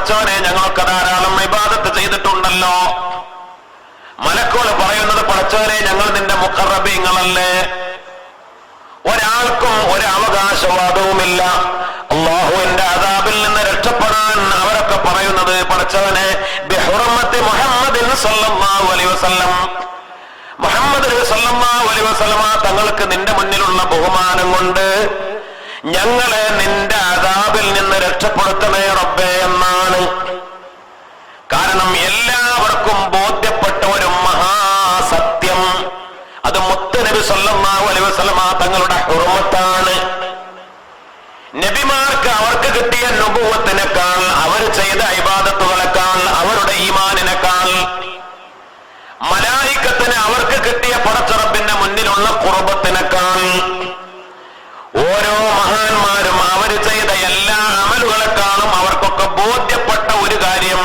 പടച്ചവനെ ഞങ്ങളൊക്കെ ധാരാളം ഇബാദത്ത് ചെയ്തിട്ടുണ്ടല്ലോ. മലക്കുകൾ പറയുന്നത് പടച്ചവനെ ഞങ്ങൾ നിന്റെ മുഖറബീങ്ങളല്ലേ, ഒരാൾക്കും ഒരു അവകാശവാദവുമില്ല അല്ലാഹുവിന്റെ അദാബിൽ നിന്ന് രക്ഷപ്പെടാൻ. അവരൊക്കെ പറയുന്നത് പടച്ചവനെ ബിഹുർമത്തി മുഹമ്മദിൻ സല്ലല്ലാഹു അലൈഹി വസല്ലം, മുഹമ്മദ് സല്ലല്ലാഹു അലൈഹി വസല്ലമ തങ്ങൾക്ക് നിന്റെ മുന്നിലുള്ള ബഹുമാനം കൊണ്ട് ഞങ്ങളെ നിന്റെ അദാബിൽ നിന്ന് രക്ഷപ്പെടുത്തണേ റബ്ബേ എന്നാണ്. കാരണം എല്ലാവർക്കും ബോധ്യപ്പെട്ട ഒരു മഹാസത്യം, അത് മുത്തുനബി സല്ലല്ലാഹു അലൈഹി വസല്ലമ തങ്ങളുടെ ഹുർമത്താണ്. നബിമാർക്ക് അവർക്ക് കിട്ടിയ നുബുവത്തിനേക്കാൾ, അവർ ചെയ്ത ഇബാദത്തുകളെക്കാൾ, അവരുടെ ഈമാനിനേക്കാൾ, മലായികത്തിന് അവർക്ക് കിട്ടിയ പടച്ചറബിന്റെ മുന്നിലുള്ള ഖുർബത്തിനേക്കാൾ, ഓരോ മഹാന്മാരും അവർ ചെയ്ത എല്ലാ അമലുകളെക്കാളും അവർക്കൊക്കെ ബോധ്യപ്പെട്ട ഒരു കാര്യം,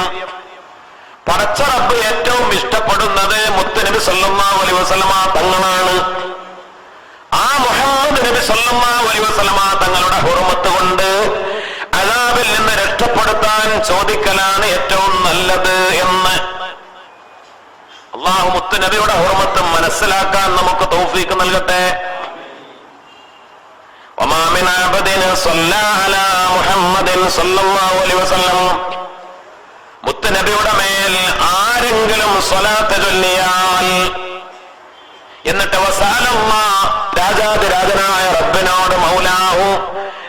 പടച്ചറബ് ഏറ്റവും ഇഷ്ടപ്പെടുന്നത് മുത്തുനബി സല്ലല്ലാഹു അലൈഹി വസല്ലമ തങ്ങളാണ്. ആ മുഹമ്മദ് നബി സല്ലല്ലാഹു അലൈഹി വസല്ലമ തങ്ങളുടെ ഹുർമത്ത് കൊണ്ട് അദാബിൽ നിന്ന് രക്ഷപ്പെടുത്താൻ ചോദിക്കലാണ് ഏറ്റവും നല്ലത് എന്ന്. അല്ലാഹു മുത്തുനബിയുടെ ഹുർമത്ത് മനസ്സിലാക്കാൻ നമുക്ക് തൗഫീഖ് നൽകട്ടെ. വമാ മിൻ അബ്ദിൻ സ്വല്ലാ അലാ മുഹമ്മദിൻ സല്ലല്ലാഹു അലൈഹി വസല്ലം, മുത്തുനബിയുടെ മേൽ ആരെങ്കിലും സ്വലാത്ത് ചൊല്ലിയാൽ, എന്നിട്ട് രാജാതിരാജനായ റബ്ബിനോട്, മൗലാഹു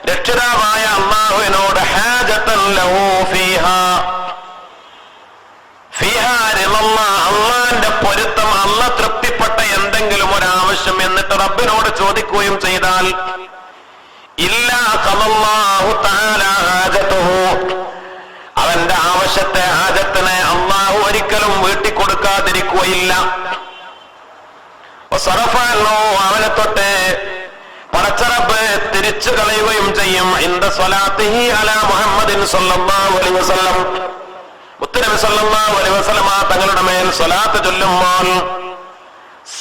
രക്ഷിതാവായ അല്ലാഹുവിനോട്, ഹാജത്തൻ ലഹു ഫീഹാ അള്ളാന്റെ പൊരുത്തം, അള്ള തൃപ്തിപ്പെട്ട എന്തെങ്കിലും ഒരാവശ്യം എന്നിട്ട് റബ്ബിനോട് ചോദിക്കുകയും ചെയ്താൽ, ഇല്ലാ ഖദല്ലാഹു തആല ഹാജതുഹു, അവന്റെ ആവശ്യത്തെ, ഹാജത്തിനെ അള്ളാഹു ഒരിക്കലും വീട്ടിക്കൊടുക്കാതിരിക്കുകയില്ല. അവനെ തൊട്ട് പടച്ചറബ് തിരിച്ചു കളയുകയും ചെയ്യും. ഇന്ദ സ്വലാത്തിഹി അലാ മുഹമ്മദിൻ സല്ലല്ലാഹു അലൈഹി വസല്ലം, മുത്തുനബി സല്ലല്ലാഹു അലൈഹി വസല്ലമ തങ്ങളുടെ മേൽ സ്വലാത്ത് ചൊല്ലുമ്പോൾ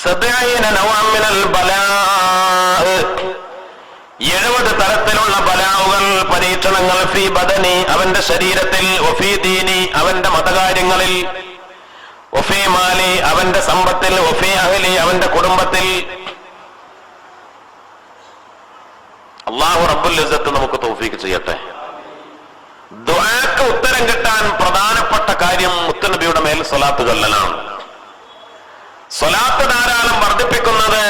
70 നൗഅൻ മിനൽ ബലാഅ്, 70 തരത്തിലുള്ള ബലാവുകൾ, പരീക്ഷണങ്ങൾ, ഫീ ബദനി അവന്റെ ശരീരത്തിൽ, വഫീ ദീനി അവന്റെ മതകാര്യങ്ങളിൽ, വഫീ മാലി അവന്റെ സമ്പത്തിൽ, വഫീ അഹ്ലി അവന്റെ കുടുംബത്തിൽ. അല്ലാഹു റബ്ബുൽ ഇസ്സത്ത് നമുക്ക് തൗഫീഖ് ചെയ്യട്ടെ. ദുആക്ക് ഉത്തരം കിട്ടാൻ പ്രധാനപ്പെട്ട കാര്യം മുത്തുനബിയുടെ മേൽ സ്വലാത്ത് ചൊല്ലലാണ്. സ്വലാത്ത് ധാരാളം വർദ്ധിപ്പിക്കുന്നത്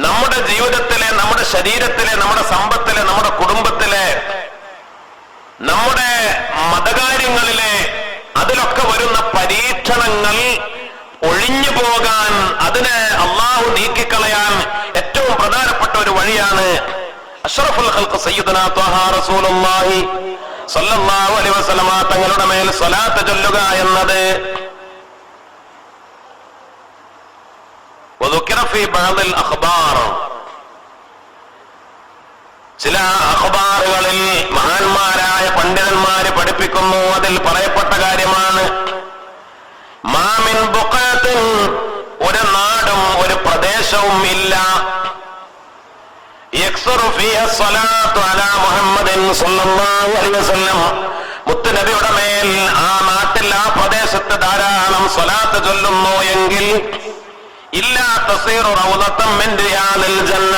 നമ്മുടെ ജീവിതത്തിലെ, നമ്മുടെ ശരീരത്തിലെ, നമ്മുടെ സമ്പത്തിലെ, നമ്മുടെ കുടുംബത്തിലെ, നമ്മുടെ മതകാര്യങ്ങളിലെ, അതിലൊക്കെ വരുന്ന പരീക്ഷണങ്ങൾ ഒഴിഞ്ഞു പോകാൻ, അതിനെ അള്ളാഹു നീക്കിക്കളയാൻ ഏറ്റവും പ്രധാനപ്പെട്ട ഒരു വഴിയാണ് അഷ്റഫുൽ ഖൽഖ് സയ്യിദുനാ ത്വഹാ റസൂലുള്ളാഹി സല്ലല്ലാഹു അലൈഹി വസല്ലമ തങ്ങളുടെ മേൽ സ്വലാത്ത് ചൊല്ലുക എന്നത്. വദുകിറ ഫീ ബഅദിൽ അഖ്ബാർ, ചില അഖ്ബാറുകളിൽ മഹാന്മാരായ പണ്ഡിതന്മാര് പഠിപ്പിക്കുന്നു, അതിൽ പറയപ്പെട്ട കാര്യമാണ്, മാ മിൻ ബുഖഅത്തിൻ, ഒരു നാടും ഒരു പ്രദേശവും ഇല്ല, യക്സറു ഫീഹ സ്വലാത്തു അലാ മുഹമ്മദിൻ സല്ലല്ലാഹു അലൈഹി വസല്ലം, മുത്തുനബിയുടെ മേൽ ആ നാട്ടിൽ, ആ പ്രദേശത്ത് ധാരാളം സ്വലാത്ത് ചൊല്ലുന്നു എങ്കിൽ, ഇല്ലാ തസീറു റൗളത്തൻ മിൻ റിയാദിൽ ജന്ന,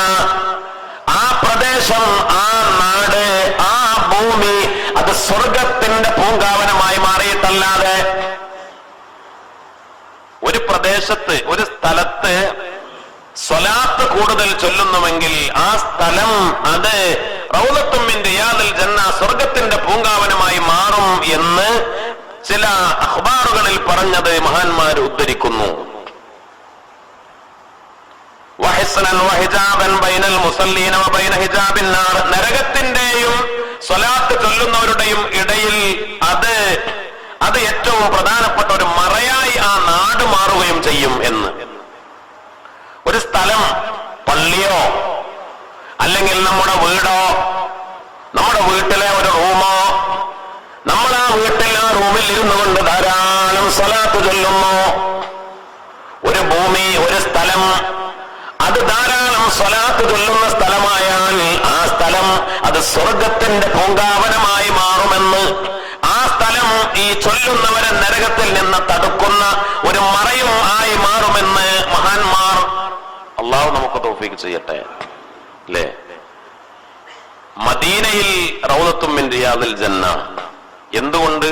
ആ പ്രദേശം, ആ നാട്, ആ ഭൂമി അത് സ്വർഗത്തിന്റെ പൂങ്കാവനമായി മാറിയിട്ടല്ലാതെ, ഒരു പ്രദേശത്ത്, ഒരു സ്ഥലത്ത് സ്വലാത്ത് കൂടുതൽ ചൊല്ലുന്നുവെങ്കിൽ ആ സ്ഥലം അത് റൗളത്തും മിൻ റിയാദിൽ ജന്ന, സ്വർഗത്തിന്റെ പൂങ്കാവനമായി മാറും എന്ന് ചില അഖ്ബാറുകളിൽ പറഞ്ഞത് മഹാന്മാർ ഉദ്ധരിക്കുന്നു. നരകത്തിന്റെയും സ്വലാത്ത് ചൊല്ലുന്നവരുടെയും ഇടയിൽ അത് ഏറ്റവും പ്രധാനപ്പെട്ട ഒരു മറയായി ആ നാട് മാറുകയും ചെയ്യും എന്ന്. ഒരു സ്ഥലം, പള്ളിയോ അല്ലെങ്കിൽ നമ്മുടെ വീടോ, നമ്മുടെ വീട്ടിലെ ഒരു റൂമോ, നമ്മൾ ആ വീട്ടിൽ, ആ റൂമിൽ ഇരുന്നു കൊണ്ട് ധാരാളം സ്വലാത്ത് ചൊല്ലുന്നു. ഒരു ഭൂമി, ഒരു സ്ഥലം, അത് ധാരാളം സ്വലാത്ത് ചൊല്ലുന്ന സ്ഥലമായാൽ ആ സ്ഥലം അത് സ്വർഗത്തിന്റെ പൂങ്കാവനമായി മാറുമെന്ന്, ആ സ്ഥലം ഈ ചൊല്ലുന്നവരെ നരകത്തിൽ നിന്ന് തടുക്കുന്ന ഒരു മറയും ആയി മാറുമെന്ന് മഹാന്മാർ, അള്ളാഹു നമുക്ക് തൗഫീഖ് ചെയ്യട്ടെ, അല്ലേ? മദീനയിൽ റൗദത്തും മിൻ റിയാദിൽ ജന്ന. എന്തുകൊണ്ട്?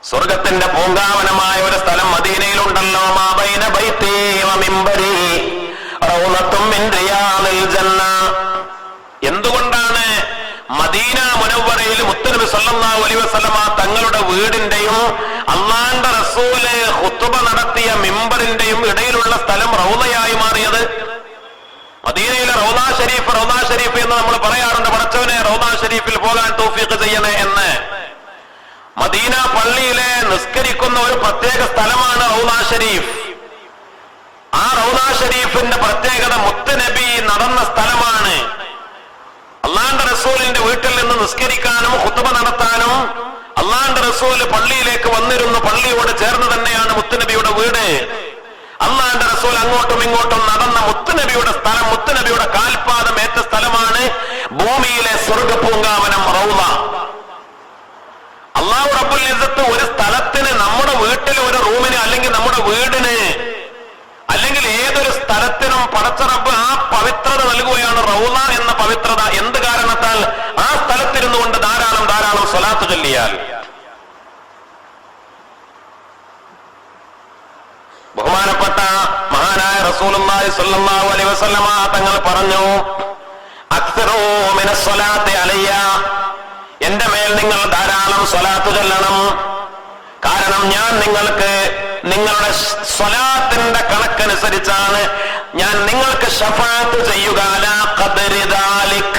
സ്വർഗത്തിന്റെ പൂങ്കാവനമായ ഒരു സ്ഥലം മദീനയിലുണ്ടല്ലോ. മാ ബൈന ബൈതി വ മിംബരി റൗദത്തും മിൻ റിയാദിൽ ജന്ന. എന്തുകൊണ്ടാണ് മദീന മുനവ്വറയിൽ മുത്തുനബി സല്ലല്ലാഹു അലൈഹി വസല്ലമ തങ്ങളുടെ വീടിന്റെയും അല്ലാഹുവിന്റെ റസൂല് ഖുത്ബ നടത്തിയ മിമ്പറിന്റെയും ഇടയിലുള്ള സ്ഥലം റൗദയായി മാറിയത്? മദീനയിലെ റൗദ ഷരീഫ് എന്ന് നമ്മൾ പറയാറുണ്ട്. പടച്ചവനെ റൗദ ഷരീഫിൽ പോകാൻ തൗഫീഖ് ചെയ്യണേ എന്ന്. മദീന പള്ളിയിലെ നിസ്കരിക്കുന്ന ഒരു പ്രത്യേക സ്ഥലമാണ് റൗദ ഷരീഫ്. ആ റൗദ ഷരീഫിന്റെ പ്രത്യേകത മുത്തുനബി നടന്ന സ്ഥലമാണ്. അല്ലാഹുവിന്റെ റസൂലിന്റെ വീട്ടിൽ നിന്ന് നിസ്കരിക്കാനും ഖുത്ബ നടത്താനും അല്ലാഹുവിന്റെ റസൂൽ പള്ളിയിലേക്ക് വന്നിരുന്നു. പള്ളിയോട് ചേർന്ന് തന്നെയാണ് മുത്തുനബിയുടെ വീട്. അല്ലാഹുവിന്റെ റസൂൽ അങ്ങോട്ടും ഇങ്ങോട്ടും നടന്ന മുത്തുനബിയുടെ സ്ഥലം, മുത്തുനബിയുടെ കാൽപാദം ഏറ്റ സ്ഥലമാണ് ഭൂമിയിലെ സ്വർഗ പൂങ്കാവനം റൗദ. അല്ലാഹു റബ്ബുൽ ഇസ്സത്ത് ഒരു സ്ഥലത്തിന്, നമ്മുടെ വീട്ടിലെ ഒരു റൂമിന് അല്ലെങ്കിൽ നമ്മുടെ വീടിന് അല്ലെങ്കിൽ ഏതൊരു സ്ഥലത്തിനും പടച്ച റബ്ബ് ആ പവിത്രത നൽകുകയാണ്. റൗദ എന്ന പവിത്രത എന്ത് കാരണത്താൽ? ആ സ്ഥലത്തിരുന്നു കൊണ്ട് ധാരാളം ധാരാളം സ്വലാത്ത് ചൊല്ലിയാൽ. ബഹുമാനപ്പെട്ട മഹാനായ റസൂലുള്ളാഹി സ്വല്ലല്ലാഹു അലൈഹി വസല്ലമ തങ്ങൾ പറഞ്ഞു, അക്സറൂ മിനസ് സ്വലാത്തി അലയ്യ, എന്റെ മേൽ നിങ്ങൾ ധാരാളം സ്വലാത്ത് ചൊല്ലണം. കാരണം ഞാൻ നിങ്ങൾക്ക് നിങ്ങളുടെ സ്വലാത്തിന്റെ കണക്കനുസരിച്ചാണ് ഞാൻ നിങ്ങൾക്ക് ശഫാഅത്ത് ചെയ്യുക. അലാ ഖദരി ദാലിക്,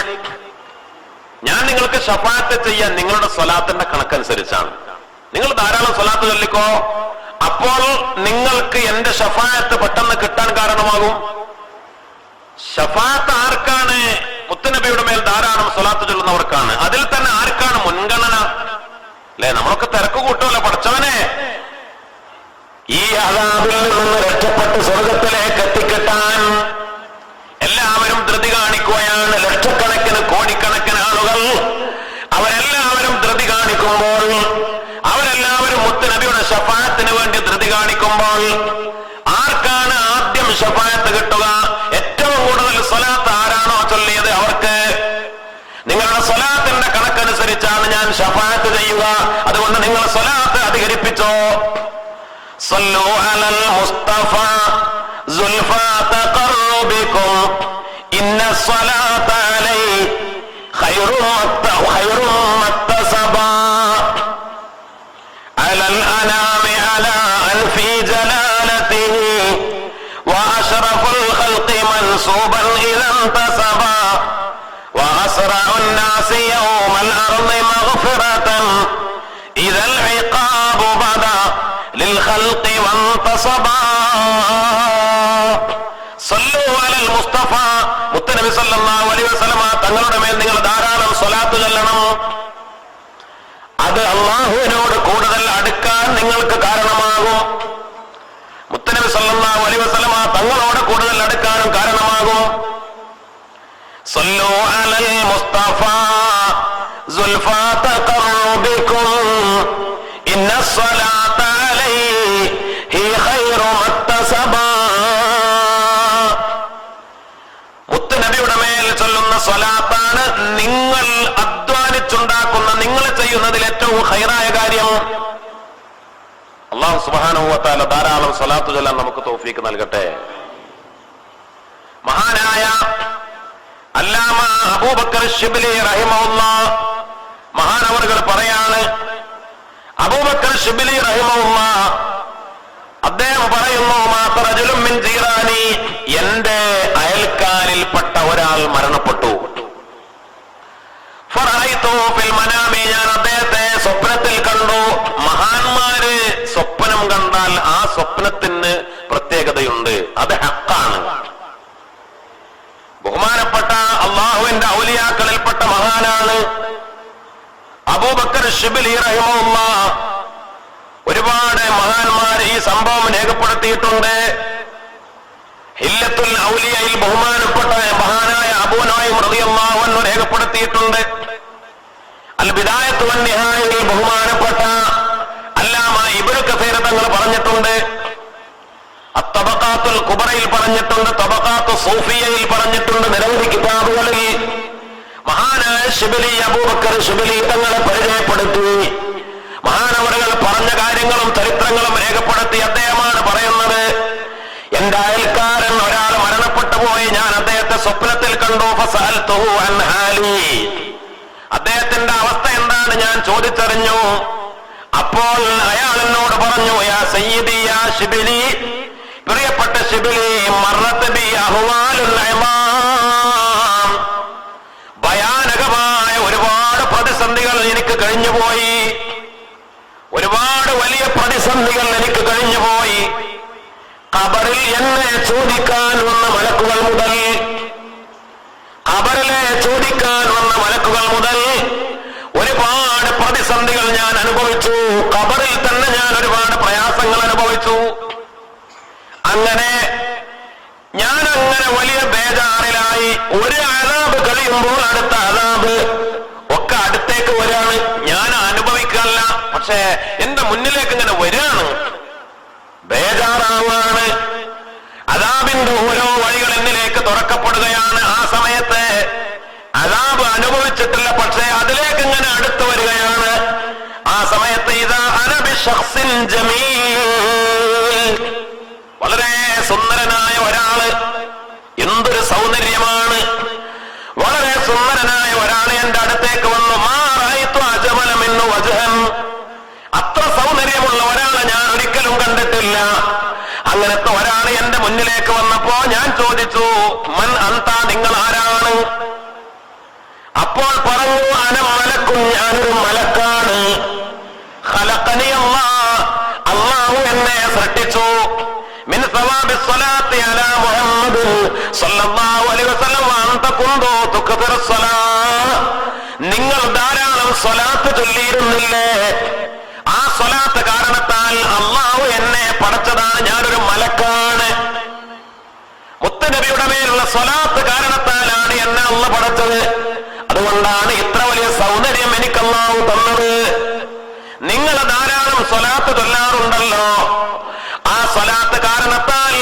ഞാൻ നിങ്ങൾക്ക് ശഫാഅത്ത് ചെയ്യാൻ നിങ്ങളുടെ സ്വലാത്തിന്റെ കണക്കനുസരിച്ചാണ്. നിങ്ങൾ ധാരാളം സ്വലാത്ത് ചൊല്ലിക്കോ, അപ്പോൾ നിങ്ങൾക്ക് എന്റെ ശഫാഅത്ത് പെട്ടെന്ന് കിട്ടാൻ കാരണമാകും. ശഫാഅത്ത് ആർക്കാണ്? മുത്തുനബിയുടെ മേൽ ധാരാളം സ്വലാത്ത് ചൊല്ലുന്നവർക്കാണ്. അതിൽ തന്നെ ആർക്കാണ് മുൻഗണന? അല്ലെ, നമ്മളൊക്കെ തിരക്ക് കൂട്ടുമല്ലോ. പഠിച്ചവനെ ഈ അദാബിൽ നിന്ന് രക്ഷപ്പെട്ട് സ്വർഗത്തിലേക്ക് എത്തിക്കിട്ടാൻ എല്ലാവരും ധൃതി കാണിക്കുകയാണ്. ലക്ഷക്കണക്കിന് കോടിക്കണക്കിന് ആളുകൾ അവരെല്ലാവരും ധൃതി കാണിക്കുമ്പോൾ, അവരെല്ലാവരും മുത്തുനബിയുടെ ശഫാഅത്തിന് വേണ്ടി ധൃതി കാണിക്കുമ്പോൾ ആർക്കാണ് ആദ്യം ശഫാഅത്ത് കിട്ടുക? ഏറ്റവും കൂടുതൽ സ്വലാത്ത് ആരാണോ ചൊല്ലിയത് അവർക്ക്. നിങ്ങളുടെ സ്വലാത്തിന്റെ കണക്കനുസരിച്ചാണ് ഞാൻ ശഫാഅത്ത് ചെയ്യുക. അതുകൊണ്ട് നിങ്ങൾ സ്വലാത്ത് അധികരിപ്പിച്ചോ. സല്ലു അലൽ മുസ്തഫ സുൽഫാ തഖറബികും ഇന്ന സ്വലാത അലൈഹി ഖൈറും മക്തസബാ അലൽ അനാമി അലാ അൽഫി ജലാലതിഹി വഅശ്റഫുൽ ഖൽഖി മൻസൂബൻ ഇലാ തസബാ وأسرع الناس يوم الأرض مغفرة إذا العقاب بدا للخلق وانتصبا صلوا على المصطفى മുത്തനബി സല്ലല്ലാഹു അലൈഹി വസല്ലമ തങ്ങളുടെ മേൽ നിങ്ങൾ ധാരാളം സ്വലാത്ത് ചൊല്ലണം. അത് അല്ലാഹുവിനോട് കൂടുതൽ അടുക്കാൻ നിങ്ങൾക്ക് കാരണമാകും. മുത്തനബി സല്ലല്ലാഹു അലൈഹി വസല്ലമ തങ്ങളോട് കൂടുതൽ അടുക്കാനും കാരണമാകും. صلوا على المصطفى زلفى تقربكم إن الصلاة عليه هي خير مكتسبا. മുത്തുനബിയുടെ മേൽ ചൊല്ലുന്ന സ്വലാത്താണ് നിങ്ങൾ അധ്വാനിച്ചുണ്ടാക്കുന്ന, നിങ്ങൾ ചെയ്യുന്നതിൽ ഏറ്റവും ഖൈറായ കാര്യം. അല്ലാഹു സുബ്ഹാനഹു വ തആല ധാരാളം സ്വലാത്ത് ചൊല്ലാൻ നമുക്ക് തൗഫീഖ് നൽകട്ടെ. മഹാനായ അല്ലാമ അബൂബക്കർ ശിബ്ലി റഹിമഹുല്ലാഹ് മഹാനവറുകൾ പറയാണ്, അബൂബക്കർ ശിബ്ലി റഹിമഹുല്ലാഹ് അദ്ദേഹം പറയുന്നു, മാത റജുലുൻ മിൻ ജീറാനി, എന്റെ അയൽക്കാരിൽപ്പെട്ട ഒരാൾ മരണപ്പെട്ടു. ഫറഅയ്തു ഫിൽ മനാമി, ഞാൻ അദ്ദേഹത്തെ സ്വപ്നത്തിൽ കണ്ടു. മഹാന്മാര് സ്വപ്നം കണ്ടാൽ ആ സ്വപ്നത്തിന് പ്രത്യേകതയുണ്ട്, അത് ഹഖാണ്. ബഹുമാനപ്പെട്ട അള്ളാഹുവിന്റെ ഔലിയാക്കളിൽപ്പെട്ട മഹാനാണ് അബൂബക്കർ ശിബ്ലി റഹിമഹുല്ലാഹ്. ഒരുപാട് മഹാന്മാർ ഈ സംഭവം രേഖപ്പെടുത്തിയിട്ടുണ്ട്. ഹില്ലത്തുൽ ഔലിയയിൽ ബഹുമാനപ്പെട്ട മഹാനായ അബൂ നുഐം റളിയല്ലാഹു അൻഹു രേഖപ്പെടുത്തിയിട്ടുണ്ട്. അൽ ബിദായത്ത് വൻ നിഹായയിൽ ബഹുമാനപ്പെട്ട അല്ലാമ ഇബ്നു കസീർ തങ്ങൾ പറഞ്ഞിട്ടുണ്ട്, അത്തബഖാത്തുൽ കുബറയിൽ പറഞ്ഞിട്ടുണ്ട്, തബഖാത്തു സൂഫിയയിൽ പറഞ്ഞിട്ടുണ്ട്, നിരവധി കിതാബുകളിൽ മഹാനായ ശിബിലി അബൂബക്കർ ശിബിലി തങ്ങളെ പരിചയപ്പെടുത്തി മഹാനവറുകൾ പറഞ്ഞ കാര്യങ്ങളും ചരിത്രങ്ങളും രേഖപ്പെടുത്തി അദ്ദേഹമാണ് പറയുന്നത്, എന്റെ അയൽക്കാരൻ ഒരാൾ മരണപ്പെട്ടു പോയി, ഞാൻ അദ്ദേഹത്തെ സ്വപ്നത്തിൽ കണ്ടു. ഫസഅൽതുഹു അൻ ഹാലി, അദ്ദേഹത്തിന്റെ അവസ്ഥ എന്താണ് ഞാൻ ചോദിച്ചറിഞ്ഞു. അപ്പോൾ അയാൾ എന്നോട് പറഞ്ഞു, യാ സയ്യിദി യാ ശിബിലി, പ്രിയപ്പെട്ട ശിബിലി, മർറത്ത് ബി അഹ്വാലുൽ ഇമാം, ഭയാനകമായ ഒരുപാട് പ്രതിസന്ധികൾ എനിക്ക് കഴിഞ്ഞുപോയി, ഒരുപാട് വലിയ പ്രതിസന്ധികൾ എനിക്ക് കഴിഞ്ഞുപോയി. ഖബറിൽ എന്നെ ചോദിക്കാൻ വന്ന മലക്കുകൾ മുതൽ, ഖബറിലെ ചോദിക്കാൻ വന്ന മലക്കുകൾ മുതൽ ഒരുപാട് പ്രതിസന്ധികൾ ഞാൻ അനുഭവിച്ചു. ഖബറിൽ തന്നെ ഞാൻ ഒരുപാട് പ്രയാസങ്ങൾ അനുഭവിച്ചു. അങ്ങനെ വലിയ ബേജാറിലായി. ഒരു അദാബ് കഴിയുമ്പോൾ അടുത്ത അദാബ് ഒക്കെ അടുത്തേക്ക് വരാണ്. ഞാൻ അനുഭവിക്കാനല്ല, പക്ഷേ എന്റെ മുന്നിലേക്ക് ഇങ്ങനെ വരാണ്, ബേജാറാവാണ്. അദാബിന്റെ ഓരോ വഴികൾ എന്നിലേക്ക് തുറക്കപ്പെടുകയാണ്. ആ സമയത്ത് അദാബ് അനുഭവിച്ചിട്ടില്ല, പക്ഷേ അതിലേക്ക് ഇങ്ങനെ അടുത്തു വരികയാണ്. ആ സമയത്ത് ഇതാ അനബി ശഖ്സിൻ ജമീൽ, വളരെ സുന്ദരനായ ഒരാള്, എന്തൊരു സൗന്ദര്യമാണ്, വളരെ സുന്ദരനായ ഒരാൾ എന്റെ അടുത്തേക്ക് വന്നു. മാ റഅയ്തു അജ്മല മിൻഹു വജ്ഹൻ, അത്ര സൗന്ദര്യമുള്ള ഒരാളെ ഞാൻ ഒരിക്കലും കണ്ടിട്ടില്ല. അങ്ങനത്തെ ഒരാൾ എന്റെ മുന്നിലേക്ക് വന്നപ്പോ ഞാൻ ചോദിച്ചു, മൻ അന്ത, നിങ്ങൾ ആരാണ്? അപ്പോൾ പറഞ്ഞു, അന മലക്കും, ഞാനൊരു മലക്കാണ്. ഖലഖനി അല്ലാഹ്, അല്ലാഹു എന്നെ സൃഷ്ടിച്ചു. മിൻ സവാബി സ്വലാത്തി അലാ മുഹമ്മദ് സ്വല്ലല്ലാഹു അലൈഹി വസല്ലം അൻത കുന്തു തുക്തിറു സ്വലാത്ത്, നിങ്ങൾ ധാരാളം സ്വലാത്ത് ചൊല്ലിയിരുന്നില്ലേ, ആ സ്വലാത്ത് കാരണത്താൽ അല്ലാഹു എന്നെ പടച്ചതാണ്, ഞാനൊരു മലക്കാണ്. മുത്തുനബിയുടെ മേലുള്ള സ്വലാത്ത് കാരണത്താലാണ് എന്നെ അല്ലാഹു പടച്ചത്. അതുകൊണ്ടാണ് ഇത്ര വലിയ സൗന്ദര്യം എനിക്ക് അല്ലാഹു തന്നത്. നിങ്ങൾ ധാരാളം സ്വലാത്ത് ചൊല്ലാറുണ്ടല്ലോ, ആ സ്വലാത്ത് കാരണത്താൽ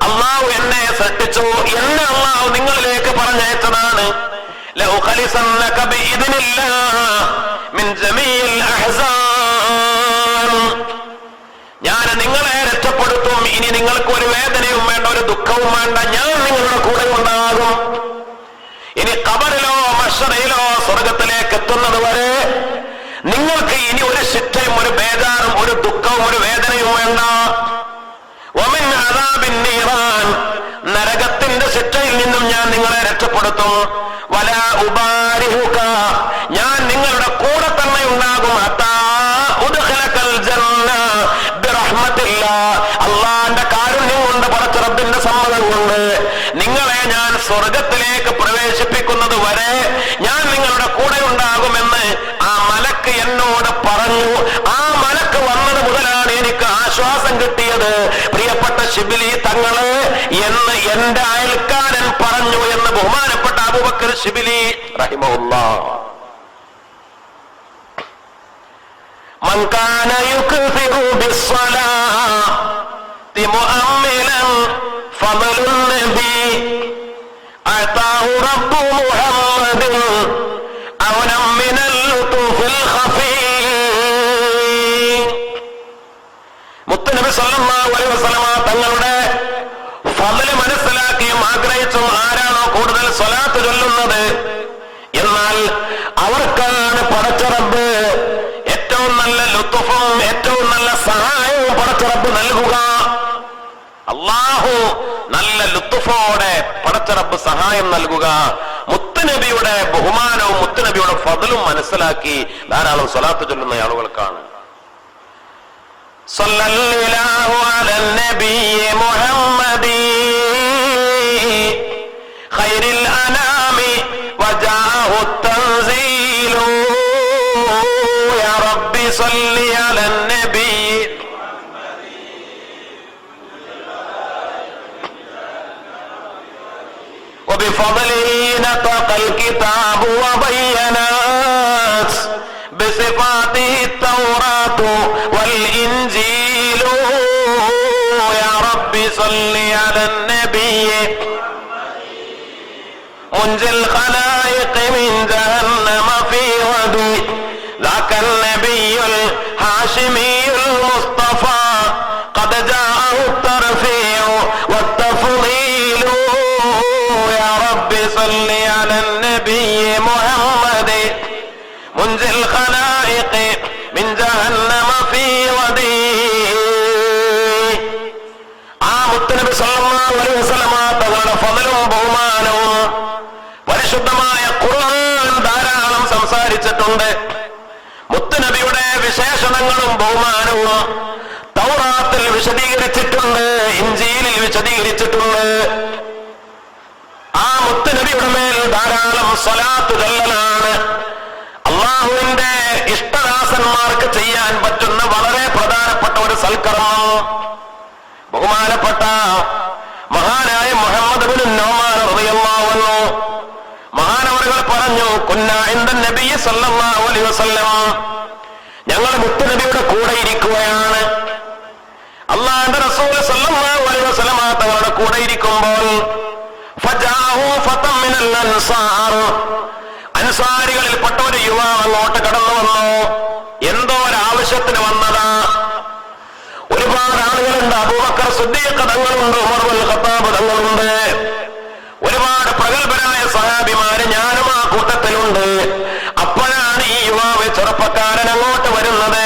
അല്ലാഹു എന്നെ സൃഷ്ടിച്ചു, എന്നെ അല്ലാഹു നിങ്ങളിലേക്ക് പറഞ്ഞയച്ചതാണ്. ലഉഖലിസന്നക ബിഇദ്നില്ലാഹ് മിൻ ജമീഇൽ അഹ്സാൻ, ഞാൻ നിങ്ങളെ രക്ഷപ്പെടുത്തും. ഇനി നിങ്ങൾക്ക് ഒരു വേദനയും വേണ്ട, ഒരു ദുഃഖവും വേണ്ട, ഞാൻ നിങ്ങളുടെ കൂടെ ഉണ്ടാകും. ഇനി ഖബറിലോ മഹ്ശറിലോ സ്വർഗത്തിലേക്ക് എത്തുന്നത് വരെ നിങ്ങൾക്ക് ഇനി ഒരു ശിക്ഷയും ഒരു ബേജാറും ഒരു ദുഃഖവും ഒരു വേദനയും വേണ്ട. വമിൻ അദാബിൻ നീറാൻ, നരകത്തിന്റെ ശിക്ഷയിൽ നിന്നും ഞാൻ നിങ്ങളെ രക്ഷപ്പെടുത്തും. വലാ ഉബാരിഹുക, ഞാൻ നിങ്ങളുടെ കൂടെ തന്നെ ഉണ്ടാകും. ഹത്താ ഉദ്ഖിലകൽ ജന്ന ബിറഹ്മത്തില്ലാഹ്, അല്ലാഹുവിന്റെ കാരുണ്യം കൊണ്ട്, പടച്ച റബ്ബിന്റെ സമ്മതം കൊണ്ട് നിങ്ങളെ ഞാൻ സ്വർഗത്തിലേക്ക് പ്രവേശിപ്പിക്കുന്നത് വരെ ഞാൻ നിങ്ങളുടെ കൂടെ ഉണ്ടാകുമെന്ന് ആ മലക്ക് എന്നോട് പറഞ്ഞു. ആ മലക്ക് വന്നത് മുതലാണ് എനിക്ക് ആശ്വാസം കിട്ടിയത്, പ്രിയപ്പെട്ട ശിബിലി തങ്ങള് എന്ന് എന്റെ അയൽക്കാരൻ പറഞ്ഞു എന്ന് ബഹുമാനപ്പെട്ട അബൂബക്കർ ശിബിലി റഹിമഹുല്ലാഹ്. മൻ കാന യുക്സിറു ബിസ്സലാത്തി മുഅമ്മിലൻ ഫളലുൻ നബി അതാഹു റബ്ബു മുഹമ്മദിൻ അവനം മിനൽ ലുതുഫിൽ ഖഫീ. മുത്തുനബി സല്ലല്ലാഹു അലൈഹി വസല്ലമ തങ്ങളുടെ ഫളല് മനസ്സിലാക്കിയും ആഗ്രഹിച്ചും ആരാണോ കൂടുതൽ സ്വലാത്ത് ചൊല്ലുന്നത്, എന്നാൽ അവർക്കാണ് പടച്ച റബ്ബ് ഏറ്റവും നല്ല ലുത്ഫും ഏറ്റവും നല്ല സഹായവും പടച്ച റബ്ബ് നൽകുക. അല്ലാഹു നല്ല ലുത്ഫോടെ പടച്ച റബ്ബ് സഹായം നൽകുക. മുത്തുനബിയുടെ ബഹുമാനവും മുത്തുനബിയുടെ ഫضലും മനസ്സിലാക്കി ധാരാളം സ്വലാത്ത് ചൊല്ലുന്ന ആളുകൾക്കാണ്. സല്ലല്ലാഹു അലൻ നബിയ്യി മുഹമ്മദി ഖൈറിൽ അനാമി വജാഹു തൻസീലു യാ റബ്ബി സല്ലി അലൻ നബിയ്യി وبفضله نطق الكتاب وبينات بصفاته التوراة والإنجيل يا رب صل على النبي منجي الخلائق من جهنم في ودي ذاك النبي الهاشمي المصطفى قد جاءه الترفيع والتفضيل يا رب صل على النبي محمد منجي الخلائق من جهنم في ودي മുത്തുനബി സല്ലല്ലാഹു അലൈഹി വസല്ലമ തങ്ങളുടെ ഫളലും ബഹുമാനവും പരിശുദ്ധമായ ഖുർആൻ ധാരാളം സംസാരിച്ചിട്ടുണ്ട്. മുത്തുനബിയുടെ വിശേഷണങ്ങളും ബഹുമാനവും തൗറാത്തിൽ വിശദീകരിച്ചിട്ടുണ്ട്, ഇൻജീലിൽ വിശദീകരിച്ചിട്ടുണ്ട്. ആ മുത്തുനബിയുടെ മേൽ ധാരാളം സ്വലാത്ത് ചൊല്ലലാണ് അള്ളാഹുവിന്റെ ഇഷ്ടദാസന്മാർക്ക് ചെയ്യാൻ പറ്റുന്ന വളരെ പ്രധാനപ്പെട്ട ഒരു സൽക്കർമ്മം. ബഹുമാനപ്പെട്ട മഹാനായ മുഹമ്മദ് ഇബ്നു നൗമാൻ റളിയല്ലാഹു അൻഹു മഹാനവറുകൾ പറഞ്ഞു, കുന്നാ ഇൻദ നബി സല്ലല്ലാഹു അലൈഹി വസല്ലം, ഞങ്ങൾ മുത്തുനബിയുടെ കൂടെ ഇരിക്കുകയാണ്. അല്ലാഹുവിന്റെ റസൂൽ സല്ലല്ലാഹു അലൈഹി വസല്ലം തങ്ങളുടെ കൂടെ ഇരിക്കുമ്പോൾ ഫജാഹു ഫതം മിനൽ അൻസാർ, അൻസാരികളിൽപ്പെട്ട ഒരു യുവാവ് അങ്ങോട്ട് കടന്നു വന്നു. എന്തോ ഒരാവശ്യത്തിന് വന്നതാ. ഒരുപാട് ആളുകളുണ്ട്. അബൂബക്കർ സിദ്ദീഖ് തങ്ങളുണ്ട്, ഉമർ ഇബ്നുൽ ഖത്താബ് തങ്ങളുണ്ട്, ഒരുപാട് പ്രഗത്ഭരായ സഹാബിമാര്, ഞാനും ആ കൂട്ടത്തിലുണ്ട്. അപ്പോഴാണ് ഈ യുവാവ് ചെറുപ്പക്കാരൻ അങ്ങോട്ട് വരുന്നത്.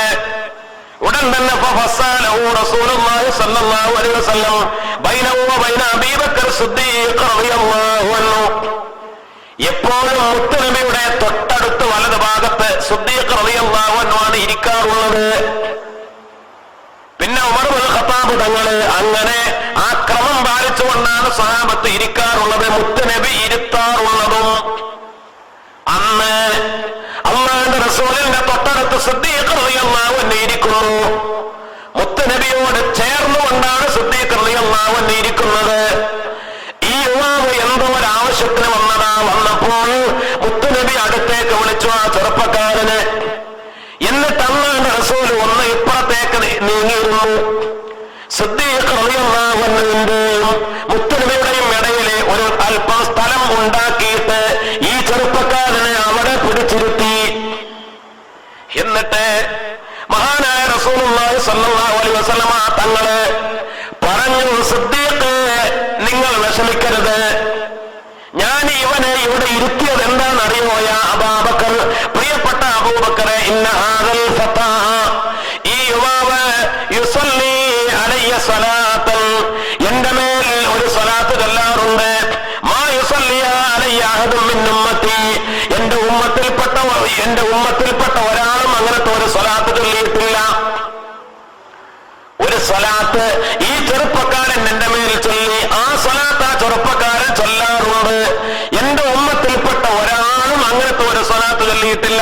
ഉടൻ തന്നെ റസൂലുള്ളാഹി സ്വല്ലല്ലാഹു അലൈഹി വസല്ലം ബൈനഹു വ ബൈന അബീബക്കർ സിദ്ദീഖ് റളിയല്ലാഹു അൻഹു, എപ്പോഴും മുത്തുനബിയുടെ തൊട്ടടുത്ത് വലത് ഭാഗത്ത് സിദ്ദീഖ് റളിയല്ലാഹു അൻഹു ആണ് ഇരിക്കാറുള്ളത്. പിന്നെ ഉമർ ഇബ്നുൽ ഖത്താബ് തങ്ങള്, അങ്ങനെ ആ ക്രമം പാലിച്ചുകൊണ്ടാണ് സഹാബത്ത് ഇരിക്കാറുള്ളത്, മുത്തുനബി ഇരുത്താറുള്ളതും. അന്ന് അല്ലാഹുവിന്റെ റസൂലിന്റെ തൊട്ടടുത്ത് സിദ്ദീഖ് റളിയല്ലാഹു അൻഹു ഇരിക്കുന്നു. മുത്തുനബിയോട് ചേർന്നുകൊണ്ടാണ് സിദ്ദീഖ് റളിയല്ലാഹു അൻഹു ഇരിക്കുന്നത്. ഈ യുവാവ് എന്തോ ഒരു ആവശ്യത്തിന് വന്നതാ. വന്നപ്പോൾ മുത്തുനബി അടുത്തേക്ക് വിളിച്ചു ആ ചെറുപ്പക്കാരന്. എന്നിട്ട് അല്ലാഹുവിന്റെ റസൂൽ ഒന്ന് ഇപ്പുറത്തേക്ക് നീങ്ങിയിരുന്നു. സിദ്ദീഖ് റളിയല്ലാഹു അൻഹുവിന്റെയും മുത്തുനബിയുടെയും ഇടയിലെ ഒരു അല്പം സ്ഥലം ഉണ്ടാക്കിയിട്ട് ഈ ചെറുപ്പക്കാരനെ അവിടെ പിടിച്ചിരുത്തി. എന്നിട്ട് മഹാനായ റസൂലുള്ളാഹി സ്വല്ലല്ലാഹു അലൈഹി വസല്ലമ തങ്ങള് പറഞ്ഞു, സിദ്ദീഖ്, നിങ്ങൾ വിഷമിക്കരുത്. ഞാൻ ഇവനെ ഇവിടെ ഇരുത്തിയത് എന്താണെന്നറിയോ യാ അബൂബക്കർ, പ്രിയപ്പെട്ട അബൂബക്കറെ, ഇന്ന ഹാദൽ ഫതാ, ഈ യുവാവ് യുസല്ലി അലയ്യ സ്വലാത്തൻ, എന്റെ മേൽ ഒരു സ്വലാത്ത് ചൊല്ലാറുണ്ട്. മാ യുസല്ലി അലയ്യ അഹദും മിൻ ഉമ്മത്തി, എന്റെ ഉമ്മത്തിൽപ്പെട്ട ഒരാളും അങ്ങനത്തെ ഒരു സ്വലാത്ത് ചൊല്ലിയിട്ടില്ല. ഒരു സ്വലാത്ത് ഈ ചെറുപ്പക്കാരൻ എന്റെ മേൽ ചൊല്ലി, ആ സ്വലാത്ത് ആ ചെറുപ്പക്കാരൻ ചൊല്ലാറുണ്ട്. എന്റെ ഉമ്മത്തിൽപ്പെട്ട ഒരാളും അങ്ങനത്തെ ഒരു സ്വലാത്ത് ചൊല്ലിയിട്ടില്ല.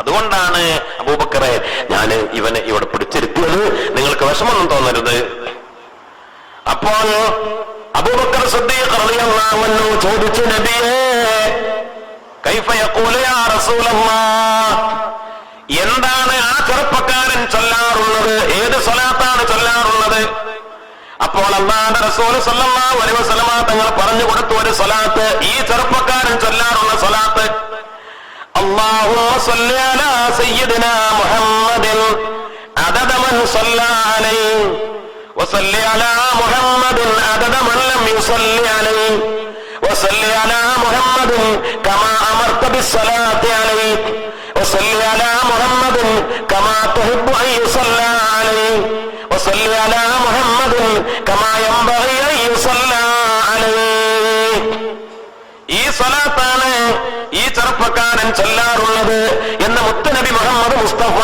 അതുകൊണ്ടാണ് അബൂബക്കറെ ഞാൻ ഇവനെ ഇവിടെ പിടിച്ചിരുത്തിയത്, നിങ്ങൾക്ക് വിഷമൊന്നും തോന്നരുത്. അപ്പോൾ അബൂബക്കർ സിദ്ദീഖ് റളിയല്ലാഹു അൻഹു ചോദിച്ചു, നബിയേ, കൈഫ യഖൂലു യാ റസൂലല്ലാഹ്, എന്താണ് ആ ചെറുപ്പക്കാരൻ ചൊല്ലാറുള്ളത്? ഏത് സ്വലാത്താണ് ചൊല്ലാറുള്ളത്? അപ്പോൾ അല്ലാഹുവിന്റെ റസൂൽ സല്ലല്ലാഹു അലൈഹി വസല്ലമ തങ്ങൾ പറഞ്ഞു കൊടുത്തു ഒരു സ്വലാത്ത്, ഈ ചെറുപ്പക്കാരൻ ചൊല്ലാറുള്ള സ്വലാത്ത്, അല്ലാഹുമ്മ സ്വല്ലി അലാ സയ്യിദിനാ മുഹമ്മദിൻ അദദ മൻ സ്വല്ലാ അലൈഹി വസല്ലി അലാ മുഹമ്മദിൻ അദദ മൻ ലം യുസല്ലി അലൈഹി വസല്ലി അലാ മുഹമ്മദിൻ കമാ അമർത ബിസ്സലാത്തി അലൈഹി വസല്ലി അലാ മുഹമ്മദിൻ കമാ തുഹിബ്ബു അൻ യുസല്ലാ അലൈഹി വസല്ലി അലാ മുഹമ്മദിൻ കമാ യൻബഗി അൻ യുസല്ലാ അലൈഹി. ഈ സ്വലാത്താണ് ഈ ചെറുപ്പക്കാരൻ ചൊല്ലാറുള്ളത് എന്ന് മുത്തുനബി മുഹമ്മദ് മുസ്തഫ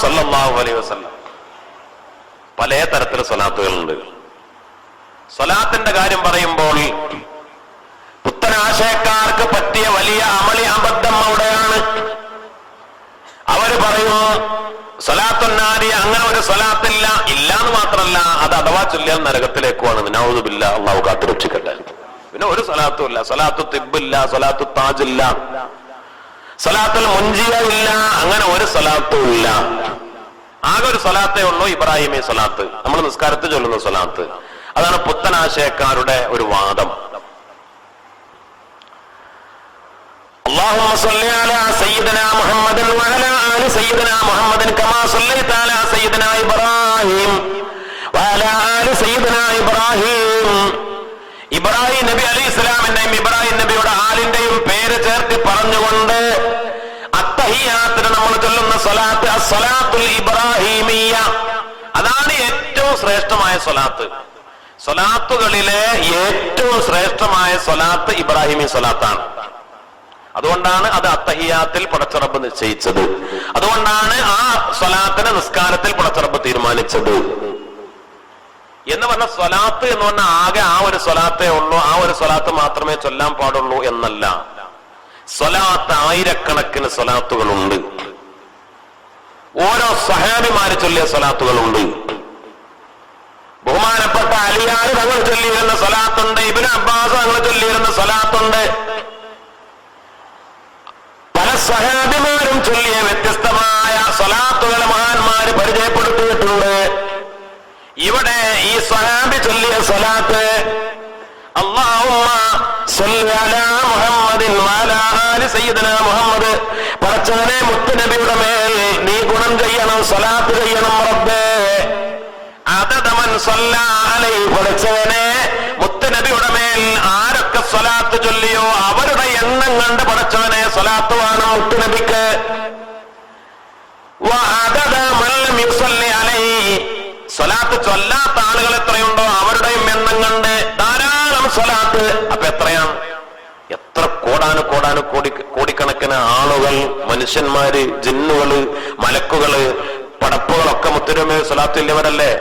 സല്ലല്ലാഹു അലൈഹി വസല്ലം. പല തരത്തിലുള്ള സ്വലാത്തുകളുണ്ട്. സ്വലാത്തിന്റെ കാര്യം പറയുമ്പോൾ പുത്തനാശയക്കാർക്ക് പറ്റിയ വലിയ അമളി അബദ്ധം അവിടെയാണ്. അവര് പറയുന്നു സ്വലാത്തുന്നാരിയ, അങ്ങനെ ഒരു സ്വലാത്തില്ല. ഇല്ലാന്ന് മാത്രമല്ല, അത് അഥവാ ചൊല്ലിയാൽ നരകത്തിലേക്കുമാണ്. നഊദു ബില്ലാഹ്, അള്ളാഹു കാത്തുരക്ഷിക്കട്ടെ. പിന്നെ ഒരു സ്വലാത്തും ഇല്ല. സ്വലാത്തു തിബ്ബില്ല, സ്വലാത്തു താജില്ല, സ്വലാത്തുൽ മുൻജിയ ഇല്ല, അങ്ങനെ ഒരു സ്വലാത്തും ഇല്ല. ആകെ ഒരു സ്വലാത്തേ ഉള്ളൂ, ഇബ്രാഹിമി സ്വലാത്ത്, നമ്മൾ നിസ്കാരത്തിൽ ചൊല്ലുന്ന സ്വലാത്ത്. അതാണ് പുത്തനാശയക്കാരുടെ ഒരു വാദം. اللهم صل على سيدنا محمد وعلى آل سيدنا محمد كما صليت على سيدنا إبراهيم وعلى آل سيدنا إبراهيم. ഇബ്രാഹിം നബി അലൈഹിസ്സലാമിന്റെയും ഇബ്രാഹിം നബിയുടെ ആലിന്റെയും പേര് ചേർത്ത് പറഞ്ഞുകൊണ്ട് അത്തഹിയാത്തിന് നമ്മൾ ചൊല്ലുന്ന സ്വലാത്ത് അസ്സലാത്തുൽ ഇബ്രാഹിമിയ്യ, അതാണ് ഏറ്റവും ശ്രേഷ്ഠമായ സ്വലാത്ത്. സ്വലാത്തുകളിലെ ഏറ്റവും ശ്രേഷ്ഠമായ സ്വലാത്ത് ഇബ്രാഹിമി സ്വലാത്താണ്. അതുകൊണ്ടാണ് അത് അത്തഹിയാത്തിൽ പടച്ചറബ് നിശ്ചയിച്ചത്. അതുകൊണ്ടാണ് ആ സ്വലാത്തിനെ നിസ്കാരത്തിൽ പടച്ചറബ് തീരുമാനിച്ചത്. എന്ന് പറഞ്ഞ സ്വലാത്ത് എന്ന് പറഞ്ഞാൽ ആകെ ആ ഒരു സ്വലാത്തേ ഉള്ളൂ, ആ ഒരു സ്വലാത്ത് മാത്രമേ ചൊല്ലാൻ പാടുള്ളൂ എന്നല്ല. സ്വലാത്ത് ആയിരക്കണക്കിന് സ്വലാത്തുകളുണ്ട്. ഓരോ സഹാബിമാര് ചൊല്ലിയ സ്വലാത്തുകളുണ്ട്. ബഹുമാനപ്പെട്ട അലിയാർ തങ്ങൾ ചൊല്ലിയിരുന്ന സ്വലാത്തുണ്ട്, ഇബ്നു അബ്ബാസ് തങ്ങൾ ചൊല്ലിയിരുന്ന സ്വലാത്തുണ്ട്. പല സഹാബിമാരും ചൊല്ലിയ വ്യത്യസ്തമായ സ്വലാത്തുകൾ മഹാന്മാര് പരിചയപ്പെടുത്തിയിട്ടുണ്ട്. ഇവിടെ ഈ സ്വഹാബി ചൊല്ലിയ സ്വലാത്ത് അല്ലാഹുമ്മ സ്വല്ലി അലാ മുഹമ്മദിൻ വഅലാ ആലി സയ്യിദിനാ മുഹമ്മദ്, പടച്ചവനെ മുത്തുനബിയുടെ മേൽ നീ ഗുണം ചെയ്യണം, സ്വലാത്ത് ചെയ്യണം റബ്ബേ. അദദമൻ സ്വല്ലാ അലൈഹി, പടച്ചവനെ മുത്തുനബിയുടെ മേൽ ആരൊക്കെ സ്വലാത്ത് ചൊല്ലിയോ അവരുടെ എണ്ണം കണ്ട് പടച്ചവനെ സ്വലാത്ത് വേണം മുത്തുനബിക്ക്. വഅദദ മൻ ലം യുസല്ലി അലൈഹി, സ്വലാത്ത് ചൊല്ലാത്ത ആളുകൾ എത്രയുണ്ടോ അവരുടെയും എണ്ണം കണ്ട് ധാരാളം സ്വലാത്ത്. അപ്പൊ എത്രയാണ്? എത്ര കോടിക്കണക്കിന് ആളുകൾ, മനുഷ്യന്മാര്, ജിന്നുകള്, മലക്കുകള്, പടപ്പുകളൊക്കെ മുത്തുനബി സ്വലാത്ത് ചൊല്ലിയവരല്ലേ?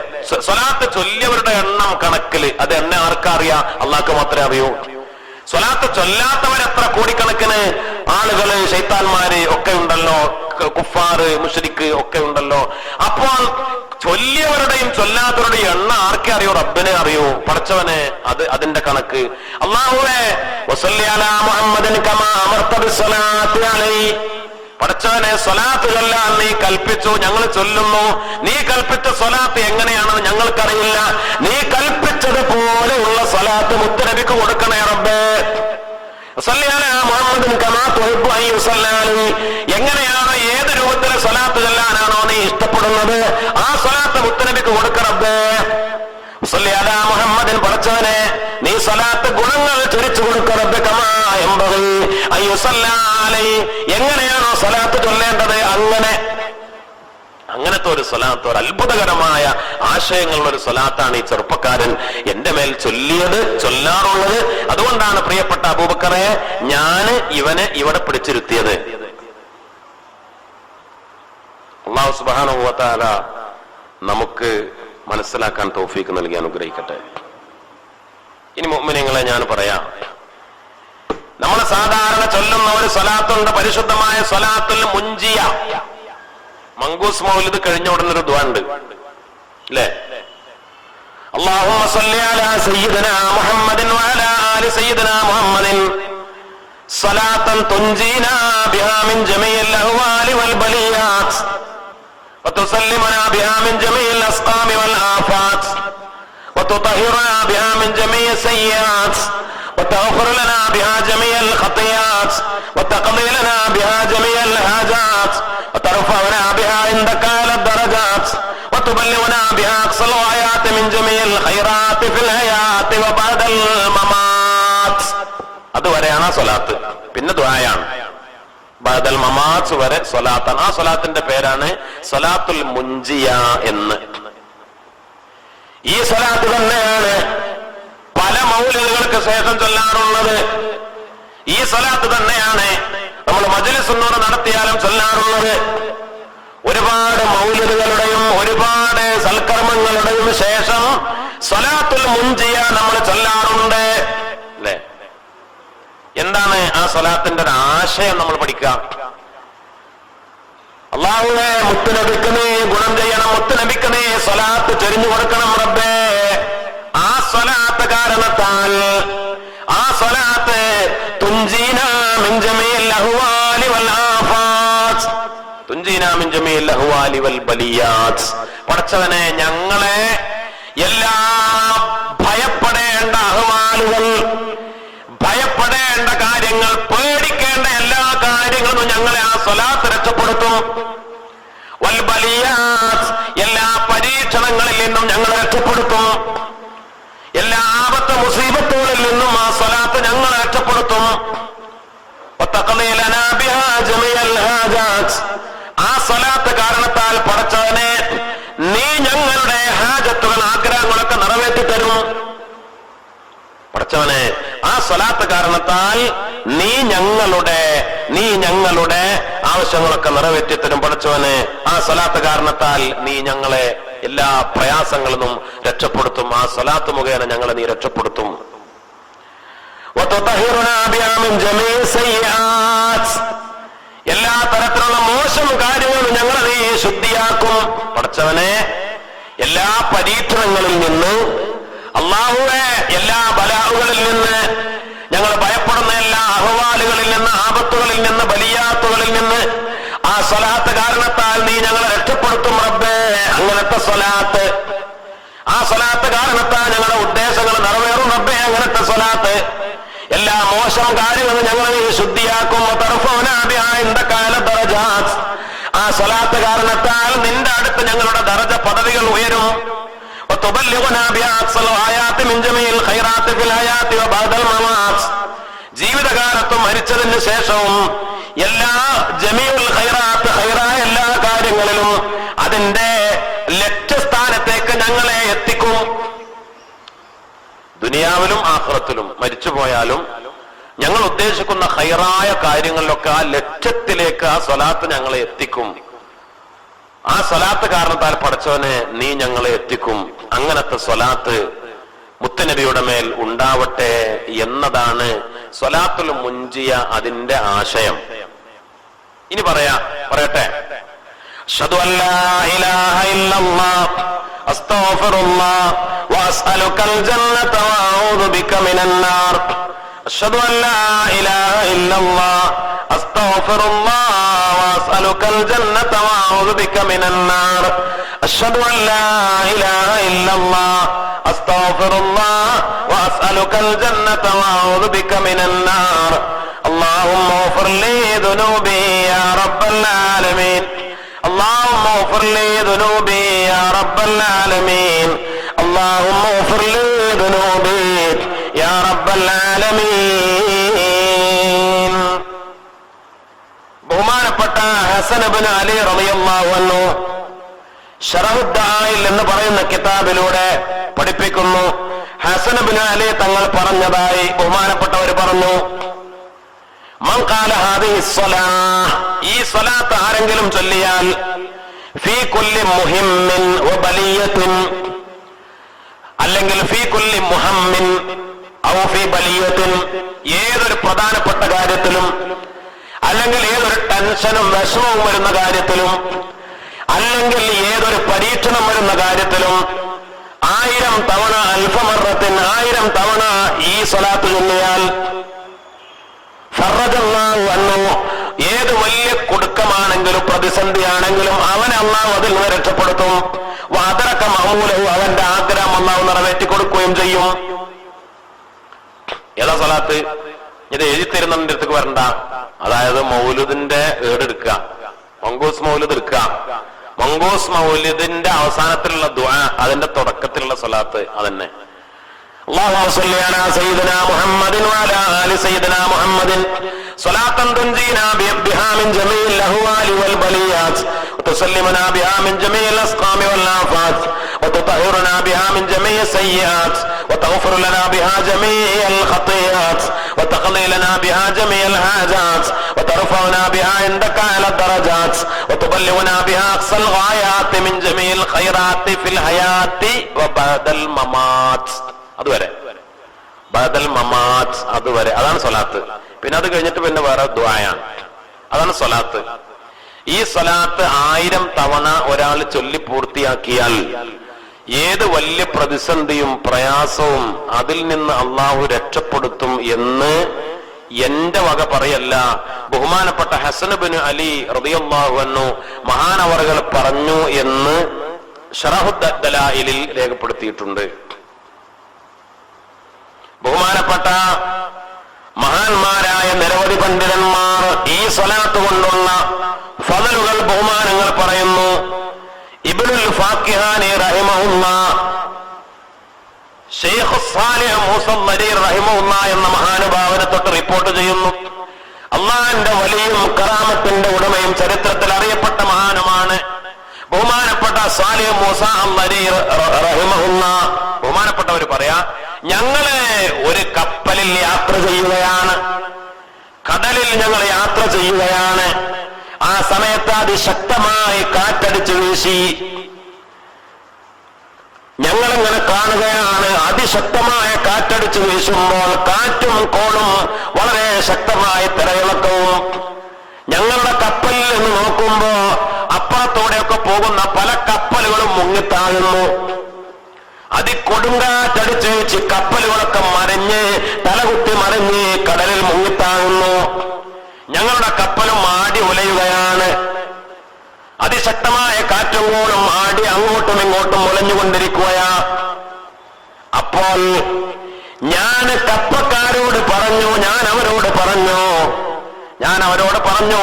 സ്വലാത്ത് ചൊല്ലിയവരുടെ എണ്ണം കണക്കില് അത് എന്നെ ആർക്കറിയാം? അള്ളാഹ്ക്ക് മാത്രമേ അറിയൂ. സ്വലാത്ത് ചൊല്ലാത്തവരെത്ര കോടിക്കണക്കിന് ആളുകള്, ശൈത്താന്മാര് ഒക്കെ ഉണ്ടല്ലോ, കുഫാറ്, മുശ്രിക്ക് ഒക്കെ ഉണ്ടല്ലോ. അപ്പോൾ ചൊല്ലിയവരുടെയും ചൊല്ലാത്തവരുടെയും എണ്ണം ആർക്കെ അറിയൂ? റബ്ബിനെ അറിയൂ, പടച്ചവനെ. അതിന്റെ കണക്ക്. അല്ലാഹുവേ വസല്ലി അലാ മുഹമ്മദിൻ കമാ അമർത ബിസ്സലാത്തി അലൈഹി, പടച്ചവനെ സ്വലാത്ത് ചൊല്ലാൻ നീ കൽപ്പിച്ചു, ഞങ്ങൾ ചൊല്ലുന്നു. നീ കൽപ്പിച്ച സ്വലാത്ത് എങ്ങനെയാണെന്ന് ഞങ്ങൾക്കറിയില്ല. നീ കൽപ്പിച്ചതുപോലെയുള്ള സ്വലാത്ത് മുത്തുനബിക്ക് കൊടുക്കണേ റബ്ബേ. എങ്ങനെയാണോ ഏത് രൂപത്തിലെ സ്വലാത്ത് ചൊല്ലാനാണോ നീ ഇഷ്ടപ്പെടുന്നത് ആ സ്വലാത്ത് മുത്തുനബിക്ക് കൊടുക്കറബ്ബേ. മുഹമ്മദിൻ, പടച്ചവനെ നീ സ്വലാത്ത് ഗുണങ്ങൾ ചൊരിച്ചു കൊടുക്കറബ്ബേ. എങ്ങനെയാണോ സ്വലാത്ത് ചൊല്ലേണ്ടത് അങ്ങനത്തെ ഒരു സ്വലാത്ത്, ഒരു അത്ഭുതകരമായ ആശയങ്ങളുള്ള ഒരു സ്വലാത്താണ് ഈ ചെറുപ്പക്കാരൻ എന്റെ മേൽ ചൊല്ലാറുള്ളത്. അതുകൊണ്ടാണ് പ്രിയപ്പെട്ട അബൂബക്കറെ ഞാന് ഇവനെ ഇവിടെ പിടിച്ചിരുത്തിയത്. അല്ലാഹു സുബ്ഹാനഹു വ തആല നമുക്ക് മനസ്സിലാക്കാൻ തൗഫീഖ് നൽകി അനുഗ്രഹിക്കട്ടെ. ഇനി മുഅ്മിനീങ്ങളെ ഞാൻ പറയാം, നമ്മൾ സാധാരണ ചൊല്ലുന്ന ഒരു സ്വലാത്തുണ്ട്, പരിശുദ്ധമായ സ്വലാത്തുൽ മുൻജിയ. മങ്കൂസ് മൗലിദ് കഴിഞ്ഞ ഉടനെ ഒരു ദുആ ഉണ്ട് അല്ലേ? അല്ലാഹുമ്മ സ്വല്ലി അലാ സയ്യിദിനാ മുഹമ്മദിൻ വഅലാ ആലി സയ്യിദിനാ മുഹമ്മദിൻ സ്വലാത്തൻ തുൻജീനാ ബിഹാ മിൻ ജമീഇൽ അഹ്വാലി വൽ ബലിയാത്ത് വതുസല്ലിമുനാ ബിഹാ മിൻ ജമീഇൽ അസ്ഖാമി വൽ ആഫാത്ത് വതുതഹിറുനാ ബിഹാ മിൻ ജമീഇ സയ്യിആത്ത് وتغفر لنا بها جميع الخطيئات وتقضي لنا بها جميع الحاجات وترفعنا بها عندك على الدرجات وتبلغنا بها أقصى الغايات من جميع الخيرات في الحياة وبعد الممات. അതുവരെയാണ് സ്വലാത്ത്. പിന്നെ ദുആയാണ്. ബഅദൽ മമാത്ത് വരെ സ്വലാത്താണ്. ആ സ്വലാത്തിന്റെ പേരാണ് സ്വലാത്തുൽ മുൻജിയ എന്ന്. ഈ സ്വലാത്ത് തന്നെയാണ് പല മൗലിദുകൾക്ക് ശേഷം ചൊല്ലാറുള്ളത്. ഈ സ്വലാത്ത് തന്നെയാണ് നമ്മൾ മജ്‌ലിസുന്നൂർ നടത്തിയാലും ചൊല്ലാറുള്ളത്. ഒരുപാട് മൗലിദുകളുടെയും ഒരുപാട് സൽക്കർമ്മങ്ങളുടെയും ശേഷം സ്വലാത്തുൽ മുൻജിയ നമ്മൾ ചൊല്ലാറുണ്ട് അല്ലേ? എന്താണ് ആ സ്വലാത്തിന്റെ ഒരു ആശയം? നമ്മൾ പഠിക്കാം. അല്ലാഹുവേ മുത്തുനബിക്ക് നീ ഗുണം ചെയ്യണം, മുത്തുനബിക്ക് നീ സ്വലാത്ത് ചൊരിഞ്ഞു കൊടുക്കണം റബ്ബേ. ആ സ്വലാത്ത് കാരണത്താൽ ആ സ്വലാത്ത് തുൻജീനാ മിൻ ജമീഇൽ അഹ്വാലി വൽ തുൻജീനാ മിൻ ജമീഇൽ അഹ്വാലി വൽ ബലിയാത്ത്. പടച്ചവനെ ഞങ്ങളെ എല്ലാ ഭയപ്പെടേണ്ട അഹ്വാലുകൾ, ഭയപ്പെടേണ്ട കാര്യങ്ങൾ, പേടിക്കേണ്ട എല്ലാ കാര്യങ്ങളും ഞങ്ങളെ ആ സ്വലാത്ത് രക്ഷപ്പെടുത്തും. വൽ ബലിയാത്ത്, എല്ലാ പരീക്ഷണങ്ങളിൽ നിന്നും ഞങ്ങളെ രക്ഷപ്പെടുത്തും. എല്ലാ ആപത്ത് മുസീബത്തുകളിൽ നിന്നും ആ സ്വലാത്ത് ഞങ്ങളെ രക്ഷപ്പെടുത്തും. ആ സ്വലാത്ത് കാരണത്താൽ പടച്ചവനെ നീ ഞങ്ങളുടെ ഹാജത്തുകൾ, ആഗ്രഹങ്ങളൊക്കെ നിറവേറ്റി തരും. പടച്ചവനെ ആ സ്വലാത്ത് കാരണത്താൽ നീ ഞങ്ങളുടെ ആവശ്യങ്ങളൊക്കെ നിറവേറ്റി തരും. പടച്ചവനെ ആ സ്വലാത്ത് കാരണത്താൽ നീ ഞങ്ങളെ എല്ലാ പ്രയാസങ്ങളിൽ നിന്നും രക്ഷപ്പെടുത്തും. ആ സ്വലാത്ത് മുഖേന ഞങ്ങളെ നീ രക്ഷപ്പെടുത്തും. എല്ലാ തരത്തിലുള്ള മോശം കാര്യങ്ങളും ഞങ്ങളെ നീ ശുദ്ധിയാക്കും. പടച്ചവനെ എല്ലാ പരീക്ഷണങ്ങളിൽ നിന്ന്, അല്ലാഹുവേ എല്ലാ ബലാഹുകളിൽ നിന്ന്, ഞങ്ങൾ ഭയപ്പെടുന്ന എല്ലാ അഹ്വാലുകളിൽ നിന്ന്, ആപത്തുകളിൽ നിന്ന്, ബലിയാത്തുകളിൽ നിന്ന് ആ സ്വലാത്ത് കാരണത്താൽ നീ ഞങ്ങളെ രക്ഷപ്പെടുത്തും റബ്ബേ. അങ്ങനത്തെ സ്വലാത്ത്, ആ സ്വലാത്ത് കാരണത്താൽ ഞങ്ങളുടെ ഉദ്ദേശങ്ങൾ നിറവേറും റബ്ബേ. അങ്ങനത്തെ സ്വലാത്ത് എല്ലാ മോശം കാര്യങ്ങളും ഞങ്ങളെ നീ ശുദ്ധിയാക്കും. ആ സ്വലാത്ത് കാരണത്താൽ നിന്റെ അടുത്ത് ഞങ്ങളുടെ ദറജ പദവികൾ ഉയരും. ജീവിതകാലത്തും മരിച്ചതിന് ശേഷവും എല്ലാ ജമീഉൽ ഖൈറാത്ത്, ഖൈറായ എല്ലാ കാര്യങ്ങളിലും അതിന്റെ ലക്ഷ്യസ്ഥാനത്തേക്ക് ഞങ്ങളെ എത്തിക്കും. ദുനിയാവിലും ആഖിറത്തിലും മരിച്ചുപോയാലും ഞങ്ങൾ ഉദ്ദേശിക്കുന്ന ഖൈറായ കാര്യങ്ങളിലൊക്കെ ആ ലക്ഷ്യത്തിലേക്ക് ആ സ്വലാത്ത് ഞങ്ങളെ എത്തിക്കും. ആ സ്വലാത്ത് കാരണത്താൽ പടച്ചവനെ നീ ഞങ്ങളെ എത്തിക്കും. അങ്ങനത്തെ സ്വലാത്ത് മുത്തുനബിയുടെ മേൽ ഉണ്ടാവട്ടെ എന്നതാണ് സ്വലാത്തുൽ മുൻജിയ, അതിന്റെ ആശയം. ഇനി പറയട്ടെ. അഷ്ഹദു അല്ലാ ഇലാഹ ഇല്ലല്ലാഹ് അസ്തഗ്ഫിറുല്ലാഹ് വഅസ്അലുകൽ ജന്നത വഅഊദു ബിക മിനൻ നാർ. അഷ്ഹദു അല്ലാ ഇലാഹ ഇല്ലല്ലാഹ് അസ്തഗ്ഫിറുല്ലാഹ് വഅസ്അലുകൽ ജന്നത വഅഊദു ബിക മിനൻ നാർ. അഷ്ഹദു അല്ലാ ഇലാഹ ഇല്ലല്ലാഹ് അസ്തഗ്ഫിറുല്ലാഹ് വഅസ്അലുകൽ ജന്നത വഅഊദു ബിക മിനൻ നാർ. اللهم اغفر لي ذنوبي يا رب العالمين. اللهم اغفر لي ذنوبي يا رب العالمين. اللهم اغفر لي ذنوبي يا رب العالمين. ബഹുമാനപ്പെട്ട ഹസൻ ഇബ്നു അലി റളിയല്ലാഹു അൻഹു ശറഹുദ്ദായിൽ എന്ന് പറയുന്ന കിതാബിലൂടെ പഠിപ്പിക്കുന്നു. ഹസൻ ഇബ്നു അലി തങ്ങൾ പറഞ്ഞതായി ബഹുമാനപ്പെട്ടവർ പറഞ്ഞു, മൻ ഖാല ഹാദിഹി സ്വലാഹ്, ഈ സ്വലാത്ത് ആരെങ്കിലും ചൊല്ലിയാൽ, ഫീ കുല്ലി മുഹിമ്മിൻ വ ബലിയത്തിൻ, അല്ലെങ്കിൽ ഫീ കുല്ലി മുഹമ്മിൻ ഔ ഫീ ബലിയത്തിൻ, ഏതൊരു പ്രധാനപ്പെട്ട കാര്യത്തിലും, അല്ലെങ്കിൽ ഏതൊരു ടെൻഷനും വിഷമവും വരുന്ന കാര്യത്തിലും, അല്ലെങ്കിൽ ഏതൊരു പരീക്ഷണം വരുന്ന കാര്യത്തിലും 1000 തവണ അൽഫമറത്തിൻ 1000 തവണ ഈ സ്വലാത്ത് ചൊല്ലിയാൽ, ഫറജല്ലാഹു അൻഹു, ഏത് വലിയ കുടുക്കമാണെങ്കിലും പ്രതിസന്ധിയാണെങ്കിലും അവനെ അല്ലാഹു അതിൽ നിന്ന് രക്ഷപ്പെടുത്തും. വഅദറക മഅമൂലഹു, അവന്റെ ആഗ്രഹം അല്ലാഹു നിറവേറ്റി കൊടുക്കുകയും ചെയ്യും. ഏതാ സ്വലാത്ത്? ഇത് എഴുതിത്തരുന്നതിന്റെ അടുത്തേക്ക് വരണ്ട. അതായത് മൗലിദിന്റെ ഏടെടുക്കുക, മങ്കൂസ് മൗലിദ് എടുക്കുക. മങ്കൂസ് മൗലിദിന്റെ അവസാനത്തിലുള്ള ദുആ, അതിന്റെ തുടക്കത്തിലുള്ള സ്വലാത്ത് അതന്നെ. اللهم صل على سيدنا محمد وعلى آل سيدنا محمد صلاة تنجينا بها من جميع الأهوال والبليات وتسلمنا بها من جميع الأسقام والآفات وتطهرنا بها من جميع السيئات وتغفر لنا بها جميع الخطيئات وتقضي لنا بها جميع الحاجات وترفعنا بها عندك على الدرجات وتبلغنا بها أقصى الغايات من جميع الخيرات في الحياة وبعد الممات. അതുവരെ ബദൽ മമാത്ത്, അതുവരെ അതാണ് സ്വലാത്ത്. പിന്നെ അത് കഴിഞ്ഞിട്ട് പിന്നെ വേറെ ദുആയാണ്, അതാണ് സ്വലാത്ത്. ഈ സ്വലാത്ത് 1000 തവണ ഒരാൾ ചൊല്ലി പൂർത്തിയാക്കിയാൽ ഏത് വലിയ പ്രതിസന്ധിയും പ്രയാസവും അതിൽ നിന്ന് അള്ളാഹു രക്ഷപ്പെടുത്തും എന്ന് എന്റെ വക പറയല്ല, ബഹുമാനപ്പെട്ട ഹസൻ ഇബ്നു അലി റളിയല്ലാഹു അൻഹു മഹാനവറുകൾ പറഞ്ഞു എന്ന് ശറഹുദ് ദലായിലിൽ രേഖപ്പെടുത്തിയിട്ടുണ്ട്. ബഹുമാനപ്പെട്ട മഹാന്മാരായ നിരവധി പണ്ഡിതന്മാർ ഈ സ്വലാത്ത് കൊണ്ടുള്ള ഫളലുകൾ ബഹുമാനങ്ങൾ പറയുന്നു. ഇബ്നുൽ ഫാക്കിഹാനി റഹിമഹുല്ലാഹ് ശൈഖ് സാലിഹ് മൂസല്ലരി റഹിമഹുല്ലാഹ് എന്ന മഹാനുഭാവനെ തൊട്ട് റിപ്പോർട്ട് ചെയ്യുന്നു. അള്ളാഹിന്റെ വലിയും കറാമത്തിന്റെ ഉടമയും ചരിത്രത്തിൽ അറിയപ്പെട്ട മഹാനുമാണ് ബഹുമാനപ്പെട്ട സാലിഹ് മൂസ അല്ലരി റഹിമഹുല്ലാഹ്. ബഹുമാനപ്പെട്ടവർ പറയാ, ഞങ്ങള് ഒരു കപ്പലിൽ യാത്ര ചെയ്യുകയാണ്, കടലിൽ ഞങ്ങൾ യാത്ര ചെയ്യുകയാണ്. ആ സമയത്ത് അതിശക്തമായി കാറ്റടിച്ചു വീശി. ഞങ്ങളിങ്ങനെ കാണുകയാണ്, അതിശക്തമായ കാറ്റടിച്ചു വീശുമ്പോൾ കാറ്റും കോളും വളരെ ശക്തമായ തിരയിളക്കവും. ഞങ്ങളുടെ കപ്പലിൽ നിന്ന് നോക്കുമ്പോ അപ്പുറത്തോടെയൊക്കെ പോകുന്ന പല കപ്പലുകളും മുങ്ങിത്താഴുന്നു. അതികൊടുങ്കാറ്റടിച്ച് വെച്ച് കപ്പലുകളൊക്കെ മറിഞ്ഞ് തലകുത്തി മറിഞ്ഞ് കടലിൽ മുങ്ങിത്താഴുന്നു. ഞങ്ങളുടെ കപ്പലും ആടി ഉലയുകയാണ്. അതിശക്തമായ കാറ്റും കോളും ആടി അങ്ങോട്ടും ഇങ്ങോട്ടും ഉലഞ്ഞുകൊണ്ടിരിക്കുകയാ. അപ്പോൾ ഞാൻ കപ്പക്കാരോട് പറഞ്ഞു, ഞാൻ അവരോട് പറഞ്ഞു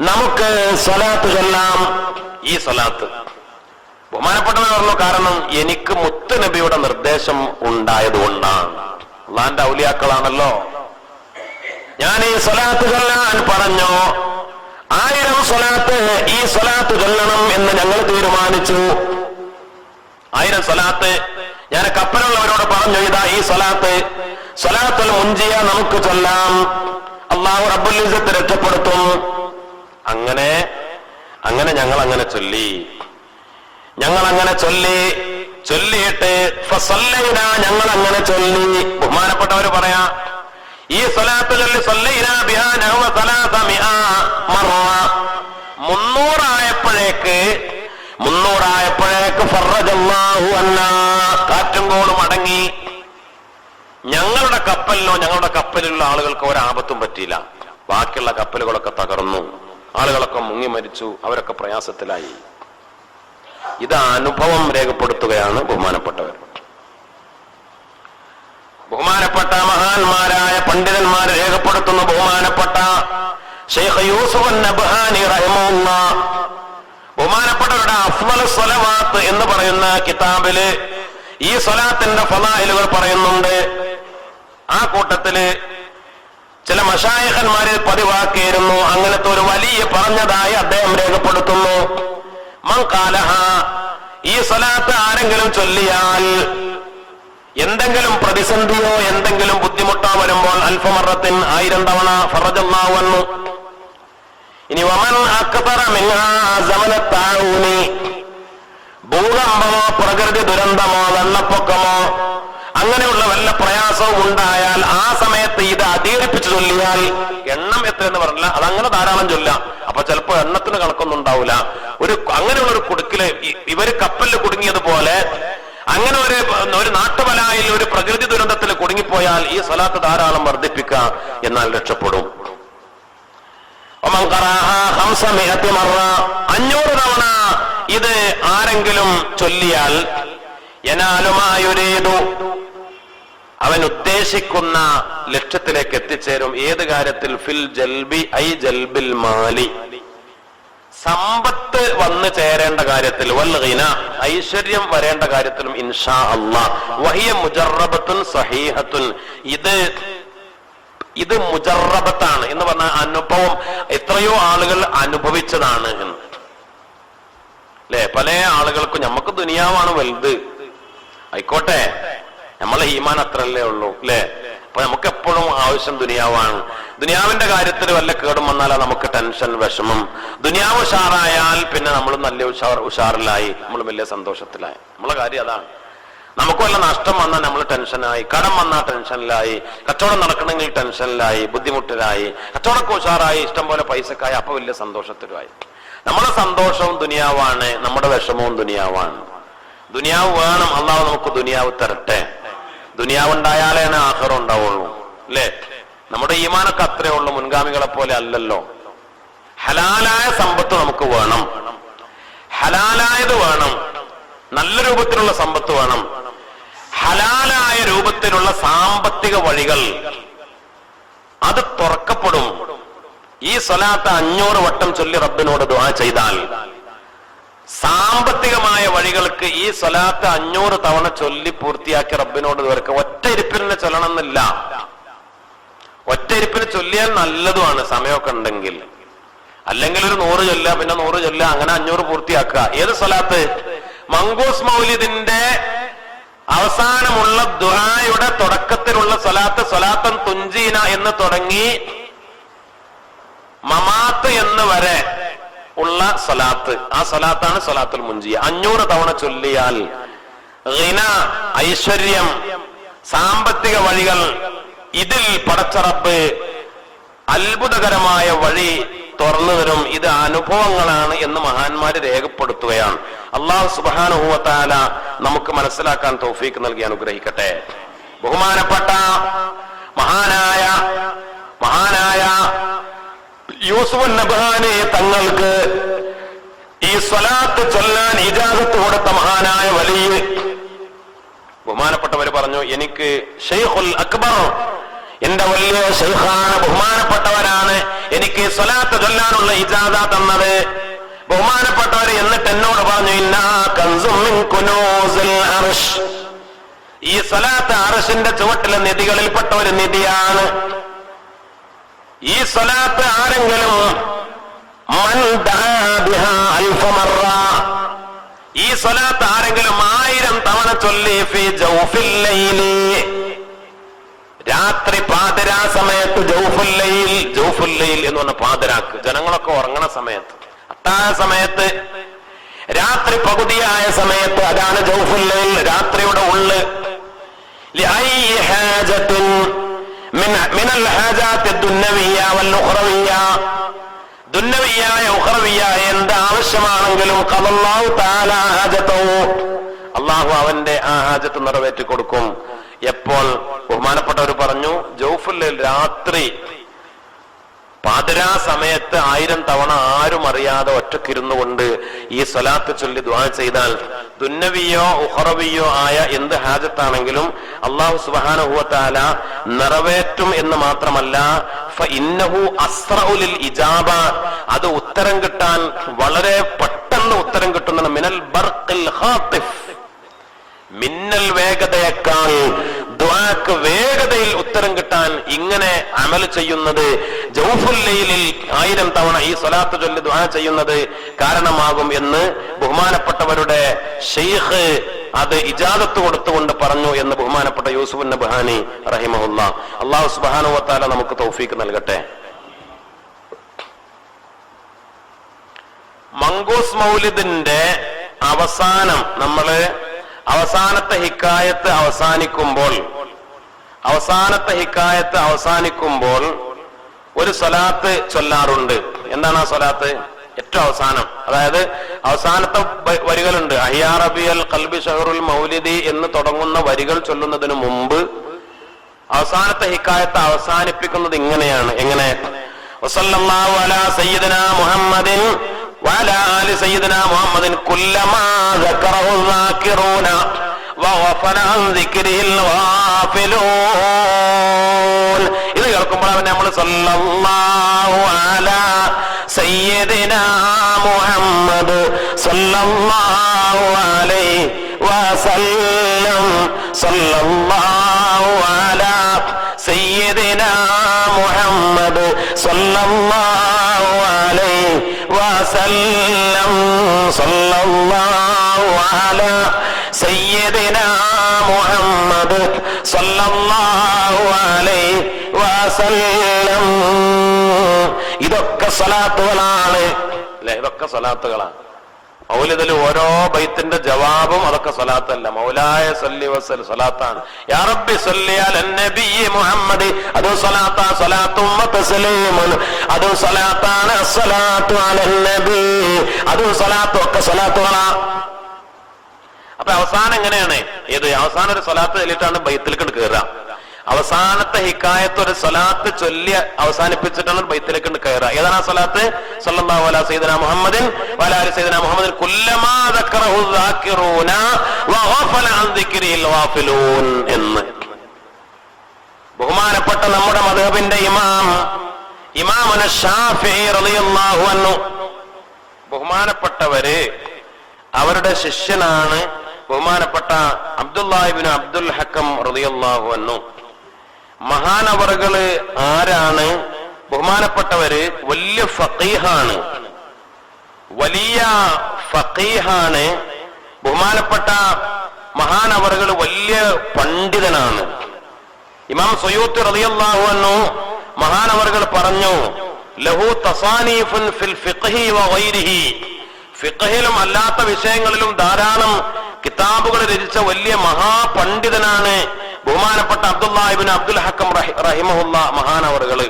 നമുക്ക് സ്വലാത്ത് ചൊല്ലാം. ഈ സ്വലാത്ത് ബഹുമാനപ്പെട്ടവർ പറഞ്ഞു, കാരണം എനിക്ക് മുത്തുനബിയുടെ നിർദ്ദേശം ഉണ്ടായതുകൊണ്ടാണ്. അള്ളാന്റെ ഔലിയാക്കളാണല്ലോ. ഞാൻ ഈ സ്വലാത്ത് ചൊല്ലാൻ പറഞ്ഞു. 1000 സ്വലാത്ത് ഈ സ്വലാത്ത് ചൊല്ലണം എന്ന് ഞങ്ങൾ തീരുമാനിച്ചു. 1000 സ്വലാത്ത് ഞാൻ കപ്പലുള്ളവരോട് പറഞ്ഞു, ഇതാ ഈ സ്വലാത്തുൽ മുൻജിയ നമുക്ക് ചൊല്ലാം, അല്ലാഹു റബ്ബുൽ ഇസ്സത്ത് രക്ഷപ്പെടുത്തും. അങ്ങനെ ഞങ്ങൾ അങ്ങനെ ചൊല്ലിയിട്ട് ഞങ്ങൾ അങ്ങനെ ചൊല്ലി. ബഹുമാനപ്പെട്ടവര് പറയാ, ഈ സ്വലാത്ത് ചൊല്ലി 300 ഫറജല്ലാഹു അന്നാ, കാറ്റും കോളും അടങ്ങി. ഞങ്ങളുടെ കപ്പലിലുള്ള ആളുകൾക്ക് ഒരാപത്തും പറ്റിയില്ല. ബാക്കിയുള്ള കപ്പലുകളൊക്കെ തകർന്നു, ആളുകളൊക്കെ മുങ്ങി മരിച്ചു, അവരൊക്കെ പ്രയാസത്തിലായി. ഇത് അനുഭവം രേഖപ്പെടുത്തുകയാണ് ബഹുമാനപ്പെട്ടവർ. ബഹുമാനപ്പെട്ട മഹാന്മാരായ പണ്ഡിതന്മാർ രേഖപ്പെടുത്തുന്ന ബഹുമാനപ്പെട്ട ശൈഖ് യൂസുഫ് അൻ-നബ്ഹാനി റഹിമഹുല്ലാഹ് ബഹുമാനപ്പെട്ടവരുടെ അഫ്ളലുസ് സ്വലവാത്ത് എന്ന് പറയുന്ന കിതാബില് ഈ സ്വലാത്തിന്റെ ഫളായിലുകൾ പറയുന്നുണ്ട്. ആ കൂട്ടത്തില് ചില മശായിഖന്മാര് പതിവാക്കിയിരുന്നു. അങ്ങനത്തെ ഒരു വലിയ പറഞ്ഞതായി അദ്ദേഹം രേഖപ്പെടുത്തുന്നു. മൻ ഖാലഹ, ഈ സ്വലാത്ത് ആരെങ്കിലും ചൊല്ലിയാൽ എന്തെങ്കിലും പ്രതിസന്ധിയോ എന്തെങ്കിലും ബുദ്ധിമുട്ടോ വരുമ്പോൾ അൽഫമറത്തിൻ 1000 തവണ ഫറജല്ലാഹു അൻഹു. ഇനി വമൻ അക്തറ മിൻഹാ സമനത്താഊനി, ഭൂകമ്പമോ പ്രകൃതി ദുരന്തമോ വെള്ളപ്പൊക്കമോ അങ്ങനെയുള്ള വല്ല പ്രയാസവും ഉണ്ടായാൽ ആ സമയത്ത് ഇത് അധികരിപ്പിച്ച് ചൊല്ലിയാൽ, എണ്ണം എത്രയെന്ന് പറഞ്ഞില്ല, അതങ്ങനെ ധാരാളം ചൊല്ലാം. അപ്പൊ ചിലപ്പോ എണ്ണത്തിന് കണക്കൊന്നും ഉണ്ടാവില്ല. അങ്ങനെയുള്ള ഒരു കുടുക്കില് ഇവര് കപ്പലിൽ കുടുങ്ങിയതുപോലെ അങ്ങനെ ഒരു നാട്ടുബലായിൽ ഒരു പ്രകൃതി ദുരന്തത്തിൽ കുടുങ്ങിപ്പോയാൽ ഈ സ്വലാത്ത് ധാരാളം വർദ്ധിപ്പിക്കുക, എന്നാൽ രക്ഷപ്പെടും. 500 തവണ ഇത് ആരെങ്കിലും ചൊല്ലിയാൽ യനാലുമായുരേതു, അവൻ ഉദ്ദേശിക്കുന്ന ലക്ഷ്യത്തിലേക്ക് എത്തിച്ചേരും. ഏത് കാര്യത്തിൽ? ഫിൽ ജൽബി ഐ ജൽബിൽ മാലി, സമ്പത്ത് വന്നു ചേരേണ്ട കാര്യത്തിൽ, വൽ ഗിന, ഐശ്വര്യം വരേണ്ട കാര്യത്തിലും ഇൻഷാ അല്ലാഹ്. വഹിയ മുജറബത്തുൻ സഹീഹത്തുൻ, ഇത് മുജറബത്താണ് എന്ന് പറഞ്ഞ അനുഭവം എത്രയോ ആളുകൾ അനുഭവിച്ചതാണ് എന്ന്. അല്ലെ, പല ആളുകൾക്കും നമുക്ക് ദുനിയാവാണ് വലുത്, ആയിക്കോട്ടെ, നമ്മളെ ഈമാൻ അത്രല്ലേ ഉള്ളൂ അല്ലെ. അപ്പൊ നമുക്ക് എപ്പോഴും ആവശ്യം ദുനിയാവാണ്. ദുനിയാവിന്റെ കാര്യത്തിൽ വല്ല കേടും വന്നാലാ നമുക്ക് ടെൻഷൻ, വിഷമം. ദുനിയാവ് ഉഷാറായാൽ പിന്നെ നമ്മൾ നല്ല ഉഷാറിലായി, നമ്മൾ വലിയ സന്തോഷത്തിലായി. നമ്മളെ കാര്യം അതാണ്. നമുക്ക് വല്ല നഷ്ടം വന്നാൽ നമ്മൾ ടെൻഷനായി, കടം വന്നാൽ ടെൻഷനിലായി, കച്ചവടം നടക്കണമെങ്കിൽ ടെൻഷനിലായി, ബുദ്ധിമുട്ടിലായി, കച്ചവടമൊക്കെ ഉഷാറായി, ഇഷ്ടം പോലെ പൈസക്കായി, അപ്പൊ വലിയ സന്തോഷത്തിലായി. നമ്മുടെ സന്തോഷവും ദുനിയാവാണ്, നമ്മുടെ വിഷമവും ദുനിയാവാണ്. ദുനിയാവ് വേണം, അള്ളാഹു നമുക്ക് ദുനിയാവ് തരട്ടെ. ദുനിയാവ് ഉണ്ടായാലേ ആഖിറ ഉണ്ടാവുള്ളൂ അല്ലേ. നമ്മുടെ ഈമാനൊക്കെ അത്രേ ഉള്ളൂ, മുൻഗാമികളെ പോലെ അല്ലല്ലോ. ഹലാലായ സമ്പത്ത് നമുക്ക് വേണം, ഹലാലായത് വേണം, നല്ല രൂപത്തിലുള്ള സമ്പത്ത് വേണം. ഹലാലായ രൂപത്തിലുള്ള സാമ്പത്തിക വഴികൾ അത് തുറക്കപ്പെടും. ഈ സ്വലാത്ത് 500 വട്ടം ചൊല്ലി റബ്ബിനോട് ദുആ ചെയ്താൽ സാമ്പത്തികമായ വഴികൾക്ക് ഈ സ്വലാത്ത് 500 തവണ ചൊല്ലി പൂർത്തിയാക്കി റബ്ബിനോട് ദുആ. ഒറ്റ ഇരിപ്പിനെ ചൊല്ലണമെന്നില്ല, ഒറ്റ ഇരിപ്പിന് ചൊല്ലിയാൽ നല്ലതുമാണ് സമയമൊക്കെ ഉണ്ടെങ്കിൽ. അല്ലെങ്കിൽ ഒരു 100 ചൊല്ല, പിന്നെ 100 ചൊല്ല, അങ്ങനെ 500 പൂർത്തിയാക്കുക. ഏത് സ്വലാത്ത്? മങ്കൂസ് മൗലിദിന്റെ അവസാനമുള്ള ദുആയുടെ തുടക്കത്തിലുള്ള സ്വലാത്ത്, സ്വലാത്തൻ തുഞ്ചീന എന്ന് തുടങ്ങി മമാത്ത് എന്ന് വരെ ഉള്ള സ്വലാത്ത്, ആ സ്വലാത്താണ് സ്വലാത്തുൽ മുഞ്ചിയ. 500 തവണ ചൊല്ലിയാൽ ഗിന, ഐശ്വര്യം, സാമ്പത്തിക വഴികൾ, ഇതിൽ പടച്ച റബ്ബ് അത്ഭുതകരമായ വഴി തുറന്നു തരും. ഇത് അനുഭവങ്ങളാണ് എന്ന് മഹാന്മാര് രേഖപ്പെടുത്തുകയാണ്. അല്ലാഹു സുബ്ഹാനഹു വ തആല നമുക്ക് മനസ്സിലാക്കാൻ തൗഫീഖ് നൽകി അനുഗ്രഹിക്കട്ടെ. ബഹുമാനപ്പെട്ട മഹാനായ യൂസുഫ് നബ്ഹാനി തങ്ങൾക്ക് ഈ സ്വലാത്ത് ചൊല്ലാൻ ഇജാസത്ത് കൊടുത്ത മഹാനായ വലിയ ബഹുമാനപ്പെട്ടവര് പറഞ്ഞു, എനിക്ക് ശൈഖുൽ അക്ബർ, എന്റെ വലിയ ശൈഖാണ്, ബഹുമാനപ്പെട്ടവരാണ് എനിക്ക് സ്വലാത്ത് ചൊല്ലാനുള്ള ഇജാസ തന്നത്. ബഹുമാനപ്പെട്ടവര് എന്നിട്ട് എന്നോട് പറഞ്ഞു, ഇന്നാ കൻസും മിൻ കുനൂസിൽ അർശ്, ഈ സ്വലാത്ത് അർശിന്റെ ചുവട്ടിലെ നിധികളിൽപ്പെട്ട ഒരു നിധിയാണ്. ഈ സ്വലാത്ത് ആരെങ്കിലും മൻ ദആ ബിഹാ അൽഫ മറ, ഈ സ്വലാത്ത് ആരെങ്കിലും 1000 തവണ ചൊല്ലി ഫീ ജൗഫിൽ ലൈലി, രാത്രി പാതിരാ സമയത്ത്, ജൗഫുൽ ലൈൽ എന്ന് പറഞ്ഞ പാതിരാക്ക്, ജനങ്ങളൊക്കെ ഉറങ്ങണ സമയത്ത്, അത്താഴ സമയത്ത്, രാത്രി പകുതിയായ സമയത്ത്, അതാണ് ജൗഫുൽ ലൈൽ, രാത്രിയുടെ ഉള്ള്. ലഅയ്യി ഹാജത്തിൻ മിനൽ ഹാജാത്തി ദുന്നവിയ്യ വൽ ഉഖ്റവിയ്യ, ദുന്നവിയ്യായ ഉഖ്റവിയ്യായ എന്ത് ആവശ്യമാണെങ്കിലും ഖദല്ലാഹു തആല ഹാജതഹു, അല്ലാഹു അവന്റെ ആ ഹാജത്ത് നിറവേറ്റി കൊടുക്കും. എപ്പോൾ? ബഹുമാനപ്പെട്ടവർ പറഞ്ഞു, ജൗഫുൽ ലൈൽ, രാത്രി പാതിരാ സമയത്ത് 1000 തവണ ആരും അറിയാതെ ഒറ്റക്കിരുന്നു കൊണ്ട് ഈ സ്വലാത്ത് ചൊല്ലി ദുആ ചെയ്താൽ ദുന്നവിയോ ഉഖറവിയോ ആയ എന്ത് ഹാജത്താണെങ്കിലും അല്ലാഹു സുബ്ഹാനഹു വ തആല നിറവേറ്റും എന്ന് മാത്രമല്ല, ഫഇന്നഹു അസ്റഉ ലിൽ ഇജാബ, അത് ഉത്തരം കിട്ടാൻ വളരെ പെട്ടെന്ന് ഉത്തരം കിട്ടുന്ന മിനൽ ബർഖിൽ ഖാതിഫ്, മിന്നൽ വേഗതയേക്കാൾ ദുആക്ക് വേഗതയിൽ ഉത്തരം കിട്ടാൻ ഇങ്ങനെ അമൽ ചെയ്യുന്നത്, ജൗഫുൽ ലൈലിൽ 1000 തവണ ഈ സ്വലാത്ത് ചൊല്ലി ദുആ ചെയ്യുന്നത് കാരണമാകും എന്ന് ബഹുമാനപ്പെട്ടവരുടെ ശൈഖ് അത് ഇജാസത്ത് കൊടുത്തുകൊണ്ട് പറഞ്ഞു എന്ന് ബഹുമാനപ്പെട്ട യൂസുഫ് നബ്ഹാനി റഹിമഹുല്ലാ. അല്ലാഹു സുബ്ഹാനഹു വ തആല നമുക്ക് തൗഫീഖ് നൽകട്ടെ. മങ്കൂസ് മൗലിദിന്റെ അവസാനം, നമ്മള് അവസാനത്തെ ഹിക്കായത്ത് അവസാനിക്കുമ്പോൾ ഒരു സ്വലാത്ത് ചൊല്ലാറുണ്ട്. എന്താണ് ആ സ്വലാത്ത്? ഏറ്റവും അവസാനം, അതായത് അവസാനത്തെ വരികളുണ്ട്. അഹ്യാ റബിയൽ ഖൽബി ഷഹറുൽ മൗലിദി എന്ന് തുടങ്ങുന്ന വരികൾ ചൊല്ലുന്നതിന് മുമ്പ് അവസാനത്തെ ഹിക്കായത്ത് അവസാനിപ്പിക്കുന്നത് ഇങ്ങനെയാണ്. എങ്ങനെ? വസല്ലല്ലാഹു അലാ സയ്യിദിനാ മുഹമ്മദിൻ വഅലാ ആലി സയ്യിദിനാ മുഹമ്മദിൻ കുല്ലമാ ദക്കറഹു ദാകിറൂന വഗഫല അൻ ദിക്രിഹിൽ ഗാഫിലൂൻ. ഇത് കേൾക്കുമ്പോൾ നമ്മൾ സല്ലല്ലാഹു അലാ സയ്യിദിനാ മുഹമ്മദ് സല്ലല്ലാഹു അലൈഹി വസല്ലം, സല്ലല്ലാഹു അലാ സയ്യിദിനാ മുഹമ്മദ് സല്ലല്ലാഹു അലൈഹി വസല്ലം, സല്ലല്ലാഹു അലാ സയ്യിദിനാ മുഹമ്മദ് സല്ലല്ലാഹു അലൈഹി വസല്ലം. ഇതൊക്കെ സ്വലാത്തുകളാണ് അല്ലെ? ഇതൊക്കെ സ്വലാത്തുകളാണ്. മൗലിദിൽ ഓരോ ബൈത്തിന്റെ ജവാബും അതൊക്കെ സ്വലാത്തല്ല. മൗലായ സല്ലി വസല്ലം സ്വലാത്താണ്. യാ റബ്ബി സല്ലി അലൻ നബി മുഹമ്മദ്, അത് സ്വലാത്താ, സ്വലാത്തും തസ്ലീമുൻ, അത് സ്വലാത്താണ്. അസ്സലാത്തു അലൻ നബി, അത് സ്വലാത്തും ഒക്കെ സ്വലാത്തുകളാ. അപ്പൊ അവസാനം എങ്ങനെയാണ്? ഏത് അവസാനം ഒരു സ്വലാത്ത് ചൊല്ലിട്ടാണ് ബൈത്തിലേക്ക് കയറുക. അവസാനത്തെ ഹിക്കായത്ത് ഒരു സ്വലാത്ത് ചൊല്ലി അവസാനിപ്പിച്ചിട്ടാണ് ബൈത്തിലേക്ക് കയറുക. ഏതാണ് ആ സ്വലാത്ത്? സല്ലല്ലാഹു അലാ സയ്യിദിനാ മുഹമ്മദിൻ വഅലാ ആലി സയ്യിദിനാ മുഹമ്മദിൻ കുല്ലമാ ദക്കറഹു ദാകിറൂന വഗഫല അൻ ദിക്രിൽ ഗാഫിലൂൻ എന്ന്. ബഹുമാനപ്പെട്ട നമ്മുടെ മദ്ഹബിന്റെ ഇമാമുന ശാഫിഈ റളിയല്ലാഹു അൻഹു, ബഹുമാനപ്പെട്ടവര് അവരുടെ ശിഷ്യനാണ് ബഹുമാനപ്പെട്ട അബ്ദുല്ലാഹി ഇബ്നു അബ്ദുൽ ഹക്കം റളിയല്ലാഹു അൻഹു. മഹാനവറുകള് ആരാണ്? ബഹുമാനപ്പെട്ടവര് വലിയ ഫഖീഹാണ്, വലിയ ഫഖീഹാണ്. ബഹുമാനപ്പെട്ട മഹാനവറുകൾ വലിയ പണ്ഡിതനാണ്. ഇമാം സുയൂത്തി റളിയല്ലാഹു അൻഹു മഹാനവറുകൾ പറഞ്ഞു, ലഹു തസാനീഫുൻ ഫിൽ ഫിഖ്ഹി വഗൈരിഹി, ഫിഖ്ഹിലും അല്ലാത്ത വിഷയങ്ങളിലും ധാരാളം കിതാബുകൾ രചിച്ച വലിയ മഹാപണ്ഡിതനാണ് ബഹുമാനപ്പെട്ട അബ്ദുല്ലാഹി ഇബ്നു അബ്ദുൽ ഹക്കം റഹിമഹുല്ലാ മഹാനവറുകള്.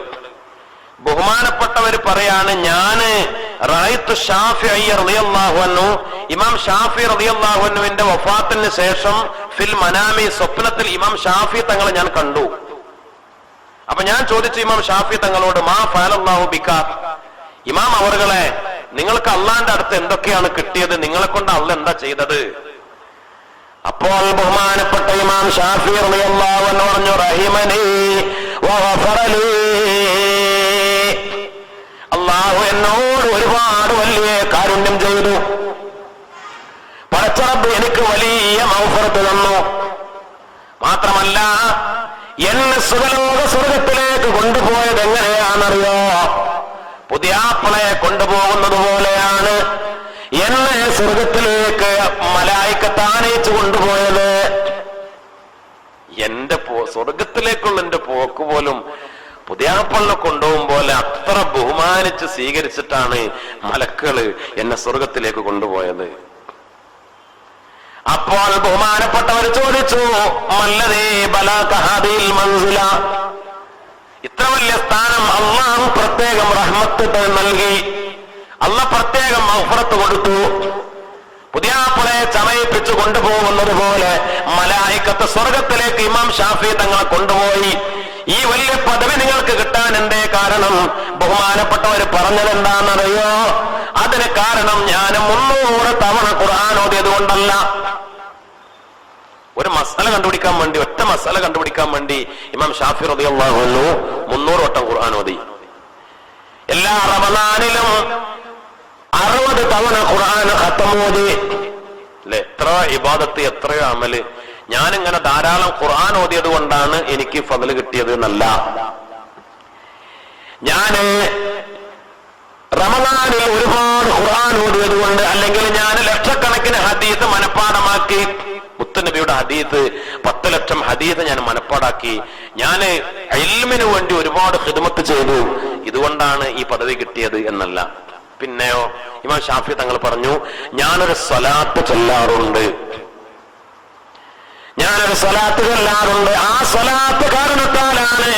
ബഹുമാനപ്പെട്ടവര് പറയാണ്, ഞാന് റഅയ്തു ശാഫിഈ റളിയല്ലാഹു അൻഹു, ഇമാം ഷാഫി റളിയല്ലാഹു അൻഹുവിന്റെ വഫാത്തിന് ശേഷം ഫിൽ മനാമി, സ്വപ്നത്തിൽ ഇമാം ഷാഫി തങ്ങളെ ഞാൻ കണ്ടു. അപ്പൊ ഞാൻ ചോദിച്ചു ഇമാം ഷാഫി തങ്ങളോട്, മാ ഫഅലല്ലാഹു ബിക, ഇമാം അവറുകളെ നിങ്ങൾക്ക് അള്ളാന്റെ അടുത്ത് എന്തൊക്കെയാണ് കിട്ടിയത്, നിങ്ങളെ കൊണ്ട് അള്ള എന്താ ചെയ്തത്? അപ്പോൾ ബഹുമാനപ്പെട്ട ഇമാം ഷാഫി റളിയല്ലാഹു അൻഹു പറഞ്ഞു, റഹിമനി വഗഫറലി, അല്ലാഹു എന്നോട് ഒരുപാട് വലിയ കാരുണ്യം ചെയ്തു. പടച്ച റബ്ബ് എനിക്ക് വലിയ മഗ്ഫിറത്ത് തന്നു. മാത്രമല്ല എന്നെ സുഖലോക സ്വർഗത്തിലേക്ക് കൊണ്ടുപോയത് എങ്ങനെയാണെന്നറിയോ? പുതിയാപ്പിളയെ കൊണ്ടുപോകുന്നത് പോലെയാണ് എന്നെ സ്വർഗത്തിലേക്ക് മലായിക്കത്ത് ആനയിച്ചു കൊണ്ടുപോയത്. എന്റെ സ്വർഗത്തിലേക്കുള്ള എന്റെ പോക്ക് പോലും പുതിയാപ്പിളിനെ കൊണ്ടുപോകും പോലെ അത്ര ബഹുമാനിച്ച് സ്വീകരിച്ചിട്ടാണ് മലക്കുകള് എന്നെ സ്വർഗത്തിലേക്ക് കൊണ്ടുപോയത്. അപ്പോൾ ബഹുമാനപ്പെട്ടവർ ചോദിച്ചു, മല്ലദീ ബലക ഹാദിൽ മൻസില, ഇത്ര വലിയ സ്ഥാനം അല്ലാഹു പ്രത്യേകം റഹ്മത്ത് നൽകി, അല്ലാഹു പ്രത്യേകം മഗ്ഫിറത്ത് കൊടുത്തു. പുതിയാപ്പിളയെ ചമയിപ്പിച്ചു കൊണ്ടുപോകുന്നത് പോലെ മലായിക്കത്ത് സ്വർഗത്തിലേക്ക് ഇമാം ഷാഫി തങ്ങളെ കൊണ്ടുപോയി. ഈ വലിയ പദവി നിങ്ങൾക്ക് കിട്ടാൻ എന്തേ കാരണം? ബഹുമാനപ്പെട്ടവർ പറഞ്ഞത് എന്താണെന്നറിയോ? അതിന് കാരണം ഞാൻ 300 തവണ ഖുർആൻ ഓതിയത് കൊണ്ടല്ല. ഒരു മസാല കണ്ടുപിടിക്കാൻ വേണ്ടി, ഒറ്റ മസാല കണ്ടുപിടിക്കാൻ വേണ്ടി ഇമാം ഷാഫി റളിയല്ലാഹു അൻഹു 300 വട്ടം ഖുർആൻ ഓതി. എല്ലാ റമദാനിലും 60 തവണ ഖുർആൻ ഖത്ം ഓതി. അല്ലെ, എത്ര ഇബാദത്ത്, എത്രയോ അമല്. ഞാനിങ്ങനെ ധാരാളം ഖുർആൻ ഓതിയത് കൊണ്ടാണ് എനിക്ക് ഫضل കിട്ടിയത് എന്നല്ല. ഞാന് റമദാനിൽ ഒരുപാട് ഖുർആൻ ഓതിയത് കൊണ്ട്, അല്ലെങ്കിൽ ഞാൻ ലക്ഷക്കണക്കിന് ഹദീസ് മനപ്പാടമാക്കി, മുത്തുനബിയുടെ ഹദീസ് 10 ലക്ഷം ഹദീസ് ഞാൻ മനപ്പാടാക്കി, ഞാൻ ഇൽമിന് വേണ്ടി ഒരുപാട് ഖിദ്മത്ത് ചെയ്തു, ഇതുകൊണ്ടാണ് ഈ പദവി കിട്ടിയത് എന്നല്ല. പിന്നെയോ ഇമാം ഷാഫി തങ്ങൾ പറഞ്ഞു, ഞാനൊരു സ്വലാത്ത് ചൊല്ലാറുണ്ട്, ആ സ്വലാത്ത് കാരണത്താലാണ്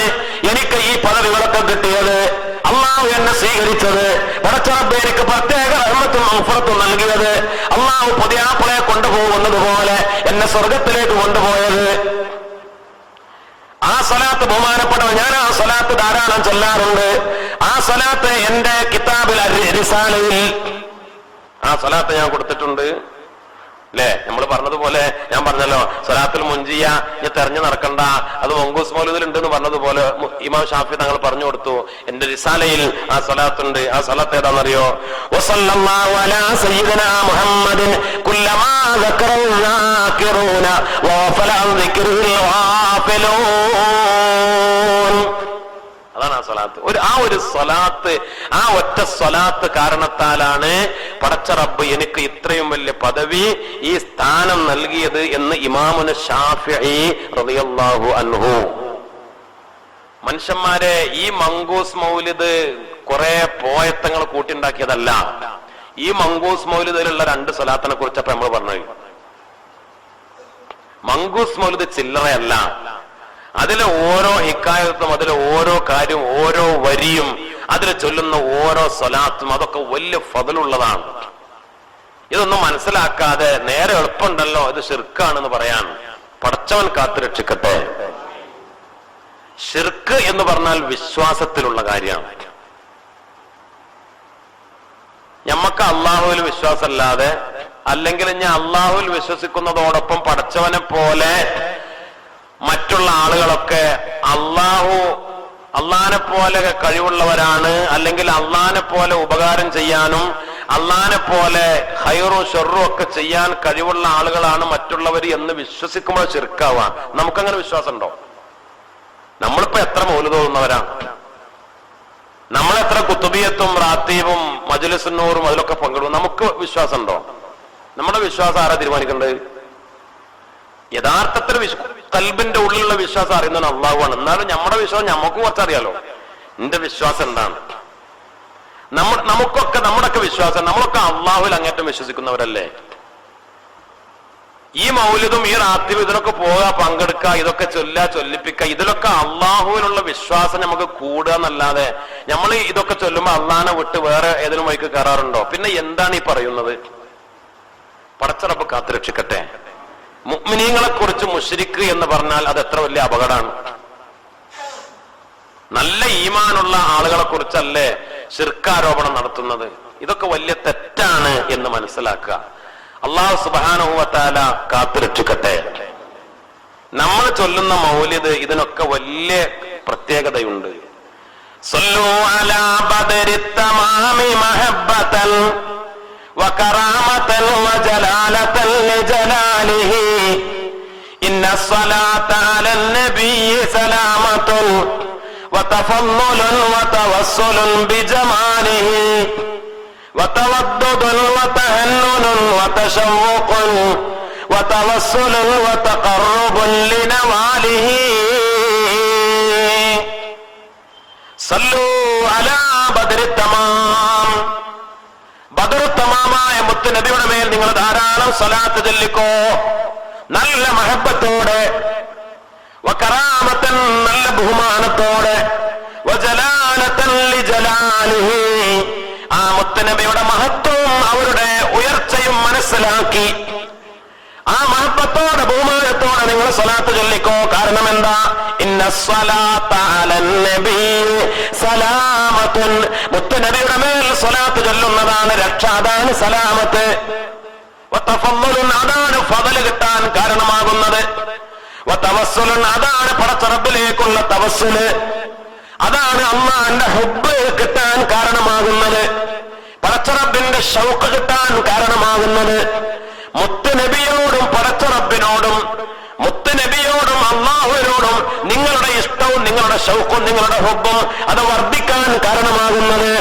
എനിക്ക് ഈ പദവികളൊക്കെ കിട്ടിയത്, അള്ളാഹു എന്നെ സ്വീകരിച്ചത്, പടച്ച റബ്ബ് എനിക്ക് പ്രത്യേക റഹ്മത്തും മഗ്ഫിറത്തും നൽകിയത്, അള്ളാഹു പുതിയാപ്പിളയെ കൊണ്ടുപോകുന്നത് പോലെ എന്നെ സ്വർഗത്തിലേക്ക് കൊണ്ടുപോയത്. ആ സ്വലാത്ത് ബഹുമാനപ്പെട്ടവ, ഞാൻ ആ സ്വലാത്ത് ധാരാളം ചൊല്ലാറുണ്ട്. ആ സ്വലാത്ത് എന്റെ കിതാബിൽ റിസാലയിൽ ആ സ്വലാത്ത് ഞാൻ കൊടുത്തിട്ടുണ്ട്. അല്ലെ, നമ്മൾ പറഞ്ഞതുപോലെ, ഞാൻ പറഞ്ഞല്ലോ സ്വലാത്തുൽ മുൻജിയ ഞാൻ തെരഞ്ഞു നടക്കണ്ട, അത് മങ്കൂസ് മൗലൂദിൽ ഉണ്ടെന്ന് പറഞ്ഞതുപോലെ ഇമാം ഷാഫി തങ്ങൾ പറഞ്ഞു കൊടുത്തു. എന്റെ റിസാലയിൽ ആ സ്വലാത്തുണ്ട്. ആ സ്വലാത്ത് ഏതാണെന്നറിയോ? വസല്ലല്ലാഹു അലാ സയ്യിദിനാ മുഹമ്മദിൻ കുല്ലമാ ദക്കറൽ നാകിറൂന വഗഫല അൻ ദിക്രിൽ ഗാഫിലൂൻ. അതാണ് ആ സ്വലാത്ത്. ആ ഒരു സ്വലാത്ത്, ആ ഒറ്റ സ്വലാത്ത് കാരണത്താലാണ് പടച്ച റബ്ബ് എനിക്ക് ഇത്രയും വലിയ പദവി, ഈ സ്ഥാനം നൽകിയത് എന്ന് ഇമാമുന ശാഫിഈ റളിയല്ലാഹു അൻഹു. മനുഷ്യന്മാരെ, ഈ മങ്കൂസ് മൗലിദ് കുറെ പോയത്തങ്ങൾ കൂട്ടിണ്ടാക്കിയതല്ല. ഈ മങ്കൂസ് മൗലിദിലുള്ള 2 സ്വലാത്തിനെ കുറിച്ചപ്പോ നമ്മൾ പറഞ്ഞത്. മങ്കൂസ് മൗലിദ് ചില്ലറയല്ല. അതിലെ ഓരോ ഹിക്കായത്തും, അതിലെ ഓരോ കാര്യവും, ഓരോ വരിയും, അതിൽ ചൊല്ലുന്ന ഓരോ സ്വലാത്തും അതൊക്കെ വലിയ ഫضലുള്ളതാണ്. ഇതൊന്നും മനസ്സിലാക്കാതെ നേരെ എളുപ്പമുണ്ടല്ലോ ഇത് ശിർക്കാണെന്ന് പറയാൻ പടച്ചവൻ കാത്തു രക്ഷിക്കട്ടെ. ശിർക്ക് എന്ന് പറഞ്ഞാൽ വിശ്വാസത്തിലുള്ള കാര്യമാണ്. ഞമ്മക്ക് അള്ളാഹുവിൽ വിശ്വാസമല്ലാതെ, അല്ലെങ്കിൽ ഞാൻ അള്ളാഹുവിൽ വിശ്വസിക്കുന്നതോടൊപ്പം പടച്ചവനെ പോലെ മറ്റുള്ള ആളുകളൊക്കെ അള്ളാഹിനെ പോലെ കഴിവുള്ളവരാണ്, അല്ലെങ്കിൽ അള്ളാഹിനെ പോലെ ഉപകാരം ചെയ്യാനും അള്ളാഹിനെ പോലെ ഖൈറും ഷർറും ഒക്കെ ചെയ്യാൻ കഴിവുള്ള ആളുകളാണ് മറ്റുള്ളവർ എന്ന് വിശ്വസിക്കുമ്പോൾ ശിർക്കാവാം. നമുക്കങ്ങനെ വിശ്വാസം ഉണ്ടോ? നമ്മളിപ്പോ എത്ര മൗലിദ് ഓതുന്നവരാണ്, നമ്മളെത്ര കുത്തുബിയത്തും റാത്തീബും മജ്ലിസുന്നൂറും അതിലൊക്കെ പങ്കെടുക്കും. നമുക്ക് വിശ്വാസം ഉണ്ടോ? നമ്മുടെ വിശ്വാസം ആരാ തീരുമാനിക്കേണ്ടത്? യഥാർത്ഥത്തിൽ കൽബിന്റെ ഉള്ളിലുള്ള വിശ്വാസം അറിയുന്നതാണ് അള്ളാഹുവാണ്. എന്നാലും നമ്മുടെ വിശ്വാസം നമുക്ക് കുറച്ചറിയാലോ. എന്റെ വിശ്വാസം എന്താണ്? നമ്മുടെയൊക്കെ വിശ്വാസം, നമ്മളൊക്കെ അള്ളാഹുവിൽ അങ്ങേറ്റം വിശ്വസിക്കുന്നവരല്ലേ? ഈ മൗലിദും ഈ റാത്തീബും ഇതിനൊക്കെ പോകാ, പങ്കെടുക്കുക, ഇതൊക്കെ ചൊല്ലിപ്പിക്കുക, ഇതിലൊക്കെ അള്ളാഹുവിനുള്ള വിശ്വാസം നമുക്ക് കൂടുക എന്നല്ലാതെ നമ്മൾ ഇതൊക്കെ ചൊല്ലുമ്പോ അള്ളാഹിനെ വിട്ട് വേറെ ഏതെങ്കിലും വഴിക്ക് കയറാറുണ്ടോ? പിന്നെ എന്താണ് ഈ പറയുന്നത്? പടച്ചറപ്പ് കാത്തു രക്ഷിക്കട്ടെ. മുഅ്മിനീങ്ങളെ കുറിച്ച് മുശ്രിക്ക് എന്ന് പറഞ്ഞാൽ അത് എത്ര വലിയ അപകടമാണ്. നല്ല ഈമാനുള്ള ആളുകളെ കുറിച്ചല്ലേ ശിർക്കാരോപണം നടത്തുന്നത്. ഇതൊക്കെ വലിയ തെറ്റാണ് എന്ന് മനസ്സിലാക്കുക. അല്ലാഹു സുബ്ഹാനഹു വ തആല കാത്തു രക്ഷിക്കട്ടെ. നമ്മൾ ചൊല്ലുന്ന മൗലിദ് ഇതിനൊക്കെ വലിയ പ്രത്യേകതയുണ്ട്. സല്ലു അലാ ബദരി തമാമി മഹബ്ബതൻ വകറാമതൻ വജലാലതൻ ലിജലാലിഹി ഇന്ന സ്വലാത അലൻ നബിയ്യി സലാമത്തുൻ വതഫദ്ദുലുൻ വതവസ്സുലുൻ ബിജമാലിഹി വതവദ്ദുദുൻ വതഹന്നുനുൻ വതശവ്വുഖുൻ വതവസ്സുലുൻ വതഖർറുബുൻ ലിനവാലിഹി സല്ലു അലാ ബദരി തമാം. ബദർ തമാമായ മുത്ത് നബിയുടെ മേൽ നിങ്ങൾ ധാരാളം സ്വലാത്ത് ചൊല്ലിക്കോ, നല്ല മഹബ്ബത്തോടെ, വകറാമത്തൻ നല്ല ബഹുമാനത്തോടെ, വജലാലതൻ ലിജലാലിഹി ആ മുത്ത് നബിയുടെ മഹത്വവും അവരുടെ ഉയർച്ചയും മനസ്സിലാക്കി ആ മഹബ്ബത്തോടെ ബഹുമാനത്തോടെ നിങ്ങൾ സ്വലാത്ത് ചൊല്ലിക്കോ. കാരണം എന്താ? ഇന്ന സ്വലാത്ത അലൻ നബി സലാമത്തുൻ. മുത്ത് നബിയുടെ മേൽ സ്വലാത്ത് ചൊല്ലുന്നതാണ് രക്ഷ, അതാണ് സലാമത്ത്. വതഫദ്ദുലുൻ അതാണ് ഫദൽ കിട്ടാൻ കാരണമാകുന്നത്. വതവസ്സുലുൻ അതാണ് പടച്ച റബ്ബിലേക്കുള്ള തവസ്സുല്, അതാണ് അല്ലാഹുവിന്റെ ഹുബ്ബ് കിട്ടാൻ കാരണമാകുന്നത്, പടച്ച റബ്ബിന്റെ ഷൗഖ് കിട്ടാൻ കാരണമാകുന്നത്. മുത്ത് നബിയോടും പടച്ച റബ്ബിനോടും മുത്ത് നബിയോടും അള്ളാഹുവിനോടും നിങ്ങളുടെ ഇഷ്ടവും നിങ്ങളുടെ ഷൗഖും നിങ്ങളുടെ ഹുബ്ബും അത് വർദ്ധിക്കാൻ കാരണമാകുന്നത്,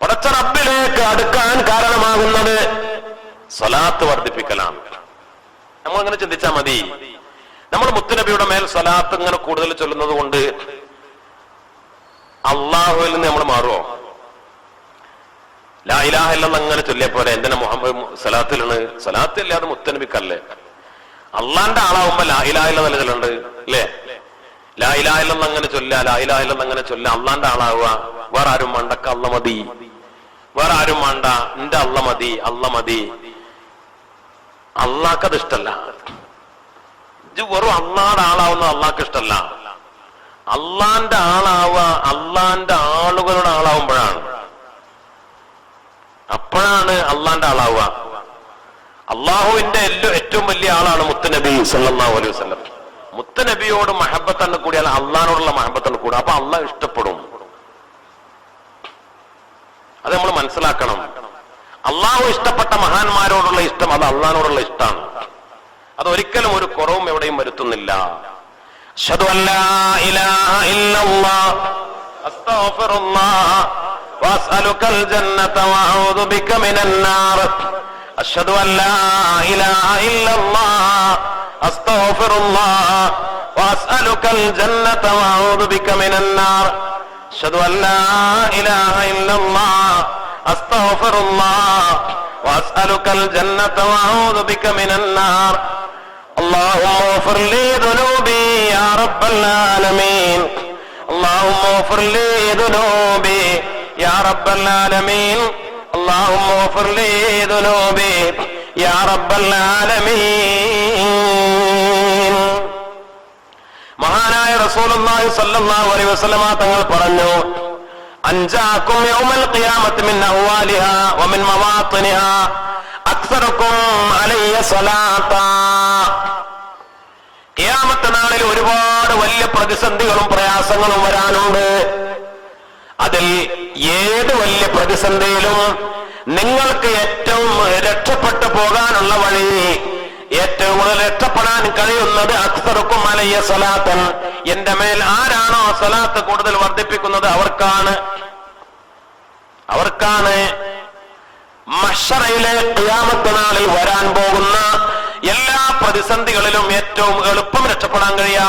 പടച്ച റബ്ബിലേക്ക് അടുക്കാൻ കാരണമാകുന്നത് സ്വലാത്ത് വർദ്ധിപ്പിക്കലാണ്. നമ്മൾ അങ്ങനെ ചിന്തിച്ചാൽ മതി. നമ്മൾ മുത്തുനബിയുടെ മേൽ സ്വലാത്ത് ഇങ്ങനെ കൂടുതൽ ചൊല്ലുന്നത് കൊണ്ട് അള്ളാഹുവിൽ നിന്ന് നമ്മൾ മാറുമോ? ലാ ഇലാഹ ഇല്ലല്ലാഹ് അങ്ങനെ ചൊല്ലിയ പോലെ എന്തിനാ മുഹമ്മദ് സ്വലാത്തിലാണ്? സ്വലാത്തില്ലാതെ മുത്തുനബിക്കല്ലേ? അള്ളാന്റെ ആളാവുമ്പോ ലാ ഇലാഹ ഇല്ലല്ലാഹ് ചൊല്ലുണ്ട് അല്ലേ? ലാ ഇലാഹ ഇല്ലല്ലാഹ് അങ്ങനെ ചൊല്ല, ലാ ഇലാഹ ഇല്ലല്ലാഹ് അങ്ങനെ ചൊല്ല, അള്ളാന്റെ ആളാവുക. വേറെ ആരും വേണ്ടക്ക അള്ള മതി, വേറെ ആരും വേണ്ട, എന്റെ അള്ള മതി, അള്ള മതി. അള്ളാഹ്ക്കത് ഇഷ്ടല്ല. ഇത് വെറും അള്ളാന്റെ ആളാവുന്ന അള്ളാഹ്ക്ക് ഇഷ്ടല്ല. അള്ളാന്റെ ആളാവുക അള്ളാന്റെ ആളുകളുടെ ആളാവുമ്പോഴാണ്, അപ്പോഴാണ് അള്ളാന്റെ ആളാവുക. അള്ളാഹുവിന്റെ ഏറ്റവും വലിയ ആളാണ് മുത്തുനബി സല്ലല്ലാഹു അലൈഹി വസല്ലം. മുത്തുനബിയോട് മഹബത്താണ് കൂടിയാൽ അള്ളാഹിനോടുള്ള മഹബത്താണ് കൂടുക. അപ്പൊ അള്ളാഹ് ഇഷ്ടപ്പെടും. അത് നമ്മൾ മനസ്സിലാക്കണം. അള്ളാഹു ഇഷ്ടപ്പെട്ട മഹാന്മാരോടുള്ള ഇഷ്ടം അത് അള്ളാഹിനോടുള്ള ഇഷ്ടമാണ്. അതൊരിക്കലും ഒരു കുറവും എവിടെയും വരുത്തുന്നില്ല. അശ്ഹദു അല്ലാ ഇലാഹ ഇല്ലല്ലാഹ് അസ്തഗ്ഫിറുല്ലാഹ് വഅസ്അലുകൽ ജന്നത വഅഊദു ബിക മിനൻ നാർ. അശ്ഹദു അല്ലാ ഇലാഹ ഇല്ലല്ലാഹ് അസ്തഗ്ഫിറുല്ലാഹ് വഅസ്അലുകൽ ജന്നത വഅഊദു ബിക മിനൻ നാർ. അശ്ഹദു അല്ലാ ഇലാഹ ഇല്ലല്ലാഹ് അസ്തഗ്ഫിറുല്ലാഹ് വഅസ്അലുകൽ ജന്നത വഅഊദു ബിക മിനൻ നാർ. اللهم اغفر لي ذنوبي يا رب العالمين. اللهم اغفر لي ذنوبي يا رب العالمين. اللهم اغفر لي ذنوبي يا رب العالمين. മഹാനായ റസൂൽ റസൂലുള്ളാഹി സ്വല്ലല്ലാഹു അലൈഹി വസല്ലമ തങ്ങൾ പറഞ്ഞു, അൻജാകും യൗമൽ ഖിയാമത്തി മിൻ അഹ്വാലിഹാ വമിൻ മവാത്തിനിഹാ അക്സറുകും അലയ്യ സ്വലാത്താ. ഖിയാമത്ത് നാളിൽ ഒരുപാട് വലിയ പ്രതിസന്ധികളും പ്രയാസങ്ങളും വരാനുണ്ട്. അതിൽ ഏത് വലിയ പ്രതിസന്ധിയിലും നിങ്ങൾക്ക് ഏറ്റവും രക്ഷപ്പെട്ടു പോകാനുള്ള വഴി, ഏറ്റവും കൂടുതൽ രക്ഷപ്പെടാൻ കഴിയുന്നത് അക്സറുക്കും അലയ്യ സ്വലാത്തൻ, എന്റെ മേൽ ആരാണോ സ്വലാത്ത് കൂടുതൽ വർദ്ധിപ്പിക്കുന്നത് അവർക്കാണ് മഹ്ശറയിലെ ഖിയാമത്ത് നാളിൽ വരാൻ പോകുന്ന എല്ലാ പ്രതിസന്ധികളിലും ഏറ്റവും എളുപ്പം രക്ഷപ്പെടാൻ കഴിയുക.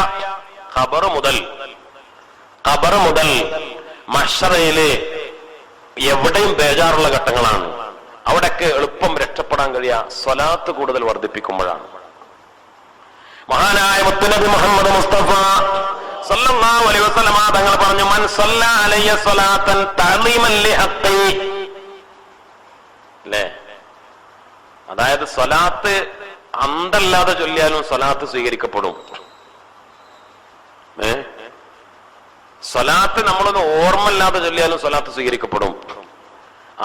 ഖബർ മുതൽ മഹ്ശറയിലെ എവിടെയും ബേജാറുള്ള ഘട്ടങ്ങളാണ്. അവിടൊക്കെ എളുപ്പം രക്ഷപ്പെടാൻ കഴിയുക സ്വലാത്ത് കൂടുതൽ വർദ്ധിപ്പിക്കുമ്പോഴാണ്. മഹാനായ മുത്തുനബി മുഹമ്മദ് മുസ്തഫ സല്ലല്ലാഹു അലൈഹി വസല്ലമ തങ്ങൾ പറഞ്ഞു, മൻ സല്ലല്ലാ അലൈഹി സ്വലാത്തൻ തഅലീമൻ ലിഹഖി. അല്ലേ? അതായത് സ്വലാത്ത് അന്തല്ലാതെ ചൊല്ലിയാലും സ്വലാത്ത് സ്വീകരിക്കപ്പെടും. സ്വലാത്ത് നമ്മളൊന്ന് ഓർമ്മല്ലാതെ ചൊല്ലിയാലും സ്വലാത്ത് സ്വീകരിക്കപ്പെടും.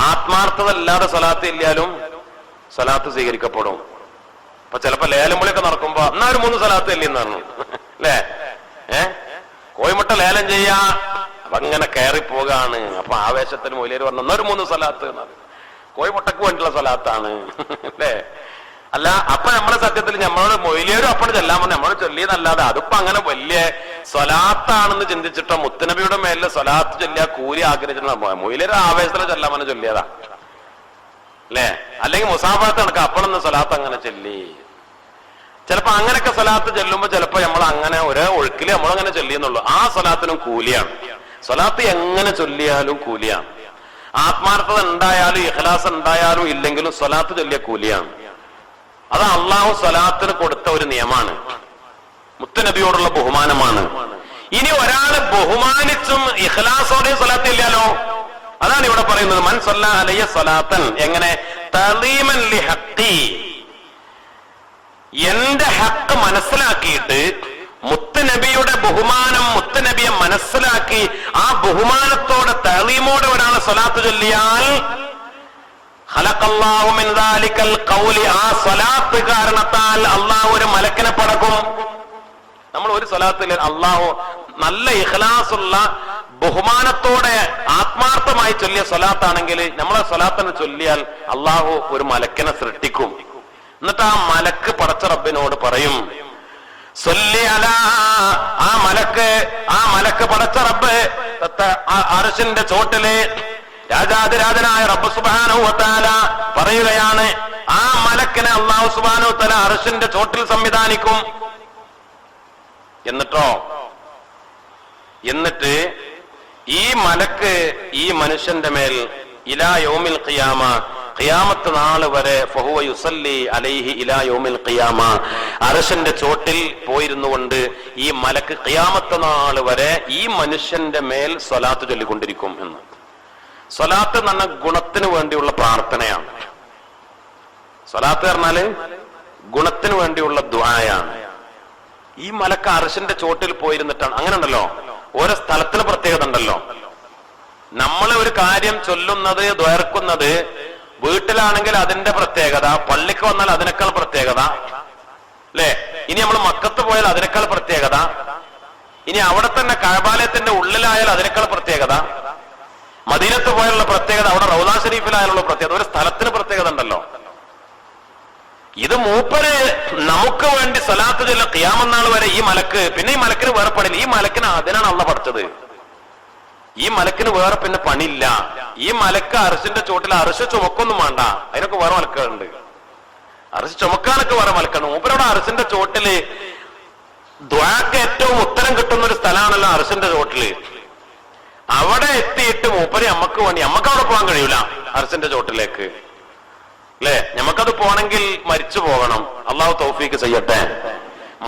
ആത്മാർത്ഥത അല്ലാതെ സ്വലാത്ത് ഇല്ലാലും സ്വലാത്ത് സ്വീകരിക്കപ്പെടും. അപ്പൊ ചിലപ്പോ ലേലംപുളിയൊക്കെ നടക്കുമ്പോ എന്നാ ഒരു 3 സ്വലാത്ത് ഇല്ലെന്ന് പറഞ്ഞു, അല്ലേ? കോഴിമുട്ട ലേലം ചെയ്യാ, അപ്പൊ അങ്ങനെ കയറി പോകാണ്. അപ്പൊ ആവേശത്തിന് മൊയിലേര് പറഞ്ഞു എന്നാ ഒരു 3 സ്വലാത്ത് എന്നാണ്. കോഴിമുട്ടക്ക് വേണ്ടിയുള്ള സ്വലാത്താണ്, അല്ലേ? അല്ല, അപ്പൊ നമ്മളെ സത്യത്തിൽ നമ്മളോട് മൊയിലേരും അപ്പോൾ ചെല്ലാൻ പറഞ്ഞ നമ്മൾ ചൊല്ലിയെന്നല്ലാതെ അതിപ്പോ അങ്ങനെ വലിയ സ്വലാത്താണെന്ന് ചിന്തിച്ചിട്ടോ മുത്തുനബിയുടെ മേലെ സ്വലാത്ത് ചൊല്ലിയ കൂലി ആഗ്രഹിച്ചിട്ടുള്ള മൊയിലേര് ആവേശത്തിലെ ചെല്ലാൻ പറഞ്ഞ ചൊല്ലിയതാ, അല്ലേ? അല്ലെങ്കിൽ മുസാഫത്ത് നടക്കുക അപ്പോഴൊന്ന് സ്വലാത്ത് അങ്ങനെ ചൊല്ലി. ചിലപ്പോ അങ്ങനെയൊക്കെ സ്വലാത്ത് ചെല്ലുമ്പോ ചിലപ്പോ നമ്മൾ അങ്ങനെ ഒരേ ഒഴുക്കില് നമ്മളങ്ങനെ ചൊല്ലിയെന്നുള്ളൂ. ആ സ്വലാത്തിനും കൂലിയാണ്. സ്വലാത്ത് എങ്ങനെ ചൊല്ലിയാലും കൂലിയാണ്. ആത്മാർത്ഥത ഉണ്ടായാലും ഇഖ്ലാസ് ഉണ്ടായാലും ഇല്ലെങ്കിലും സ്വലാത്ത് ചൊല്ലിയ കൂലിയാണ്. അത് അള്ളാഹു സ്വലാത്തിന് കൊടുത്ത ഒരു നിയമമാണ്, മുത്തുനബിയോടുള്ള ബഹുമാനമാണ്. ഇനി ഒരാള് ബഹുമാനിച്ചും ഇഖ്ലാസോടെയും സ്വലാത്ത് ഇല്ലാലോ. അതാണ് ഇവിടെ പറയുന്നത്, മൻ സല്ലല്ലാ അലൈഹി സ്വലാത്തൻ. എങ്ങനെ? തഅലീമൻ ലിഹഖി, എന്റെ ഹക്ക് മനസ്സിലാക്കിയിട്ട് മുത്തുനബിയുടെ ബഹുമാനം, മുത്തുനബിയെ മനസ്സിലാക്കി ആ ബഹുമാനത്തോടെ തഅലീമോടെ ഒരാൾ സ്വലാത്ത് ചൊല്ലിയാൽ ഖലഖല്ലാഹു മിൻ ദാലികൽ ഖൗലി, ആ സ്വലാത്ത് കാരണത്താൽ അള്ളാഹു ഒരു മലക്കിനെ പടക്കും. നമ്മൾ ഒരു സ്വലാത്തിൽ അള്ളാഹു നല്ല ഇഖ്ലാസുള്ള ബഹുമാനത്തോടെ ആത്മാർത്ഥമായി ചൊല്ലിയ സ്വലാത്താണെങ്കിൽ നമ്മളെ സ്വലാത്തിനെ ചൊല്ലിയാൽ അള്ളാഹു ഒരു മലക്കിനെ സൃഷ്ടിക്കും. എന്നിട്ട് ആ മലക്ക് പടച്ച റബ്ബിനോട് പറയും, സ്വല്ലി അലാ, ആ മലക്ക് പടച്ച റബ്ബ് അർശിന്റെ ചോട്ടില് രാജാതിരാജനായ റബ്ബ് സുബ്ഹാനഹു വ തആല പറയുകയാണ്, ആ മലക്കിനെ അല്ലാഹു സുബ്ഹാനഹു വ തആല അർശിന്റെ ചോട്ടിൽ സംവിധാനിക്കും. എന്നിട്ട് ഈ മലക്ക് ഈ മനുഷ്യന്റെ മേൽ ഇലാ യൗമിൽ ഖിയാമ, ഖിയാമത്ത് നാൾ വരെ ഫഹുവ യുസല്ലി അലൈഹി ഇലാ യൗമിൽ ഖിയാമ, അർശിന്റെ ചോട്ടിൽ പോയിരുന്നുകൊണ്ട് ഈ മലക്ക് ഖിയാമത്ത് നാൾ വരെ ഈ മനുഷ്യന്റെ മേൽ സ്വലാത്ത് ചൊല്ലിക്കൊണ്ടിരിക്കും എന്ന്. സ്വലാത്ത് എന്ന് പറഞ്ഞ ഗുണത്തിന് വേണ്ടിയുള്ള പ്രാർത്ഥനയാണ്. സ്വലാത്ത് പറഞ്ഞാല് ഗുണത്തിന് വേണ്ടിയുള്ള ദുആയാണ്. ഈ മലക്ക് അർശിന്റെ ചോട്ടിൽ പോയിരുന്നിട്ടാണ്. അങ്ങനെ ഉണ്ടല്ലോ, ഓരോ സ്ഥലത്തിന് പ്രത്യേകത ഉണ്ടല്ലോ. നമ്മൾ ഒരു കാര്യം ചൊല്ലുന്നത്, ദ്വയർക്കുന്നത് വീട്ടിലാണെങ്കിൽ അതിന്റെ പ്രത്യേകത, പള്ളിക്ക് വന്നാൽ അതിനേക്കാൾ പ്രത്യേകത, അല്ലേ? ഇനി നമ്മൾ മക്കത്ത് പോയാൽ അതിനേക്കാൾ പ്രത്യേകത, ഇനി അവിടെ തന്നെ കഅബാലയത്തിന്റെ ഉള്ളിലായാൽ അതിനേക്കാൾ പ്രത്യേകത, മദീനത്ത് പോയാലുള്ള പ്രത്യേകത, അവിടെ റൗദാ ഷരീഫിലായാലുള്ള പ്രത്യേകത, ഒരു സ്ഥലത്തിന് പ്രത്യേകത ഉണ്ടല്ലോ. ഇത് മൂപ്പര് നമുക്ക് വേണ്ടി സ്വലാത്ത് ചൊല്ല ഖിയാമത്ത് നാൾ വരെ ഈ മലക്ക്, പിന്നെ ഈ മലക്കിന് വേറെ പണിയില്ല. ഈ മലക്കിന് അതിനാണ് അള്ളാഹ് പഠിച്ചത്. ഈ മലക്കിന് വേറെ പിന്നെ പണിയില്ല. ഈ മലക്ക് അർശിന്റെ ചോട്ടിൽ അർശ് ചുമക്കൊന്നും വേണ്ട, അതിനൊക്കെ വേറെ മലക്കുകളുണ്ട്. അർശ് ചുമക്കാനൊക്കെ വേറെ മലക്കാണ്. മൂപ്പരവിടെ അർശിന്റെ ചോട്ടില് ദ്വാക്ക് ഏറ്റവും ഉത്തരം കിട്ടുന്ന ഒരു സ്ഥലമാണല്ലോ അർശിന്റെ ചോട്ടില്. അവിടെ എത്തിയിട്ട് മൂപ്പര് നമ്മക്ക് വേണ്ടി, നമ്മക്ക് അവിടെ പോകാൻ കഴിയൂല അർശിന്റെ ചോട്ടിലേക്ക്, അല്ലെ? നമുക്കത് പോണെങ്കിൽ മരിച്ചു പോകണം. അള്ളാഹു തൗഫീക്ക് ചെയ്യട്ടെ.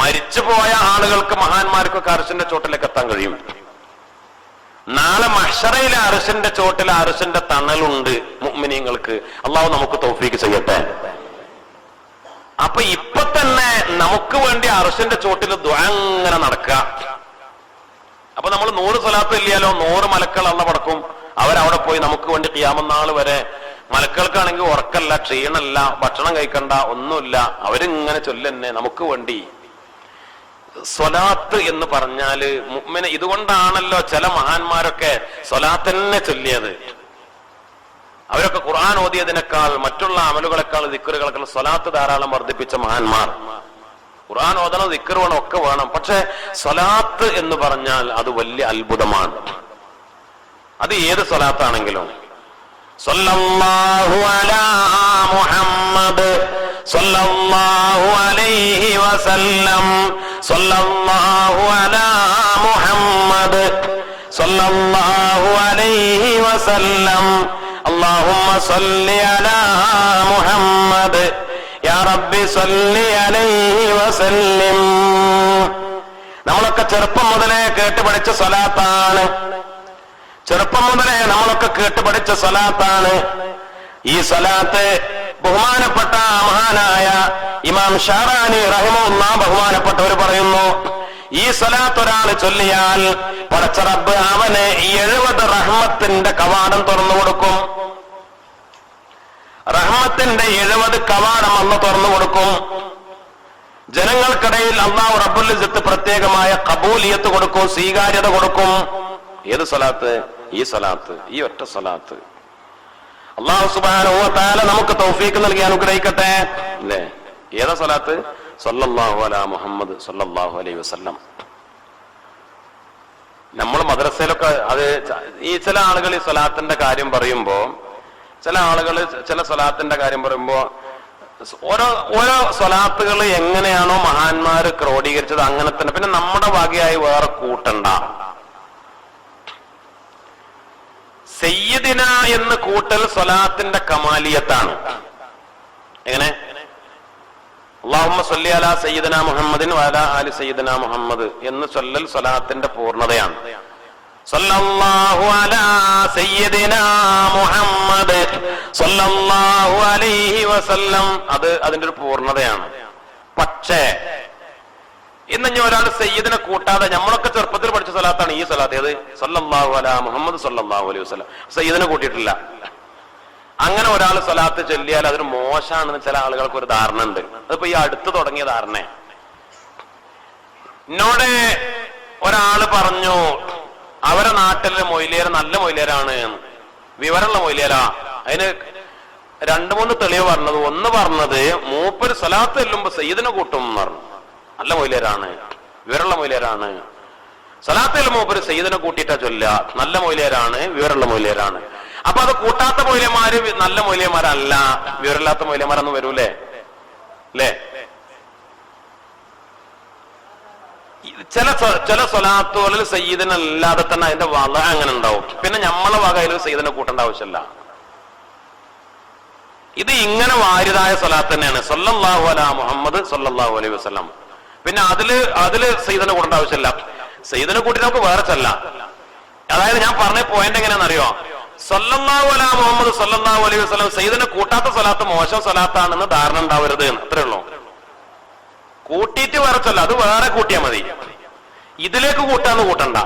മരിച്ചു പോയ ആളുകൾക്ക്, മഹാന്മാർക്കൊക്കെ അർശിന്റെ ചോട്ടിലേക്ക് എത്താൻ കഴിയും. നാളെ മഹ്ശറയിലെ അർശിന്റെ ചോട്ടിൽ അർശിന്റെ തണലുണ്ട് മുഅ്മിനീങ്ങൾക്ക്. അള്ളാഹു നമുക്ക് തൗഫീക്ക് ചെയ്യട്ടെ. അപ്പൊ ഇപ്പൊ തന്നെ നമുക്ക് വേണ്ടി അർശിന്റെ ചോട്ടിൽ ദുആ അങ്ങനെ നടക്കുക. അപ്പൊ നമ്മൾ 100 സ്വലാത്ത് ഇല്ലല്ലോ, 100 മലക്കൾ അള്ള പടക്കും. അവരവിടെ പോയി നമുക്ക് വേണ്ടി ഖിയാമത്ത് നാൾ വരെ, മലക്കൾക്കാണെങ്കിൽ ഉറക്കല്ല, ക്ഷീണല്ല, ഭക്ഷണം കഴിക്കണ്ട, ഒന്നുമില്ല, അവരിങ്ങനെ ചൊല്ലന്നെ നമുക്ക് വേണ്ടി. സ്വലാത്ത് എന്ന് പറഞ്ഞാല് മുഅ്മിന്, ഇതുകൊണ്ടാണല്ലോ ചില മഹാന്മാരൊക്കെ സ്വലാത്ത് തന്നെ ചൊല്ലിയത്. അവരൊക്കെ ഖുർആൻ ഓതിയതിനേക്കാൾ മറ്റുള്ള അമലുകളെക്കാൾ ദിക്റുകളെക്കാൾ സ്വലാത്ത് ധാരാളം വർദ്ധിപ്പിച്ച മഹാന്മാർ. ഖുർആൻ ഓതണം, ദിക്ർ വേണം, ഒക്കെ വേണം, പക്ഷെ സ്വലാത്ത് എന്ന് പറഞ്ഞാൽ അത് വലിയ അത്ഭുതമാണ്. അത് ഏത് സ്വലാത്താണെങ്കിലും, സല്ലല്ലാഹു അലാ മുഹമ്മദ് സല്ലല്ലാഹു അലൈഹി വസല്ലം, സല്ലല്ലാഹു അലാ മുഹമ്മദ് സല്ലല്ലാഹു അലൈഹി വസല്ലം, അല്ലാഹുമ്മ സല്ലി അലാ മുഹമ്മദ് യാ റബ്ബി സല്ലി അലൈഹി വസല്ലിം. നമ്മളൊക്കെ ചെറുപ്പം മുതലേ കേട്ട് പഠിച്ച സ്വലാത്താണ്. ചെറുപ്പം മുതലേ നമ്മളൊക്കെ കേട്ട് പഠിച്ച സ്വലാത്താണ് ഈ സ്വലാത്ത്. ബഹുമാനപ്പെട്ട മഹാനായ ഇമാം ഷാറാനി റഹിമഹുല്ലാഹ് ബഹുമാനപ്പെട്ടവർ പറയുന്നു, ഈ സ്വലാത്ത് ഒരാൾ ചൊല്ലിയാൽ പടച്ച റബ്ബ് അവന് 70 റഹ്മത്തിന്റെ കവാടം തുറന്നു കൊടുക്കും. റഹ്മത്തിന്റെ 70 കവാടം അല്ലാഹു തുറന്നു കൊടുക്കും. ജനങ്ങൾക്കിടയിൽ അല്ലാഹു റബ്ബുൽ ഇസ്സത്ത് പ്രത്യേകമായ ഖബൂലിയത്ത് കൊടുക്കും, സ്വീകാര്യത കൊടുക്കും. ഏത് സ്വലാത്ത്? ഈ സ്വലാത്ത്, ഈ ഒറ്റ സ്വലാത്ത്. അല്ലാഹു സുബ്ഹാനഹു വ തആല നമുക്ക് തൗഫീഖ് നൽകി അനുഗ്രഹിക്കട്ടെ. അല്ലേ? ഏതാ സ്വലാത്ത്? സല്ലല്ലാഹു അലാ മുഹമ്മദ് സല്ലല്ലാഹു അലൈഹി വസല്ലം. നമ്മൾ മദ്രസയിലൊക്കെ അത് ഈ ചില ആളുകൾ ഈ സ്വലാത്തിന്റെ കാര്യം പറയുമ്പോ, ചില ആളുകൾ ചില സ്വലാത്തിന്റെ കാര്യം പറയുമ്പോ ഓരോ സ്വലാത്തുകൾ എങ്ങനെയാണോ മഹാന്മാര് ക്രോഡീകരിച്ചത് അങ്ങനെ തന്നെ, പിന്നെ നമ്മുടെ വകയായി വേറെ കൂട്ടണ്ട. സയ്യിദിന എന്ന് കൂട്ടൽ സ്വലാത്തിന്റെ കമാലിയത്താണ്. എങ്ങനെ? അല്ലാഹുമ്മ സ്വല്ലി അലാ സയ്യിദിന മുഹമ്മദിൻ വഅലാ ആലി സയ്യിദിന മുഹമ്മദ് എന്ന് ചൊല്ലൽ സ്വലാത്തിന്റെ പൂർണ്ണതയാണ്. സല്ലല്ലാഹു അലാ സയ്യിദിന മുഹമ്മദ് സല്ലല്ലാഹു അലൈഹി വസല്ലം, അത് അതിന്റെ ഒരു പൂർണ്ണതയാണ്. പക്ഷേ ഇന്ന് ഇനി ഒരാൾ സയ്യിദിനെ കൂട്ടാതെ, നമ്മളൊക്കെ ചെറുപ്പത്തിൽ പഠിച്ച സ്വലാത്താണ് ഈ സ്വലാത്ത്. ഏത്? സല്ലല്ലാഹു അലാ മുഹമ്മദ് സല്ലല്ലാഹു അലൈഹി വസല്ലം. സയ്യിദിനെ കൂട്ടിയിട്ടില്ല. അങ്ങനെ ഒരാൾ സ്വലാത്ത് ചൊല്ലിയാൽ അതൊരു മോശമാണെന്ന് ചില ആളുകൾക്ക് ഒരു ധാരണ ഉണ്ട്. അതിപ്പോ ഈ അടുത്ത് തുടങ്ങിയ ധാരണ. എന്നോട് ഒരാള് പറഞ്ഞു അവരെ നാട്ടിലെ മൊയ്ലിയർ നല്ല മൊയ്ലിയരാണ്, വിവരമുള്ള മൊയ്ലിയരാ. അതിന് 2-3 തെളിവ് പറഞ്ഞത്. ഒന്ന് പറഞ്ഞത് മൂപ്പര് സ്വലാത്ത് ചെല്ലുമ്പോ സയ്യിദിനെ കൂട്ടും എന്ന് പറഞ്ഞു. നല്ല മൊയ്ലിയരാണ്, വിവരമുള്ള മൊയ്ലിയരാണ്. സ്വലാത്ത് ചെല്ലുമ്പോ മൂപ്പര് സയ്യിദിനെ കൂട്ടിയിട്ടാ ചൊല്ല. നല്ല മൊയ്ലിയരാണ്, വിവരമുള്ള മൊയ്ലിയരാണ്. അപ്പൊ അത് കൂട്ടാത്ത മൊയ്ലിയന്മാര് നല്ല മൊയ്ലിയന്മാരല്ല, വിവരമില്ലാത്ത മൊയ്ലിയന്മാരൊന്നും വരൂലേ? അല്ലേ? ചില സ്വലാത്തുകളിൽ സയ്യിദിനല്ലാതെ തന്നെ അതിന്റെ വക അങ്ങനെ ഉണ്ടാവും. പിന്നെ നമ്മളെ വകയിൽ സയ്യിദിനെ കൂട്ടേണ്ട ആവശ്യമില്ല. ഇത് ഇങ്ങനെ വാരിതായ സ്വലാത്ത് തന്നെയാണ്. സല്ലല്ലാഹു അലാ മുഹമ്മദ് സല്ലല്ലാഹു അലൈഹി വസല്ലം. പിന്നെ അതില് സയ്യിദിനെ കൂട്ടേണ്ട ആവശ്യമില്ല. സയ്യിദിനെ കൂട്ടി നമുക്ക് വേറെ ചെല്ല. അതായത് ഞാൻ പറഞ്ഞ പോയിന്റ് എങ്ങനെയാണെന്നറിയോ? സല്ലല്ലാഹു അലാ മുഹമ്മദ് സല്ലല്ലാഹു അലൈഹി വസല്ലം സയ്യിദിനെ കൂട്ടാത്ത സ്വലാത്ത് മോശം സ്വലാത്താണെന്ന് ധാരണ ഉണ്ടാവരുത് എന്ന്. അത്രേ ഉള്ളൂ. കൂട്ടിയിട്ട് വേറെ ചെല്ല, അത് വേറെ കൂട്ടിയാൽ മതി. ഇതിലേക്ക് കൂട്ടാന്ന് കൂട്ടണ്ട.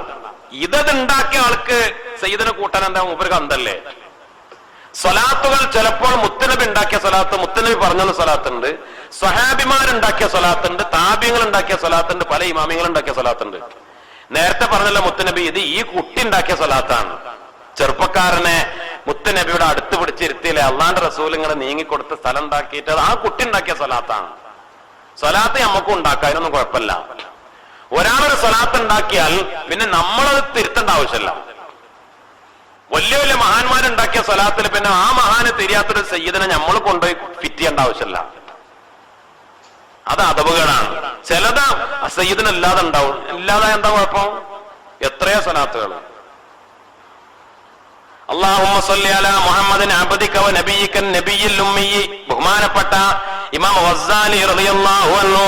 ഇതത് ഉണ്ടാക്കിയ ആൾക്ക് സയ്യിദിനെ കൂട്ടാൻ എന്താ? മൂപ്പർക്ക് അന്തല്ലേ? സ്വലാത്തുകൾ ചിലപ്പോൾ മുത്തനബി ഉണ്ടാക്കിയ സ്വലാത്ത്, മുത്തനബി പറഞ്ഞ സ്വലാത്തുണ്ട്, സ്വഹാബിമാരുണ്ടാക്കിയ സ്വലാത്തുണ്ട്, താബിയങ്ങൾ ഉണ്ടാക്കിയ സ്വലാത്തുണ്ട്, പല ഇമാമികൾ ഉണ്ടാക്കിയ സ്വലാത്തുണ്ട്. നേരത്തെ പറഞ്ഞല്ലോ മുത്തനബി ഇത് ഈ കുട്ടി ഉണ്ടാക്കിയ സ്വലാത്താണ്. ചെറുപ്പക്കാരനെ മുത്തനബിയുടെ അടുത്ത് പിടിച്ചിരുത്തിയില്ലേ, അള്ളാന്റെ റസൂൽ ഇങ്ങനെ നീങ്ങിക്കൊടുത്ത് സ്ഥലം ഉണ്ടാക്കിയിട്ട് ആ കുട്ടി ഉണ്ടാക്കിയ സ്വലാത്താണ്. സ്വലാത്ത് നമുക്കും ഉണ്ടാക്കാം, അതിനൊന്നും കുഴപ്പമില്ല. ഒരാളൊരു സ്വലാത്ത് ഉണ്ടാക്കിയാൽ പിന്നെ നമ്മളത് തിരുത്തേണ്ട ആവശ്യമില്ല. വലിയ വലിയ മഹാന്മാരുണ്ടാക്കിയ സ്വലാത്തിൽ പിന്നെ ആ മഹാന് തിരിയാത്തൊരു സയ്യിദിനെ നമ്മൾ കൊണ്ടുപോയി ഫിറ്റ് ചെയ്യേണ്ട ആവശ്യമില്ല. അത് അദബുകളാണ്. ചിലത് സയ്യിദിനല്ലാതെ ഉണ്ടാവും. ഇല്ലാതെ എന്താ കുഴപ്പം? എത്രയോ സ്വലാത്തുകൾ. അല്ലാഹുമ്മ സ്വല്ലി അലാ മുഹമ്മദിൻ അബ്ദിക വ നബിയിക നബിയിൽ ഉമ്മി. ബഹുമാനപ്പെട്ട ഇമാം ഗസ്സാലി റളിയല്ലാഹു അൻഹു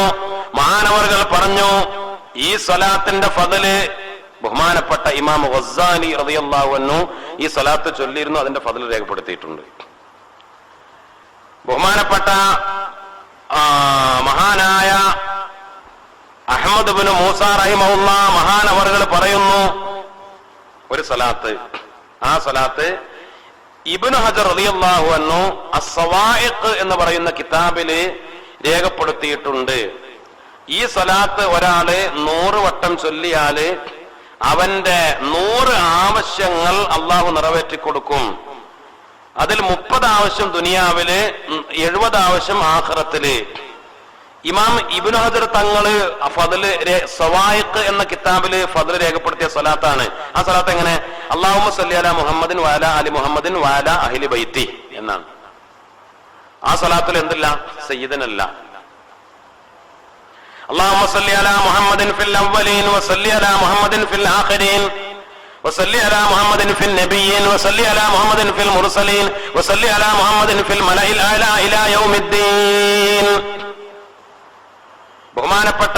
മഹാനവർകൾ പറഞ്ഞു, ഈ സ്വലാത്തിന്റെ ഫضല് ബഹുമാനപ്പെട്ട ഇമാം ഗസ്സാലി റളിയല്ലാഹു അൻഹു ഈ സ്വലാത്ത് ചൊല്ലിയിരുന്നു, അതിന്റെ ഫضല് രേഖപ്പെടുത്തിയിട്ടുണ്ട്. ബഹുമാനപ്പെട്ട മഹാനായ അഹ്മദ് ഇബ്നു മൂസ റഹിമഹുല്ലാഹ് മഹാനവറുകൾ പറയുന്നു, ഒരു സ്വലാത്ത്, ആ സ്വലാത്ത് ഇബ്നു ഹജർ റളിയല്ലാഹു അൻഹു അസ്സവായിഖ് എന്ന് പറയുന്ന കിതാബില് രേഖപ്പെടുത്തിയിട്ടുണ്ട്. ഈ സ്വലാത്ത് ഒരാള് 100 വട്ടം ചൊല്ലിയാല് അവന്റെ 100 ആവശ്യങ്ങൾ അള്ളാഹു നിറവേറ്റി കൊടുക്കും. അതിൽ 30 ആവശ്യം ദുനിയാവില്, 70 ആവശ്യം ആഖിറത്തില്. ഇമാം ഇബ്നു ഹജർ തങ്ങള് ഫദ്ല് സവായിഖ് എന്ന കിതാബില് ഫദ്ല് രേഖപ്പെടുത്തിയ സ്വലാത്താണ്. ആ സ്വലാത്ത് എങ്ങനെ? അല്ലാഹുമ്മ സ്വല്ലി അലാ മുഹമ്മദിൻ വഅലാ ആലി മുഹമ്മദിൻ വഅലാ അഹ്ലി ബൈത്തി എന്നാണ്. ആ സ്വലാത്തിൽ എന്തില്ല? സയ്യിദനല്ല. അല്ലാഹുമ്മ സ്വല്ലി അലാ മുഹമ്മദിൻ ഫിൽ അവ്വലീൻ വസല്ലി അലാ മുഹമ്മദിൻ ഫിൽ ആഖിരീൻ വസല്ലി അലാ മുഹമ്മദിൻ ഫിൽ നബിയ്യീൻ വസല്ലി അലാ മുഹമ്മദിൻ ഫിൽ മുർസലീൻ വസല്ലി അലാ മുഹമ്മദിൻ ഫിൽ മലഇൽ അഅ്ലാ ഇലാ യൗമിദ്ദീൻ. ബഹുമാനപ്പെട്ട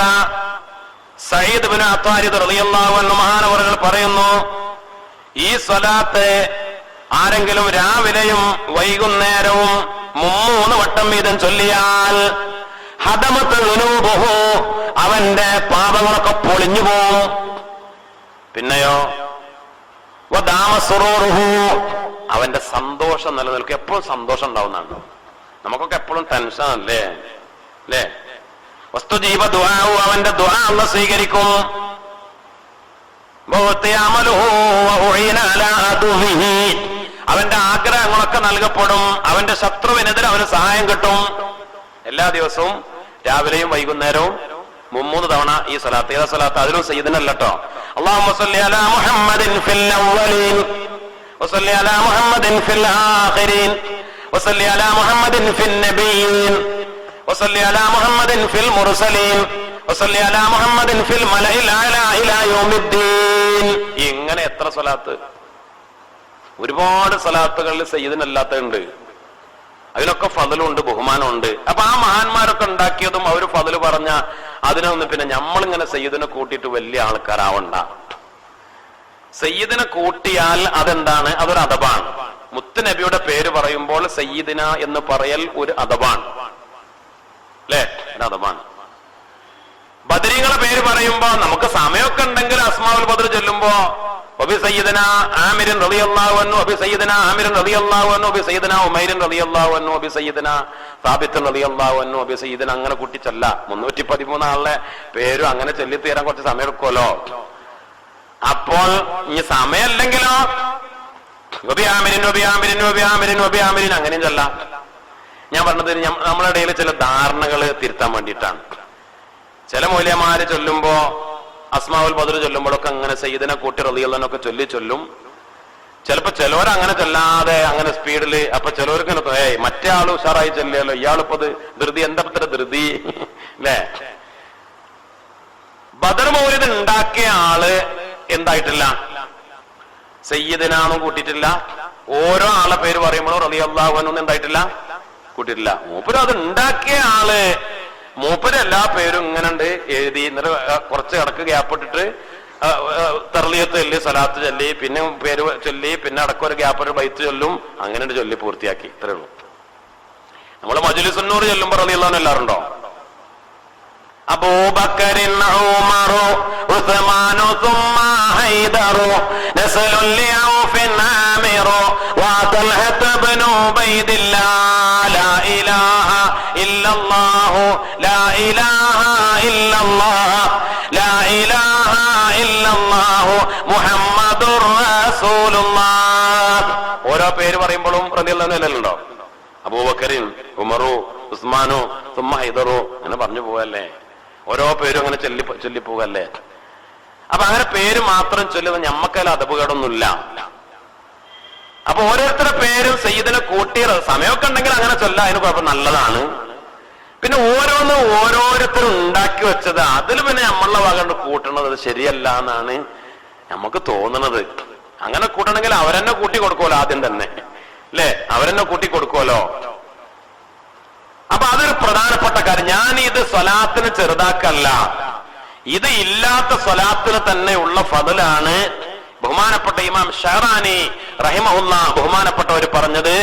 സഈദ് ഇബ്നു അത്താരിദ് റളിയല്ലാഹു അൻഹു മഹാനവറുകൾ പറയുന്നു, ഈ സ്വലാത്ത് ആരെങ്കിലും രാവിലെയും വൈകുന്നേരവും 3 വട്ടം വീതം ചൊല്ലിയാൽ ഹദമത്ത് ദുനൂബുഹു, അവന്റെ പാപങ്ങളൊക്കെ പൊളിഞ്ഞു പോവും. പിന്നെയോ വദാമ സുറൂറുഹു, അവന്റെ സന്തോഷം നിലനിൽക്കും. എപ്പോഴും സന്തോഷം ഉണ്ടാവുന്നതാണ്. നമുക്കൊക്കെ എപ്പോഴും ടെൻഷൻ അല്ലേ? വസ്തുജീബ ദുആഉ, അവന്റെ ദുആ അല്ലാഹു സ്വീകരിക്കും. അവന്റെ ആഗ്രഹങ്ങളൊക്കെ നൽകപ്പെടും. അവന്റെ ശത്രുവിനെതിരെ അവന് സഹായം കിട്ടും. എല്ലാ ദിവസവും രാവിലെയും വൈകുന്നേരവും 3 തവണ ഈ സ്വലാത്ത്. ഏതാ സ്വലാത്ത്? അതിലും സയ്യിദിനല്ലോ. അല്ലാഹുമ്മ സ്വല്ലി അലാ മുഹമ്മദിൻ ഫിൽ അവ്വലീൻ വസല്ലി അലാ മുഹമ്മദിൻ ഫിൽ ആഖിരീൻ വസല്ലി അലാ മുഹമ്മദിൻ ഫിൻ നബിയ്യീൻ വസല്ലി അലാ മുഹമ്മദിൻ ഫിൽ മുർസലീൻ വസല്ലി അലാ മുഹമ്മദിൻ ഫിൽ മലഇൽ അഅ്ലാ ഇലാ യൗമിദ്ദീൻ. ഇങ്ങനെ എത്ര സ്വലാത്ത്! ഒരുപാട് സ്വലാത്തുകളിൽ സയ്യിദിനല്ലാത്തുണ്ട്. അതിനൊക്കെ ഫضലുണ്ട്, ബഹുമാനമുണ്ട്. അപ്പൊ ആ മഹാന്മാരൊക്കെ ഉണ്ടാക്കിയതും അവര് ഫضല് പറഞ്ഞ അതിനൊന്നും പിന്നെ നമ്മളിങ്ങനെ സയ്യിദിനെ കൂട്ടിയിട്ട് വലിയ ആൾക്കാരാവണ്ട. സയ്യിദിനെ കൂട്ടിയാൽ അതെന്താണ്? അതൊരു അദബാണ്. മുത്ത് നബിയുടെ പേര് പറയുമ്പോൾ സയ്യിദിന എന്ന് പറയൽ ഒരു അദബാണ്, അല്ലേ? ഒരു അദബാണ്. ബദരീങ്ങളെ പേര് പറയുമ്പോ നമുക്ക് സമയമൊക്കെ ഉണ്ടെങ്കിൽ അസ്മാഉൽ ബദർ ചൊല്ലുമ്പോ വബി സയ്യിദന ആമിർ റളിയല്ലാഹു അൻഹു വബി സയ്യിദന ആമിർ റളിയല്ലാഹു അൻഹു വബി സയ്യിദന ഉമൈർ റളിയല്ലാഹു അൻഹു വബി സയ്യിദന സാബിത്ത് റളിയല്ലാഹു അൻഹു വബി സയ്യിദന അങ്ങനെ കൂട്ടിച്ചല്ല. 313 ആളുടെ പേരും അങ്ങനെ ചൊല്ലിത്തീരാൻ കുറച്ച് സമയം എടുക്കുമല്ലോ. അപ്പോൾ ഇനി സമയമല്ലെങ്കിലോ വബി ആമിരിൻ വബി ആമിരിൻ വബി ആമിരിൻ വബി ആമിരിൻ അങ്ങനെയും ചൊല്ലാം. ഞാൻ പറഞ്ഞത് നമ്മുടെ ഇടയിൽ ചില ധാരണകൾ തിരുത്താൻ വേണ്ടിയിട്ടാണ്. ചില മൗലവിമാര് ചൊല്ലുമ്പോ അസ്മാഉൽ ബദർ ചൊല്ലുമ്പോഴൊക്കെ അങ്ങനെ സയ്യിദിനെ കൂട്ടി റളിയല്ലാഹു അൻഹു ചൊല്ലും. ചിലപ്പോ ചിലവരങ്ങനെ ചൊല്ലാതെ അങ്ങനെ സ്പീഡില്, അപ്പൊ ചിലവർക്ക് മറ്റേ ആള് ഉഷാറായി ചൊല്ലിയല്ലോ, ഇയാളിപ്പത് ധൃതി, എന്താ പത്ര ധൃതി, അല്ലേ? ബദർ മൗലിദ് ഉണ്ടാക്കിയ ആള് എന്തായിട്ടില്ല? സയ്യിദിനാന്നും കൂട്ടിയിട്ടില്ല. ഓരോ ആളെ പേര് പറയുമ്പോഴും റളിയല്ലാഹു അൻഹു എന്തായിട്ടില്ല? കൂട്ടിയിട്ടില്ല. മൂപ്പര് അത് ഉണ്ടാക്കിയ ആള്, മൂപ്പര് എല്ലാ പേരും ഇങ്ങനെ ഉണ്ട് എഴുതി. എന്നിട്ട് കുറച്ച് ഇടക്ക് ഗ്യാപ്പിട്ടിട്ട് തർലിയത്ത് ചൊല്ലി, സലാത്ത് ചൊല്ലി, പിന്നെ പേര് ചൊല്ലി, പിന്നെ അടക്കം ഒരു ഗ്യാപ്പൊരു ബൈത്ത് ചൊല്ലും. അങ്ങനെ ചൊല്ലി പൂർത്തിയാക്കി. ഇത്രേ ഉള്ളൂ. നമ്മള് മജ്ലിസുന്നൂർ ചൊല്ലുമ്പോ റളിയല്ലാഹു അൻഹു എല്ലാവരുണ്ടോ? അബൂബക്കറിൻ ഉമറു ഉസ്മാനു സുമ്മ ഹൈദറു നസ്ലുൽ ലിഔഫിൻ ആമിറു വതൽഹത ഇബ്നു ഉബൈദില്ലാഹ് ലാ ഇലാഹ ഇല്ലല്ലാഹു ലാ ഇലാഹ ഇല്ലല്ലാഹ് ലാ ഇലാഹ ഇല്ലല്ലാഹു മുഹമ്മദുർ റസൂലുള്ളാഹ്. ഓരോ പേര് പറയുമ്പോഴും റളിയല്ലാഹു അൻഹു ഉണ്ടോ? അബൂബക്കറിൻ ഉമറു ഉസ്മാനു സുമ്മ ഹൈദറു അങ്ങനെ പറഞ്ഞു പോവല്ലേ. ഓരോ പേരും അങ്ങനെ ചൊല്ലിപ്പോകല്ലേ. അപ്പൊ അങ്ങനെ പേര് മാത്രം ചൊല്ലുന്നത് ഞമ്മക്കല്ല അദബുകേടൊന്നുമില്ല. അപ്പൊ ഓരോരുത്തരുടെ പേരും സയ്യിദിനെ കൂട്ടി സമയമൊക്കെ ഉണ്ടെങ്കിൽ അങ്ങനെ ചൊല്ല, അതിന് കുഴപ്പം, നല്ലതാണ്. പിന്നെ ഓരോരുത്തരും ഉണ്ടാക്കി വെച്ചത് അതിൽ പിന്നെ നമ്മളുടെ വക കൂട്ടണത് അത് ശരിയല്ല എന്നാണ് നമുക്ക് തോന്നുന്നത്. അങ്ങനെ കൂട്ടണമെങ്കിൽ അവരെന്നെ കൂട്ടി കൊടുക്കുമല്ലോ ആദ്യം തന്നെ, അല്ലേ? അവരെന്നെ കൂട്ടി കൊടുക്കുമല്ലോ. അപ്പൊ അതൊരു പ്രധാനപ്പെട്ട കാര്യം. ഞാൻ ഇത് സ്വലാത്തിന് ചെറുതാക്കല്ല, ഇത് ഇല്ലാത്ത സ്വലാത്തിന് തന്നെ ഉള്ള ഫضലാണ് ബഹുമാനപ്പെട്ട ഇമാം ഷഹറാനി റഹിമഹുല്ല ബഹുമാനപ്പെട്ടവർ പറഞ്ഞത്,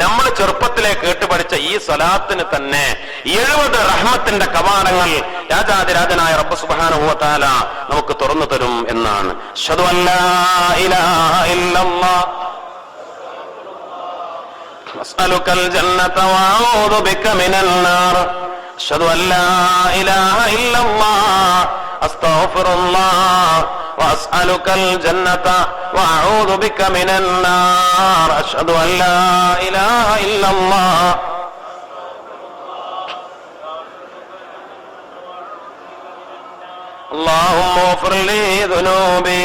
നമ്മൾ ചെറുപ്പത്തിലെ കേട്ടുപഠിച്ച ഈ സ്വലാത്തിന് തന്നെ 70 റഹ്മത്തിന്റെ കവാടങ്ങൾ രാജാതിരാജനായ റബ്ബ് സുബ്ഹാനഹു വ തആല നമുക്ക് തുറന്നു തരും എന്നാണ്. അശ്ഹദു അല്ലാ ഇലാഹ ഇല്ലല്ലാഹ് അസ്അലുകൽ ജന്നത വഅഊദു ബിക മിനൻ നാർ. അശ്ഹദു അല്ലാ ഇലാഹ ഇല്ലല്ലാഹ് അസ്തഗ്ഫിറുല്ലാഹ് വഅസ്അലുകൽ ജന്നത വഅഊദു ബിക മിനൻ നാർ. അശ്ഹദു അല്ലാ ഇലാഹ ഇല്ലല്ലാഹ് اللهم اغفر لي ذنوبي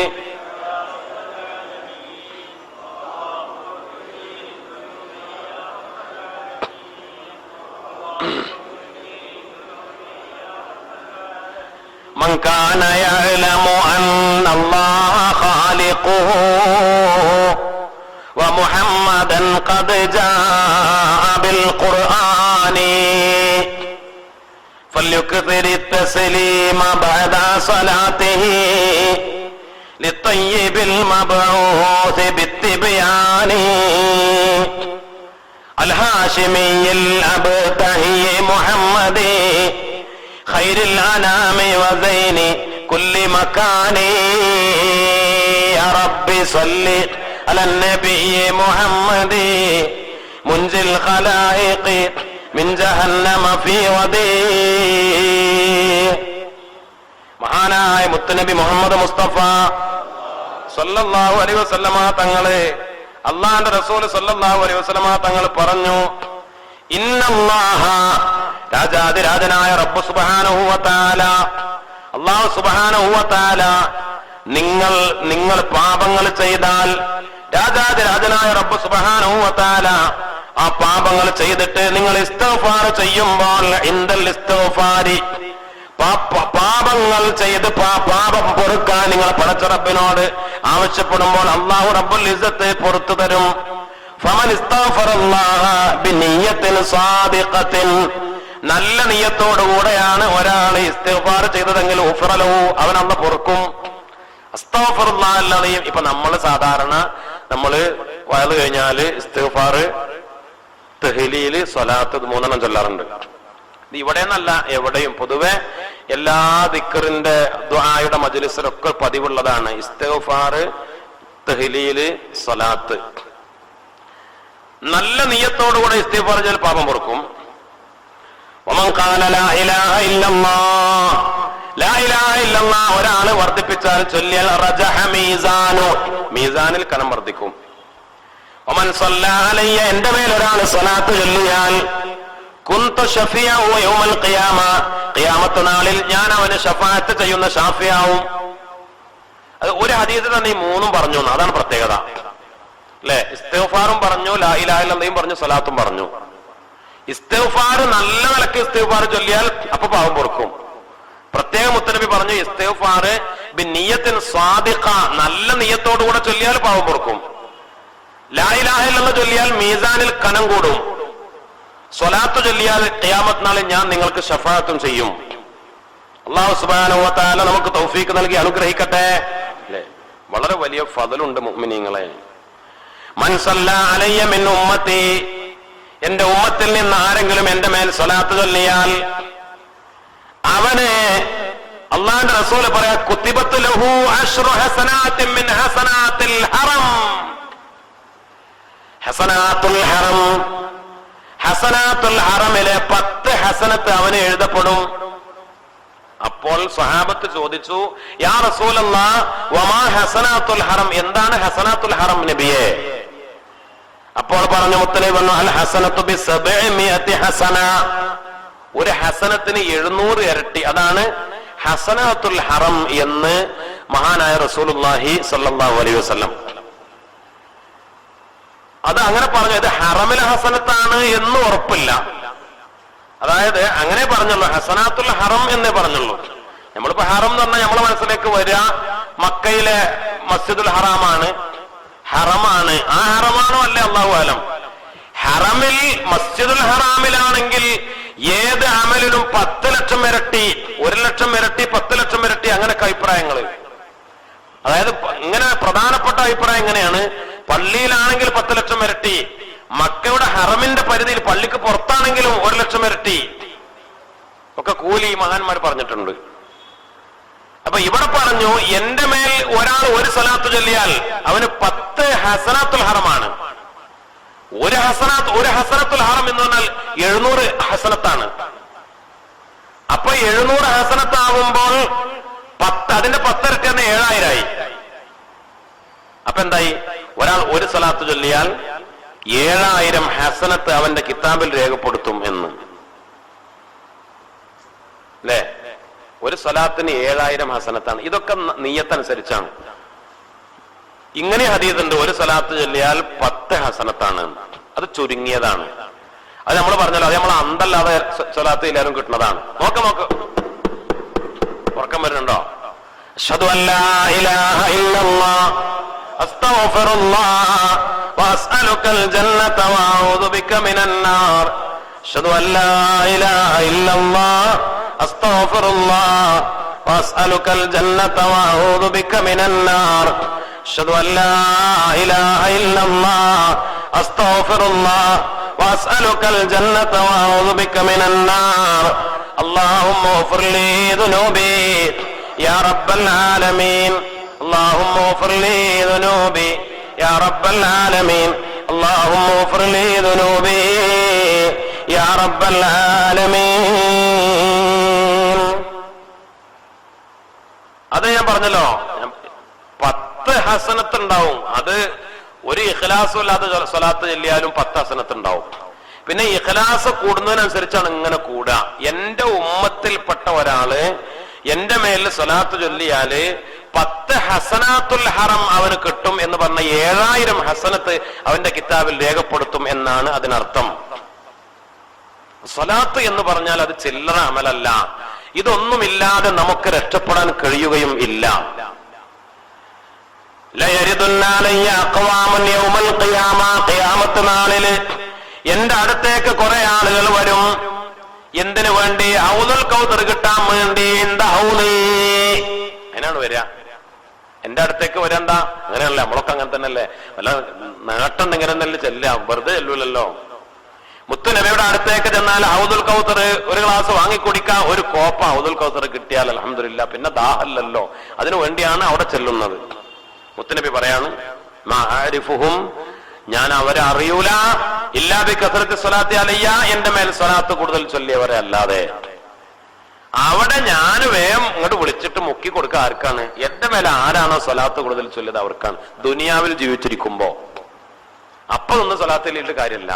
من كان يعلم أن الله خالقه ومحمدا قد جاء بالقرآن فليكثر التسليم بعد صلاته للطيب المبعوث بالتبيان الهاشمي الأبتهي محمد خير الأنام وزين كل مكان. يا رب صل على النبي محمد منجي الخلائق من جهنم في وضيع. മഹാനായ മുത്തുനബി മുഹമ്മദ് മുസ്തഫ സല്ലല്ലാഹു അലൈഹി വസല്ലമ തങ്ങളെ, അള്ളാഹുവിന്റെ റസൂൽ സല്ലല്ലാഹു അലൈഹി വസല്ലമ തങ്ങൾ പറഞ്ഞു, ഇന്നല്ലാഹ, രാജാതിരാജനായ റബ്ബ് സുബ്ഹാനഹു വ തആല, അല്ലാഹു സുബ്ഹാനഹു വ തആല, നിങ്ങൾ പാപങ്ങൾ ചെയ്താൽ രാജാതിരാജനായ റബ്ബ് സുബ്ഹാനഹു വ തആല ആ പാപങ്ങൾ ചെയ്തിട്ട് നിങ്ങൾ ഇസ്തിഗ്ഫാർ ചെയ്യുമ്പോൾ, ഇൻദൽ ഇസ്തിഗ്ഫാരി, പാപങ്ങൾ ചെയ്ത് പാപം പൊറുക്കാൻ നിങ്ങൾ പടച്ച റബ്ബിനോട് ആവശ്യപ്പെടുമ്പോൾ അല്ലാഹു റബ്ബുൽ ഇസ്സത്ത് പൊറുത്തു തരും. ഫമൻ ഇസ്തഗ്ഫറല്ലാഹ ബിനിയ്യത്തിൻ സാദിഖത്തിൻ, നല്ല നിയ്യത്തോടുകൂടെയാണ് ഒരാൾ ഇസ്തിഗ്ഫാർ ചെയ്തതെങ്കിൽ ഉഫ്റലഹു, അവൻ അല്ലാഹു പൊറുക്കും. അസ്തഗ്ഫിറുല്ലാഹ് അല്ലാതെ ഇപ്പൊ സാധാരണ നമ്മള് വയല് കഴിഞ്ഞാല് ഇസ്തിഗ്ഫാർ, തഹ്ലീല്, സ്വലാത്ത് 3 ചൊല്ലാറുണ്ട്. ഇവിടെ എന്നല്ല, എവിടെയും പൊതുവെ എല്ലാ ദിക്റിന്റെ ദുആയുടെ മജ്ലിസിലൊക്കെ പതിവുള്ളതാണ് ഇസ്തിഗ്ഫാർ, തഹ്ലീല്, സ്വലാത്ത്. നല്ല നിയ്യത്തോടുകൂടെ ഇസ്തിഗ്ഫാർ ചെയ്താൽ പാപം പൊറുക്കും. വമൻ ഖാല ലാ ഇലാഹ ഇല്ലല്ലാഹ്, ലാ ഇലാഹ ഇല്ലല്ലാഹ് ഒരാള് വർദ്ധിപ്പിച്ചാൽ ചൊല്ലിയാൽ റജഹ മീസാനു, മീസാനിൽ കനം വർദ്ധിക്കും. വമൻ സല്ലല്ലാ അലയ്യ, എന്റെ മേൽ ഒരാൾ സ്വലാത്ത് ചൊല്ലിയാൽ കുന്തു ശഫീഅഹു യൗമൽ ഖിയാമ, ഖിയാമത്ത് നാളിൽ ഞാൻ അവന് ശഫാഅത്ത് ചെയ്യുന്ന ഷാഫിയാവും. അത് ഒരു ഹദീസിൽ തന്നെ ഈ 3 പറഞ്ഞു, അതാണ് പ്രത്യേകത അല്ലെ. ഇസ്തിഗ്ഫാറും പറഞ്ഞു, ലാ ഇലാഹ ഇല്ലല്ലാഹും പറഞ്ഞു, സ്വലാത്തും പറഞ്ഞു. ഇസ്തിഗ്ഫാർ നല്ല നിലക്ക് ഇസ്തിഗ്ഫാർ ചൊല്ലിയാൽ അപ്പൊ പാപം പൊറുക്കും. പ്രത്യേകം മുത്തനബി പറഞ്ഞു ഇസ്തിഗ്ഫാർ ബിനിയ്യത്തിൻ സാദിഖ, നല്ല നിയ്യത്തോടുകൂടെ ചൊല്ലിയാൽ പാപം പൊറുക്കും. ലാ ഇലാഹ ഇല്ലല്ലാഹ് ചൊല്ലിയാൽ മീസാനിൽ കനം കൂടും. സ്വലാത്ത് ചൊല്ലിയാൽ ഖിയാമത്ത് നാളിൽ ഞാൻ നിങ്ങൾക്ക് ശഫാഅത്തും ചെയ്യും. അല്ലാഹു സുബ്ഹാനഹു വ തആല നമുക്ക് തൗഫീഖ് നൽകി അനുഗ്രഹിക്കട്ടെ. അല്ലേ, വളരെ വലിയ ഫضലുണ്ട് മുഅ്മിനീങ്ങളെ. മൻ സല്ലല്ലാ അലയ്യ മിൻ ഉമ്മത്തി, എന്റെ ഉമ്മത്തിൽ നിന്ന് ആരെങ്കിലും എന്റെ മേൽ സ്വലാത്ത് ചൊല്ലിയാൽ അവനെ അല്ലാഹുവിന്റെ റസൂൽ പറയാ, കുത്തിബത്ത് ലഹു അശ്റു ഹസനാത്തിൻ മിൻ ഹസനാത്തിൽ ഹറം. ഹസനാത്തുൽ ഹറം, ഹസനാത്തുൽ ഹറമിലെ 10 ഹസനത്ത് അവന് എഴുതപ്പെടും. അപ്പോൾ സ്വഹാബത്ത് ചോദിച്ചു, യാ റസൂലല്ലാഹ് വമാ ഹസനാത്തുൽ ഹറം, എന്താണ് ഹസനാത്തുൽ ഹറം നബിയെ? അപ്പോൾ പറഞ്ഞു, മുത്തനബി പറഞ്ഞു, അൽ ഹസനത്തു ബി 700 ഹസന, ഒരു ഹസനത്തിന് 700 ഇരട്ടി, അതാണ് ഹസനാത്തുൽ ഹറം എന്ന് മഹാനായ റസൂലുള്ളാഹി സ്വല്ലല്ലാഹു അലൈഹി വസല്ലം. അത് അങ്ങനെ പറഞ്ഞു. ഇത് ഹറമിലെ ഹസനത്താണ് എന്ന് ഉറപ്പില്ല. അതായത് അങ്ങനെ പറഞ്ഞുള്ളൂ, ഹസനാത്തുൽ ഹറം എന്നേ പറഞ്ഞുള്ളൂ. നമ്മളിപ്പോ ഹറം എന്ന് പറഞ്ഞാൽ നമ്മളെ മനസ്സിലേക്ക് വരിക മക്കയിലെ മസ്ജിദുൽ ഹറാമാണ്, ഹറമാണ്. ആ ഹറമാണോ അല്ലേ അല്ലാഹു ആലം. ഹറമിൽ മസ്ജിദുൽ ഹറാമിലാണെങ്കിൽ ഏത് അമലിനും 10 ലക്ഷം ഇരട്ടി, 1 ലക്ഷം ഇരട്ടി, 10 ലക്ഷം ഇരട്ടി, അങ്ങനെയൊക്കെ അഭിപ്രായങ്ങൾ. അതായത് ഇങ്ങനെ പ്രധാനപ്പെട്ട അഭിപ്രായം എങ്ങനെയാണ്? പള്ളിയിലാണെങ്കിൽ 10 ലക്ഷം ഇരട്ടി, മക്കയുടെ ഹറമിന്റെ പരിധിയിൽ പള്ളിക്ക് പുറത്താണെങ്കിലും 1 ലക്ഷം ഇരട്ടി ഒക്കെ കൂലി മഹാന്മാർ പറഞ്ഞിട്ടുണ്ട്. അപ്പൊ ഇവിടെ പറഞ്ഞു, എന്റെ മേൽ ഒരാൾ 1 സ്വലാത്ത് ചൊല്ലിയാൽ അവന് 10 ഹസനാത്തുൽ ഹറമാണ്. ഒരു ഹസനത്തുൽ ഹറം എന്ന് പറഞ്ഞാൽ 700 ഹസനത്താണ്. അപ്പൊ 700 ഹസനത്താകുമ്പോൾ അതിന്റെ 10 ഇരട്ടി 7000 ആയി. അപ്പൊ എന്തായി? ഒരാൾ 1 സ്വലാത്ത് ചൊല്ലിയാൽ 7000 ഹസനത്ത് അവന്റെ കിതാബിൽ രേഖപ്പെടുത്തും എന്ന്. അല്ലേ? 1 സ്വലാത്തിന് 7000 ഹസനത്താണ്. ഇതൊക്കെ നിയ്യത്തനുസരിച്ചാണ്. ഇങ്ങനെ ഹദീസ് ഉണ്ട്, 1 സ്വലാത്ത് ചൊല്ലിയാൽ 10 ഹസനത്താണ്. അത് ചുരുങ്ങിയതാണ്. അത് നമ്മൾ പറഞ്ഞല്ലോ, അത് നമ്മൾ അന്തല്ലാതെ സ്വലാത്ത് എല്ലാവരും കിട്ടുന്നതാണ്. നോക്ക് ഉറക്കം വരുന്നുണ്ടോ? അശ്ഹദു അല്ലാ ഇലാഹ ഇല്ലല്ലാഹ് അസ്തഗ്ഫിറുല്ലാഹ് വഅസ്അലുകൽ ജന്നത വഅഊദു ബിക മിനൻ നാർ. അശ്ഹദു അല്ലാ ഇലാഹ ഇല്ലല്ലാഹ് അസ്തഗ്ഫിറുല്ലാഹ് വഅസ്അലുകൽ ജന്നത വഅഊദു ബിക മിനൻ നാർ. അശ്ഹദു അല്ലാ ഇലാഹ ഇല്ലല്ലാഹ് അസ്തഗ്ഫിറുല്ലാഹ് വഅസ്അലുകൽ ജന്നത വഅഊദു ബിക മിനൻ നാർ. اللهم اغفر لي ذنوبي يا رب العالمين. اللهم اغفر لي ذنوبي يا رب العالمين. اللهم اغفر لي ذنوبي يا رب العالمين. അത് ഞാൻ പറഞ്ഞല്ലോ, 10 ഹസനത്ത് ഉണ്ടാവും. അത് ഒരു ഇഖ്ലാസും ഇല്ലാതെ സ്വലാത്ത് ചൊല്ലിയാലും 10 ഹസനത്ത് ഉണ്ടാവും. പിന്നെ ഇഖ്ലാസ് കൂടുന്നതിനനുസരിച്ചാണ് ഇങ്ങനെ കൂടുക. എന്റെ ഉമ്മത്തിൽപ്പെട്ട ഒരാള് എന്റെ മേലിൽ സ്വലാത്ത് ചൊല്ലിയാല് 10 ഹസനാത്തുൽ ഹറം അവന് കിട്ടും എന്ന് പറഞ്ഞ 7000 ഹസനത്ത് അവന്റെ കിതാബിൽ രേഖപ്പെടുത്തും എന്നാണ് അതിനർത്ഥം. സ്വലാത്ത് എന്ന് പറഞ്ഞാൽ അത് ചില്ലറ അമലല്ല. ഇതൊന്നുമില്ലാതെ നമുക്ക് രക്ഷപ്പെടാൻ കഴിയുകയും ഇല്ല. ഖിയാമത്ത് നാളില് എന്റെ അടുത്തേക്ക് കുറെ ആളുകൾ വരും. എന്തിനു വേണ്ടി? ഹൗദുൽ കൗസർ കിട്ടാൻ വേണ്ടി. അതിനാണ് വരിക. എന്റെ അടുത്തേക്ക് വരെന്താ? അങ്ങനെയല്ല, നമ്മളൊക്കെ അങ്ങനെ തന്നെയല്ലേ. വല്ല നേട്ടമുണ്ടെങ്കിൽ തന്നെ ചെല്ലാം, വെറുതെ ചെല്ലൂലല്ലോ. മുത്തുനബിയുടെ അടുത്തേക്ക് ചെന്നാൽ ഹൗദുൽ കൗസർ ഒരു ഗ്ലാസ് വാങ്ങിക്കുടിക്കാം, ഒരു കോപ്പ ഹൗദുൽ കൗസർ കിട്ടിയാൽ അൽഹംദുലില്ലാ, പിന്നെ ദാഹല്ലല്ലോ. അതിനു വേണ്ടിയാണ് അവിടെ ചെല്ലുന്നത്. മുത്തുനബി പറയാണ്, മഅരിഫുഹും, ഞാൻ അവരെ അറിയൂല, ഇല്ലാ ബി കസറത്തി സ്വലാത്തി അലയ്യ, എന്റെ മേൽ സ്വലാത്ത് കൂടുതൽ ചൊല്ലിയവരെ അല്ലാതെ. അവിടെ ഞാൻ വേഗം ഇങ്ങോട്ട് വിളിച്ചിട്ട് മുക്കി കൊടുക്കുക ആർക്കാണ്? എന്റെ മേലെ ആരാണോ സ്വലാത്ത് കൂടുതൽ ചൊല്ലിയത് അവർക്കാണ്. ദുനിയാവിൽ ജീവിച്ചിരിക്കുമ്പോ അപ്പൊ ഒന്ന് സ്വലാത്ത് ചൊല്ലിയിട്ട് കാര്യമില്ല.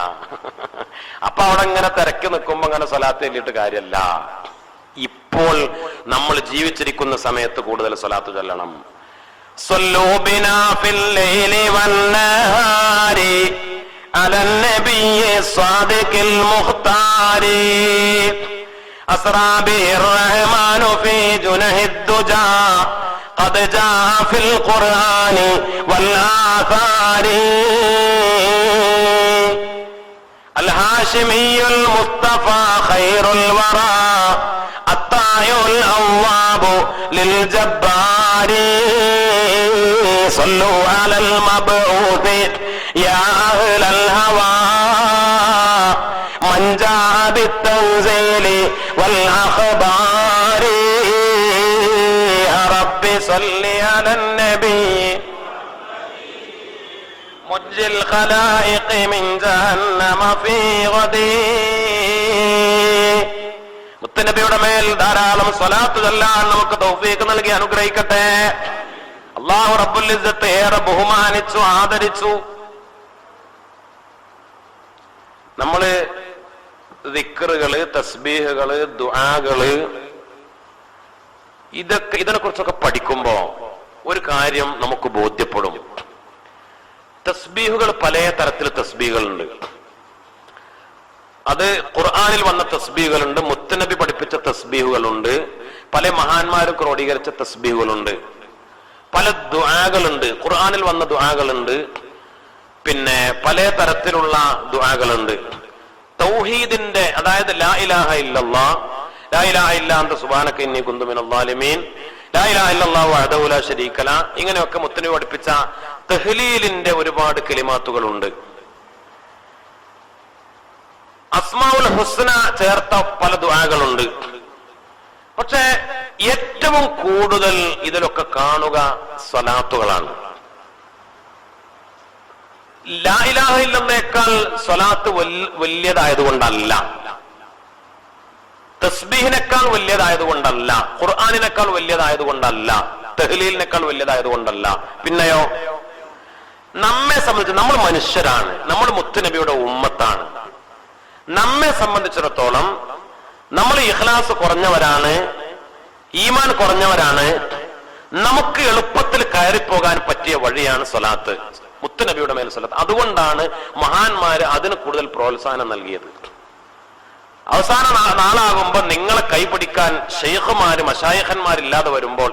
അപ്പൊ അവിടെ ഇങ്ങനെ തിരക്കി നിൽക്കുമ്പോ അങ്ങനെ സ്വലാത്ത് ചൊല്ലിയിട്ട് കാര്യമല്ല. ഇപ്പോൾ നമ്മൾ ജീവിച്ചിരിക്കുന്ന സമയത്ത് കൂടുതൽ സ്വലാത്ത് ചൊല്ലണം. صلوا بنا في الليل والنهار على النبي الصادق المختار أسرى به الرحمن في جنه الدجى قد جاء في القرآن والآثار الهاشمي المصطفى خير الورى الطائع الأواب للجبار صلوا على المبعوث يا أهل الهوى من جاء بالتنزيل والأخبار يا رب صل على النبي منجي الخلائق من جهنم في غدي. മുത്തുനബിയുടെ മേൽ ധാരാളം സ്വലാത്ത് ചൊല്ലാൻ നമുക്ക് തൗഫീഖ് നൽകി അനുഗ്രഹിക്കട്ടെ. അല്ലാഹു റബ്ബുൽ ഇസ്സത്ത് ഏറെ ബഹുമാനിച്ചു, ആദരിച്ചു. നമ്മള് ദിക്റുകള്, തസ്ബീഹുകള്, ദുആകള്, ഇതിനെ കുറിച്ചൊക്കെ പഠിക്കുമ്പോ ഒരു കാര്യം നമുക്ക് ബോധ്യപ്പെടും. തസ്ബീഹുകൾ പല തരത്തിൽ തസ്ബീഹുകളുണ്ട്. അത് ഖുർആനിൽ വന്ന തസ്ബീഹുകളുണ്ട്, മുത്തുനബി പഠിപ്പിച്ച തസ്ബീഹുകളുണ്ട്, പല മഹാന്മാരും ക്രോഡീകരിച്ച തസ്ബീഹുകളുണ്ട്, പല ദുആകളുണ്ട്, ഖുർആനിൽ വന്ന ദുആകളുണ്ട്, പിന്നെ പല തരത്തിലുള്ള ദുആകളുണ്ട്. തൗഹീദിന്റെ, അതായത് ലാ ഇലാഹ ഇല്ലല്ലാഹ്, ലാ ഇലാഹ ഇല്ലാ അൻത സുബ്ഹാനക ഇന്നി കുന്തു മിനൽ ളാലിമീൻ, ലാ ഇലാഹ ഇല്ലല്ലാഹു വഹ്ദഹു ലാ ശരീക ലഹ്, ഇങ്ങനെയൊക്കെ മുത്തുനബി പഠിപ്പിച്ച തഹ്ലീലിന്റെ ഒരുപാട് കലിമാത്തുകളുണ്ട്. അസ്മാഉൽ ഹുസ്ന ചേർത്ത പല ദുആകളുണ്ട്. പക്ഷെ ഏറ്റവും കൂടുതൽ ഇതിലൊക്കെ കാണുക സ്വലാത്തുകളാണ്. ലാ ഇലാഹ ഇല്ലല്ലാഹേക്കാൾ സ്വലാത്ത് വലിയതായതുകൊണ്ടല്ല, തസ്ബീഹിനേക്കാൾ വലിയതായതുകൊണ്ടല്ല, ഖുർആനിനേക്കാൾ വലിയതായതുകൊണ്ടല്ല, തഹ്ലീലിനേക്കാൾ വലിയതായതുകൊണ്ടല്ല. പിന്നെയോ നമ്മെ സംബന്ധിച്ച് നമ്മൾ മനുഷ്യരാണ്, നമ്മൾ മുത്തുനബിയുടെ ഉമ്മത്താണ്. നമ്മെ സംബന്ധിച്ചിടത്തോളം നമ്മൾ ഇഖ്ലാസ് കുറഞ്ഞവരാണ്, ഈമാൻ കുറഞ്ഞവരാണ്. നമുക്ക് എളുപ്പത്തിൽ കയറിപ്പോകാൻ പറ്റിയ വഴിയാണ് സ്വലാത്ത്, മുത്തുനബിയുടെ മേൽ സ്വലാത്ത്. അതുകൊണ്ടാണ് മഹാന്മാര് അതിന് കൂടുതൽ പ്രോത്സാഹനം നൽകിയത്. അവസാന നാളാകുമ്പോൾ നിങ്ങളെ കൈപിടിക്കാൻ ഷെയ്ഖുമാര് മശായിഖന്മാരില്ലാതെ വരുമ്പോൾ,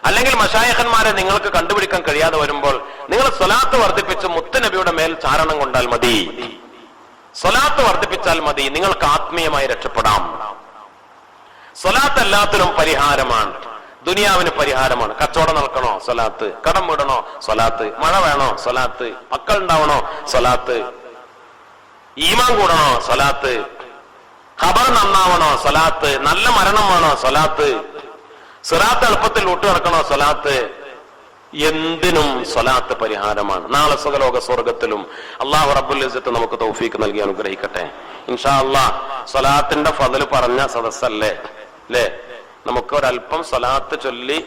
അല്ലെങ്കിൽ മശായിഖന്മാരെ നിങ്ങൾക്ക് കണ്ടുപിടിക്കാൻ കഴിയാതെ വരുമ്പോൾ, നിങ്ങൾ സ്വലാത്ത് വർദ്ധിപ്പിച്ച് മുത്തുനബിയുടെ മേൽ ചാരണം കൊണ്ടാൽ മതി, സ്വലാത്ത് വർദ്ധിപ്പിച്ചാൽ മതി, നിങ്ങൾക്ക് ആത്മീയമായി രക്ഷപ്പെടാം. സ്വലാത്ത് എല്ലാത്തിനും പരിഹാരമാണ്. ദുനിയാവിന് പരിഹാരമാണ്. കച്ചവടം നടക്കണോ സ്വലാത്ത്, കടം വിടണോ സ്വലാത്ത്, മഴ വേണോ സ്വലാത്ത്, മക്കൾ ഉണ്ടാവണോ സ്വലാത്ത്, ഈമാൻ കൂടണോ സ്വലാത്ത്, ഖബർ നന്നാവണോ സ്വലാത്ത്, നല്ല മരണം വേണോ സ്വലാത്ത്, സിറാത്ത് എളുപ്പത്തിൽ വിട്ടു നടക്കണോ സ്വലാത്ത്. എന്തിനും സ്വലാത്ത് പരിഹാരമാണ്. നാളെ സുഖലോക സ്വർഗത്തിലും അല്ലാഹു റബ്ബുൽ ഇസ്സത്ത് നമുക്ക് തൗഫീഖ് നൽകി അനുഗ്രഹിക്കട്ടെ. ഇൻഷാ അല്ലാഹ് സ്വലാത്തിന്റെ ഫضل പറഞ്ഞ സദസ്സല്ലേ അല്ലേ? നമുക്ക് ഒരല്പം സ്വലാത്ത് ചൊല്ലി,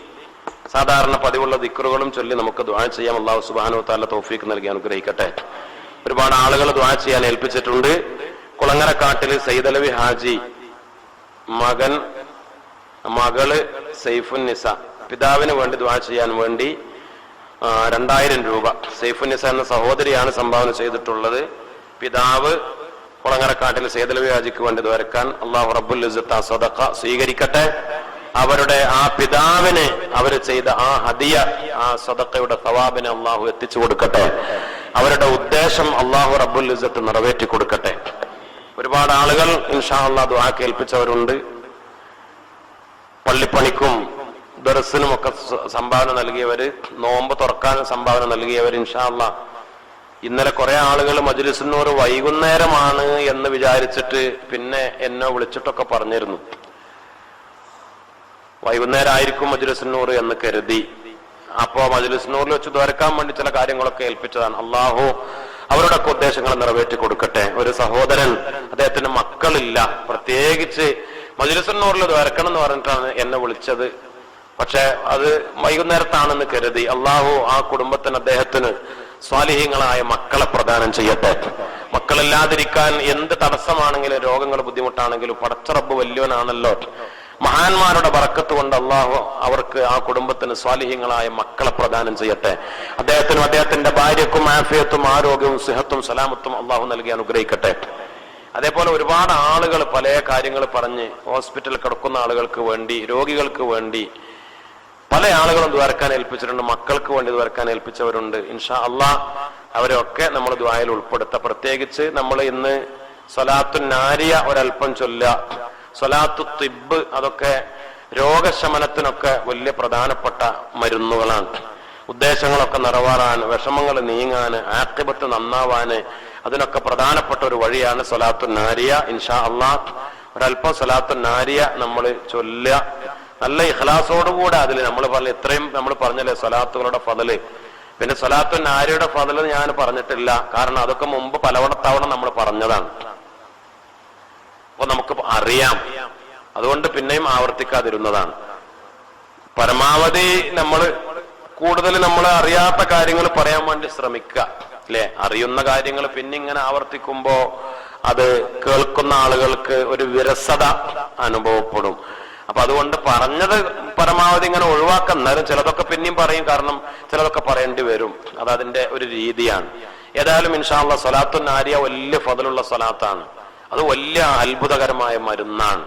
സാധാരണ പതിവുള്ള ദിക്റുകളും ചൊല്ലി നമുക്ക് ദുആ ചെയ്യാം. അല്ലാഹു സുബ്ഹാനഹു വ തആല തൗഫീഖ് നൽകി അനുഗ്രഹിക്കട്ടെ. ഒരുപാട് ആളുകൾ ദുആ ചെയ്യാൻ ഏൽപ്പിച്ചിട്ടുണ്ട്. കുളങ്ങരക്കാട്ടില് സയ്യിദലവി ഹാജി, മകള് സൈഫുന്നിസ, പിതാവിന് വേണ്ടി ദുആ ചെയ്യാൻ വേണ്ടി 2000 രൂപ സൈഫുന്നിസ എന്ന സഹോദരിയാണ് സംഭാവന ചെയ്തിട്ടുള്ളത്. പിതാവ് കുളങ്ങരക്കാട്ടിൽ സയ്യിദലവി ഹാജിക്ക് വേണ്ടി ദ്വാരക്കാൻ അല്ലാഹു റബ്ബുൽ ഇസ്സത്ത് ആ സദഖ സ്വീകരിക്കട്ടെ. അവരുടെ ആ പിതാവിന് അവര് ചെയ്ത ആ ഹദിയ, ആ സദഖയുടെ സവാബിനെ അല്ലാഹു എത്തിച്ചു കൊടുക്കട്ടെ. അവരുടെ ഉദ്ദേശം അല്ലാഹു റബ്ബുൽ ഇസ്സത്ത് നിറവേറ്റി കൊടുക്കട്ടെ. ഒരുപാട് ആളുകൾ ഇൻഷാ അല്ലാഹ് ദുആ കേൾപ്പിച്ചവരുണ്ട്. പള്ളിപ്പണിക്കും ദർസിനും ഒക്കെ സംഭാവന നൽകിയവര്, നോമ്പ് തുറക്കാനും സംഭാവന നൽകിയവർ. ഇൻഷാ അല്ലാഹ് ഇന്നലെ കുറെ ആളുകൾ മജ്‌ലിസുന്നൂർ വൈകുന്നേരമാണ് എന്ന് വിചാരിച്ചിട്ട് പിന്നെ എന്നെ വിളിച്ചിട്ടൊക്കെ പറഞ്ഞിരുന്നു. വൈകുന്നേരം ആയിരിക്കും മജ്‌ലിസുന്നൂർ എന്ന് കരുതി. അപ്പോ മജ്‌ലിസുന്നൂറിൽ വെച്ച് ദ്വാരക്കാൻ വേണ്ടി ചില കാര്യങ്ങളൊക്കെ ഏൽപ്പിച്ചതാണ്. അള്ളാഹു അവരുടെ ഉദ്ദേശങ്ങൾ നിറവേറ്റി കൊടുക്കട്ടെ. ഒരു സഹോദരൻ, അദ്ദേഹത്തിന് മക്കളില്ല, പ്രത്യേകിച്ച് മജ്‌ലിസുന്നൂറിൽ ദ്വാരക്കണം എന്ന് പറഞ്ഞിട്ടാണ് എന്നെ വിളിച്ചത്. പക്ഷെ അത് വൈകുന്നേരത്താണെന്ന് കരുതി. അള്ളാഹു ആ കുടുംബത്തിന്, അദ്ദേഹത്തിന് സ്വാലിഹീങ്ങളായ മക്കളെ പ്രദാനം ചെയ്യട്ടെ. മക്കളില്ലാതിരിക്കാൻ എന്ത് തടസ്സമാണെങ്കിലും, രോഗങ്ങൾ ബുദ്ധിമുട്ടാണെങ്കിലും പടച്ച റബ്ബ് വലിയവനാണല്ലോ. മഹാന്മാരുടെ ബറക്കത്ത് കൊണ്ട് അള്ളാഹു അവർക്ക്, ആ കുടുംബത്തിന് സ്വാലിഹീങ്ങളായ മക്കളെ പ്രദാനം ചെയ്യട്ടെ. അദ്ദേഹത്തിനും അദ്ദേഹത്തിന്റെ ഭാര്യക്കും ആഫിയത്തും ആരോഗ്യവും സിഹത്തും സലാമത്തും അള്ളാഹു നൽകി അനുഗ്രഹിക്കട്ടെ. അതേപോലെ ഒരുപാട് ആളുകൾ പല കാര്യങ്ങൾ പറഞ്ഞ് ഹോസ്പിറ്റലിൽ കിടക്കുന്ന ആളുകൾക്ക് വേണ്ടി, രോഗികൾക്ക് വേണ്ടി പല ആളുകളും ദ്വാരക്കാൻ ഏൽപ്പിച്ചിട്ടുണ്ട്. മക്കൾക്ക് വേണ്ടി ദ്വാരക്കാൻ ഏൽപ്പിച്ചവരുണ്ട്. ഇൻഷാ അള്ളാഹ് അവരൊക്കെ നമ്മൾ ദ്വായിൽ ഉൾപ്പെടുത്താം. പ്രത്യേകിച്ച് നമ്മൾ ഇന്ന് സ്വലാത്തു നാരിയ ഒരൽപ്പം ചൊല്ലുക, സ്വലാത്തു തിബ്, അതൊക്കെ രോഗശമനത്തിനൊക്കെ വലിയ പ്രധാനപ്പെട്ട മരുന്നുകളാണ്. ഉദ്ദേശങ്ങളൊക്കെ നിറവേറാൻ, വിഷമങ്ങൾ നീങ്ങാന്, ആഖിബത്ത് നന്നാവാന്, അതിനൊക്കെ പ്രധാനപ്പെട്ട ഒരു വഴിയാണ് സ്വലാത്തു നാരിയ. ഇൻഷാ അള്ളാഹ് ഒരൽപ്പം സ്വലാത്തു നാരിയ നമ്മൾ ചൊല്ലുക. നല്ല ഇഖ്ലാസോടുകൂടെ അതിൽ നമ്മൾ പറഞ്ഞ ഇത്രയും നമ്മൾ പറഞ്ഞല്ലേ സ്വലാത്തുകളുടെ ഫضل. പിന്നെ സ്വലാത്തു നാരിയുടെ ഫضل ഞാൻ പറഞ്ഞിട്ടില്ല, കാരണം അതൊക്കെ മുമ്പ് പലവണത്തവണ നമ്മൾ പറഞ്ഞതാണ്. അപ്പൊ നമുക്ക് അറിയാം, അതുകൊണ്ട് പിന്നെയും ആവർത്തിക്കാതിരുന്നതാണ്. പരമാവധി നമ്മൾ കൂടുതൽ നമ്മൾ അറിയാത്ത കാര്യങ്ങൾ പറയാൻ വേണ്ടി ശ്രമിക്കുക അല്ലെ? അറിയുന്ന കാര്യങ്ങൾ പിന്നെ ഇങ്ങനെ ആവർത്തിക്കുമ്പോ അത് കേൾക്കുന്ന ആളുകൾക്ക് ഒരു വിരസത അനുഭവപ്പെടും. അപ്പൊ അതുകൊണ്ട് പറഞ്ഞത് പരമാവധി ഇങ്ങനെ ഒഴിവാക്കാം. എന്നാലും ചിലതൊക്കെ പിന്നെയും പറയും, കാരണം ചിലതൊക്കെ പറയേണ്ടി വരും. അത് അതിന്റെ ഒരു രീതിയാണ്. ഏതായാലും ഇൻഷാ അല്ലാഹ് സ്വലാത്തു നാരിയ വലിയ ഫضലുള്ള സ്വലാത്താണ്. അത് വലിയ അത്ഭുതകരമായ മരുന്നാണ്.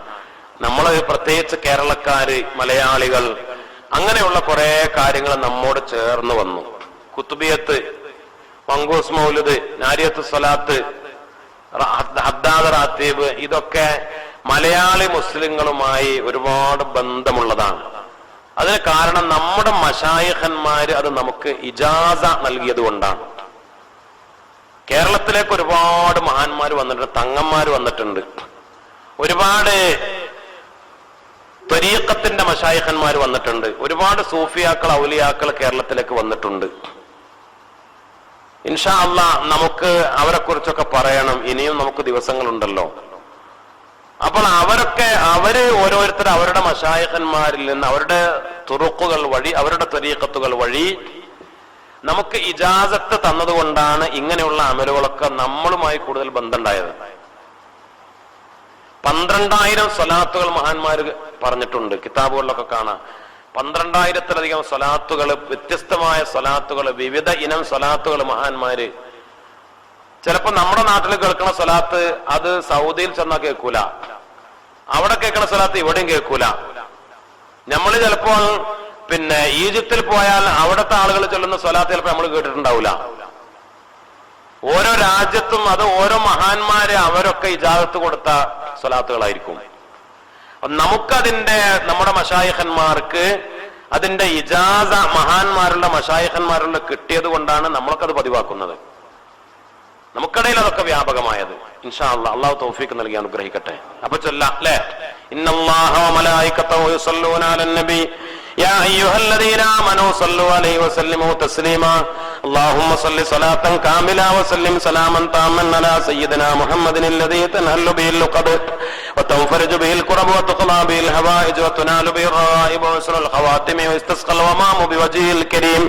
നമ്മൾ പ്രത്യേകിച്ച് കേരളക്കാര്, മലയാളികൾ, അങ്ങനെയുള്ള കുറെ കാര്യങ്ങൾ നമ്മോട് ചേർന്ന് വന്നു. കുത്തുബിയത്ത്, മങ്കൂസ് മൗലിദ്, നാരിയത്ത് സ്വലാത്ത്, ഹദ്ദാദ് റാത്തീബ്, ഇതൊക്കെ മലയാളി മുസ്ലിങ്ങളുമായി ഒരുപാട് ബന്ധമുള്ളതാണ്. അതിന് കാരണം നമ്മുടെ മശായിഖന്മാര് അത് നമുക്ക് ഇജാസ നൽകിയത് കൊണ്ടാണ്. കേരളത്തിലേക്ക് ഒരുപാട് മഹാന്മാർ വന്നിട്ടുണ്ട്, തങ്ങന്മാര് വന്നിട്ടുണ്ട്, ഒരുപാട് ത്വരീഖത്തിന്റെ മശായിഖന്മാർ വന്നിട്ടുണ്ട്, ഒരുപാട് സൂഫിയാക്കൾ ഔലിയാക്കൾ കേരളത്തിലേക്ക് വന്നിട്ടുണ്ട്. ഇൻഷാ അല്ലാഹ് നമുക്ക് അവരെ കുറിച്ചൊക്കെ പറയണം, ഇനിയും നമുക്ക് ദിവസങ്ങളുണ്ടല്ലോ. അപ്പോൾ അവര് ഓരോരുത്തർ അവരുടെ മശായിഖന്മാരിൽ നിന്ന് അവരുടെ തുറുക്കുകൾ വഴി അവരുടെ ത്വരീഖത്തുകൾ വഴി നമുക്ക് ഇജാസത്ത് തന്നതുകൊണ്ടാണ് ഇങ്ങനെയുള്ള അമലുകളൊക്കെ നമ്മളുമായി കൂടുതൽ ബന്ധമുണ്ടായത്. 12,000 സ്വലാത്തുകൾ മഹാന്മാര് പറഞ്ഞിട്ടുണ്ട്, കിതാബുകളിലൊക്കെ കാണാം. 12,000-ലധികം സ്വലാത്തുകൾ, വ്യത്യസ്തമായ സ്വലാത്തുകൾ, വിവിധ ഇനം സ്വലാത്തുകൾ മഹാന്മാര്. ചിലപ്പോ നമ്മുടെ നാട്ടിൽ കേൾക്കുന്ന സ്വലാത്ത് അത് സൗദിയിൽ ചെന്നാൽ കേൾക്കൂല, അവിടെ കേൾക്കുന്ന സ്വലാത്ത് ഇവിടെയും കേൾക്കൂല. നമ്മൾ ചിലപ്പോൾ ഈജിപ്തിൽ പോയാൽ അവിടുത്തെ ആളുകൾ ചൊല്ലുന്ന സ്വലാത്ത് ചിലപ്പോൾ നമ്മൾ കേട്ടിട്ടുണ്ടാവില്ല. ഓരോ രാജ്യത്തും അത് ഓരോ മഹാന്മാര് അവരൊക്കെ ഇജാസത്ത് കൊടുത്ത സ്വലാത്തുകളായിരിക്കും. നമ്മുടെ മശായിഖന്മാർക്ക് അതിന്റെ ഇജാസ മഹാന്മാരുടെ മശായിഖന്മാരുടെ കിട്ടിയത് കൊണ്ടാണ് നമ്മളൊക്കെ പതിവാക്കുന്നത്. നമുക്കിടയിൽ അതൊക്കെ വ്യാപകമായത്. ഇൻഷാ അല്ലാഹ് അല്ലാഹു തൗഫീഖ് നൽകി അനുഗ്രഹിക്കട്ടെ. അപ്പൊ ചൊല്ലാം അല്ലേ, ഇന്നല്ലാഹ വ മലായികതഹു യുസല്ലൂന അലൻ നബി യാ അയ്യുഹല്ലദീന ആമനൂ സല്ലു അലൈഹി വസല്ലിമു തസ്ലീമാ اللهم صل صلاة كاملة وسلم سلاما تاما على سيدنا محمد الذي تنهل به اللقب وتنفرج به الكرب وتقضى به الهوائج وتنال به الرغائب ويسر الخواتم ويستسقى الغمام بوجهه الكريم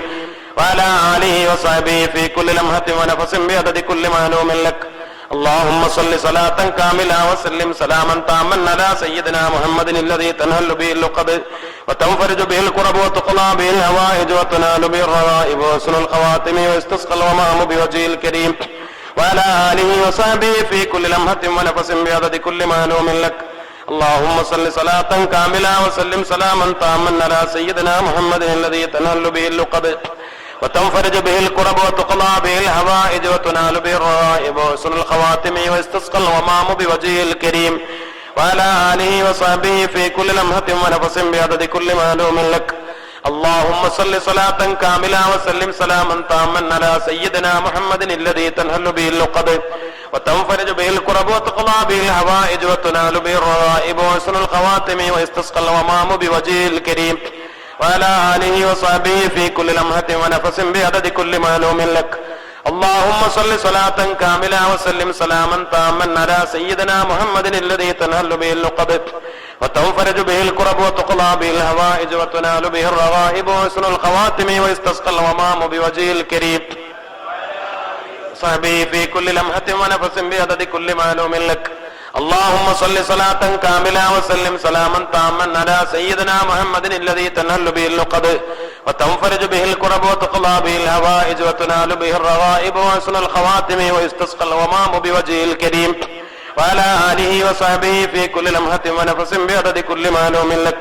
وعلى آله وصحبه في كل لمحة ونفس بعدد كل معلوم لك. اللهم صل صلاة كاملة وسلم سلاما تاما على سيدنا محمد الذي تنهل به اللقب وتنفرج به الكرب وتقضى به الهوائج وتنال به الرغائب وحسن الخواتم ويستسقى الغمام بوجهه الكريم وعلى آله وصحبه في كل لمحة ونفس بعدد كل معلوم لك. اللهم صل صلاة كاملة وسلم سلاما تاما على سيدنا محمد الذي تنهل به اللقب وتنفرج به الكرب وتقضى به الهوائج وتنال به الرغائب وحسن الخواتم ويستسقى الغمام بوجهه الكريم وعلى آله وصحبه في كل لمحة ونفس بعدد كل معلوم لك. اللهم صل صلاة كاملة وسلم سلاما تاما على سيدنا محمد الذي تنهل به اللقب وتنفرج به الكرب وتقضى به الهوائج وتنال به الرغائب وحسن الخواتم ويستسقى الغمام بوجهه الكريم وعلى آله وصحبه في كل لمحة ونفس بعدد كل معلوم لك. اللهم صل صلاة كاملة وسلم سلاما تاما على سيدنا محمد الذي تنهل به اللقب وتنفرج به الكرب وتقضى به الهوائج وتنال به الرغائب وحسن الخواتم ويستسقى الغمام بوجهه الكريم صحبه في كل لمحة ونفس بعدد كل معلوم لك. اللهم صل صلاة كاملة وسلم سلاما تاما على سيدنا محمد الذي تنهل به اللقب وتنفرج به الكرب وتقضى به الهوائج وتنال به الرغائب وحسن الخواتم ويستسقى الغمام بوجهه الكريم وعلى آله وصحبه في كل لمحة ونفس بعدد كل معلوم لك.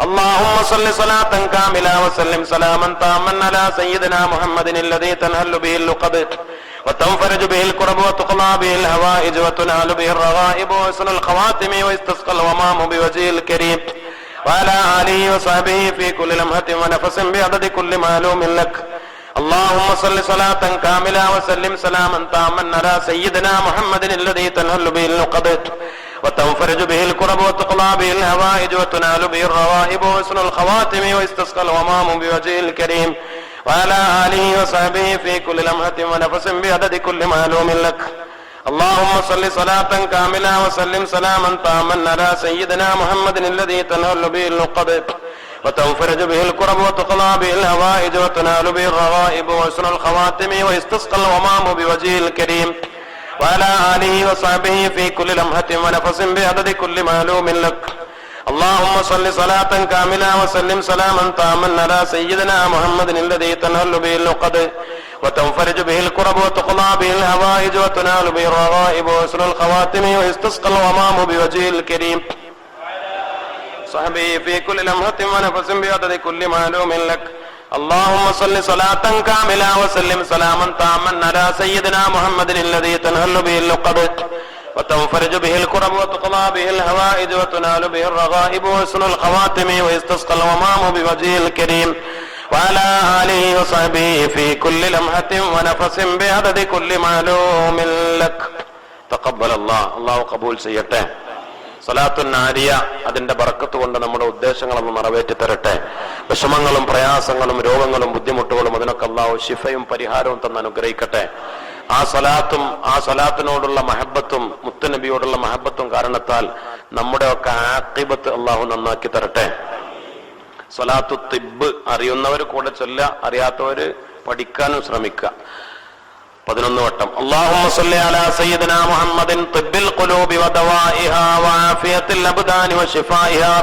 اللهم صل صلاة كاملة وسلم سلاما تاما على سيدنا محمد الذي تنهل به اللقب وتنفرج به الكرب وتقضى به الهوائج وتنال به الرغائب وحسن الخواتم ويستسقى الغمام بوجهه الكريم وعلى آله وصحبه في كل لمحة ونفس بعدد كل معلوم لك. اللهم صل صلاة كاملة وسلم سلاما تاما على سيدنا محمد الذي تنهل به اللقب وتنفرج به الكرب وتقضى به الهوائج وتنال به الرغائب وحسن الخواتم ويستسقى الغمام بوجهه الكريم وعلى آله وصحبه في كل لمحة ونفس بعدد كل معلوم لك. اللهم صل صلاة كاملة وسلم سلاما تاما على سيدنا محمد الذي تنهل به اللقب وتنفرج به الكرب وتقضى به الهوائج وتنال به الرغائب وحسن الخواتم ويستسقى الغمام بوجهه الكريم وعلى آله وصحبه في كل لمحة ونفس بعدد كل معلوم لك. اللهم صل صلاة كاملة وسلم سلاما تاما على سيدنا محمد الذي تنهل به اللقب وتنفرج به الكرب وتقضى به الهوائج وتنال به الرغائب وحسن الخواتم ويستسقى الغمام بوجهه الكريم صحبه في كل لمحة ونفس بعدد كل معلوم لك. اللهم صل صلاة كاملة وسلم سلاما تاما على سيدنا محمد الذي تنهل به اللقب وتنفرج به الكرب وتقضى به الهوائج وتنال به الرغائب وحسن الخواتم ويستسقى الغمام بوجهه الكريم وعلى آله وصحبه في كل لمحة ونفس بعدد كل معلوم لك تقبل الله. അല്ലാഹു ഖബൂൽ ചെയ്യട്ടെ. സലാത്തുൻ നാരിയ അതിന്റെ ബറക്കത്ത് കൊണ്ട് നമ്മുടെ ഉദ്ദേശങ്ങളൊന്ന് നിറവേറ്റി തരട്ടെ. വിഷമങ്ങളും പ്രയാസങ്ങളും രോഗങ്ങളും ബുദ്ധിമുട്ടുകളും അതിനൊക്കെ അല്ലാഹു ശിഫയും പരിഹാരവും തന്ന് അനുഗ്രഹിക്കട്ടെ. ആ സലാത്തിനോടുള്ള മഹബത്തും മുത്തുനബിയോടുള്ള മഹബത്തും കാരണത്താൽ നമ്മുടെ ഒക്കെ ആഖിബത്ത് അല്ലാഹു നന്നാക്കി തരട്ടെ. സ്വലാത്തു തിബ് അറിയുന്നവർ കൂടെ ചൊല്ല, അറിയാത്തവര് പഠിക്കാനും ശ്രമിക്കുക. 11 വട്ടം. اللهم صل على سيدنا محمد طب القلوب ودوائها وعافية الأبدان وشفائها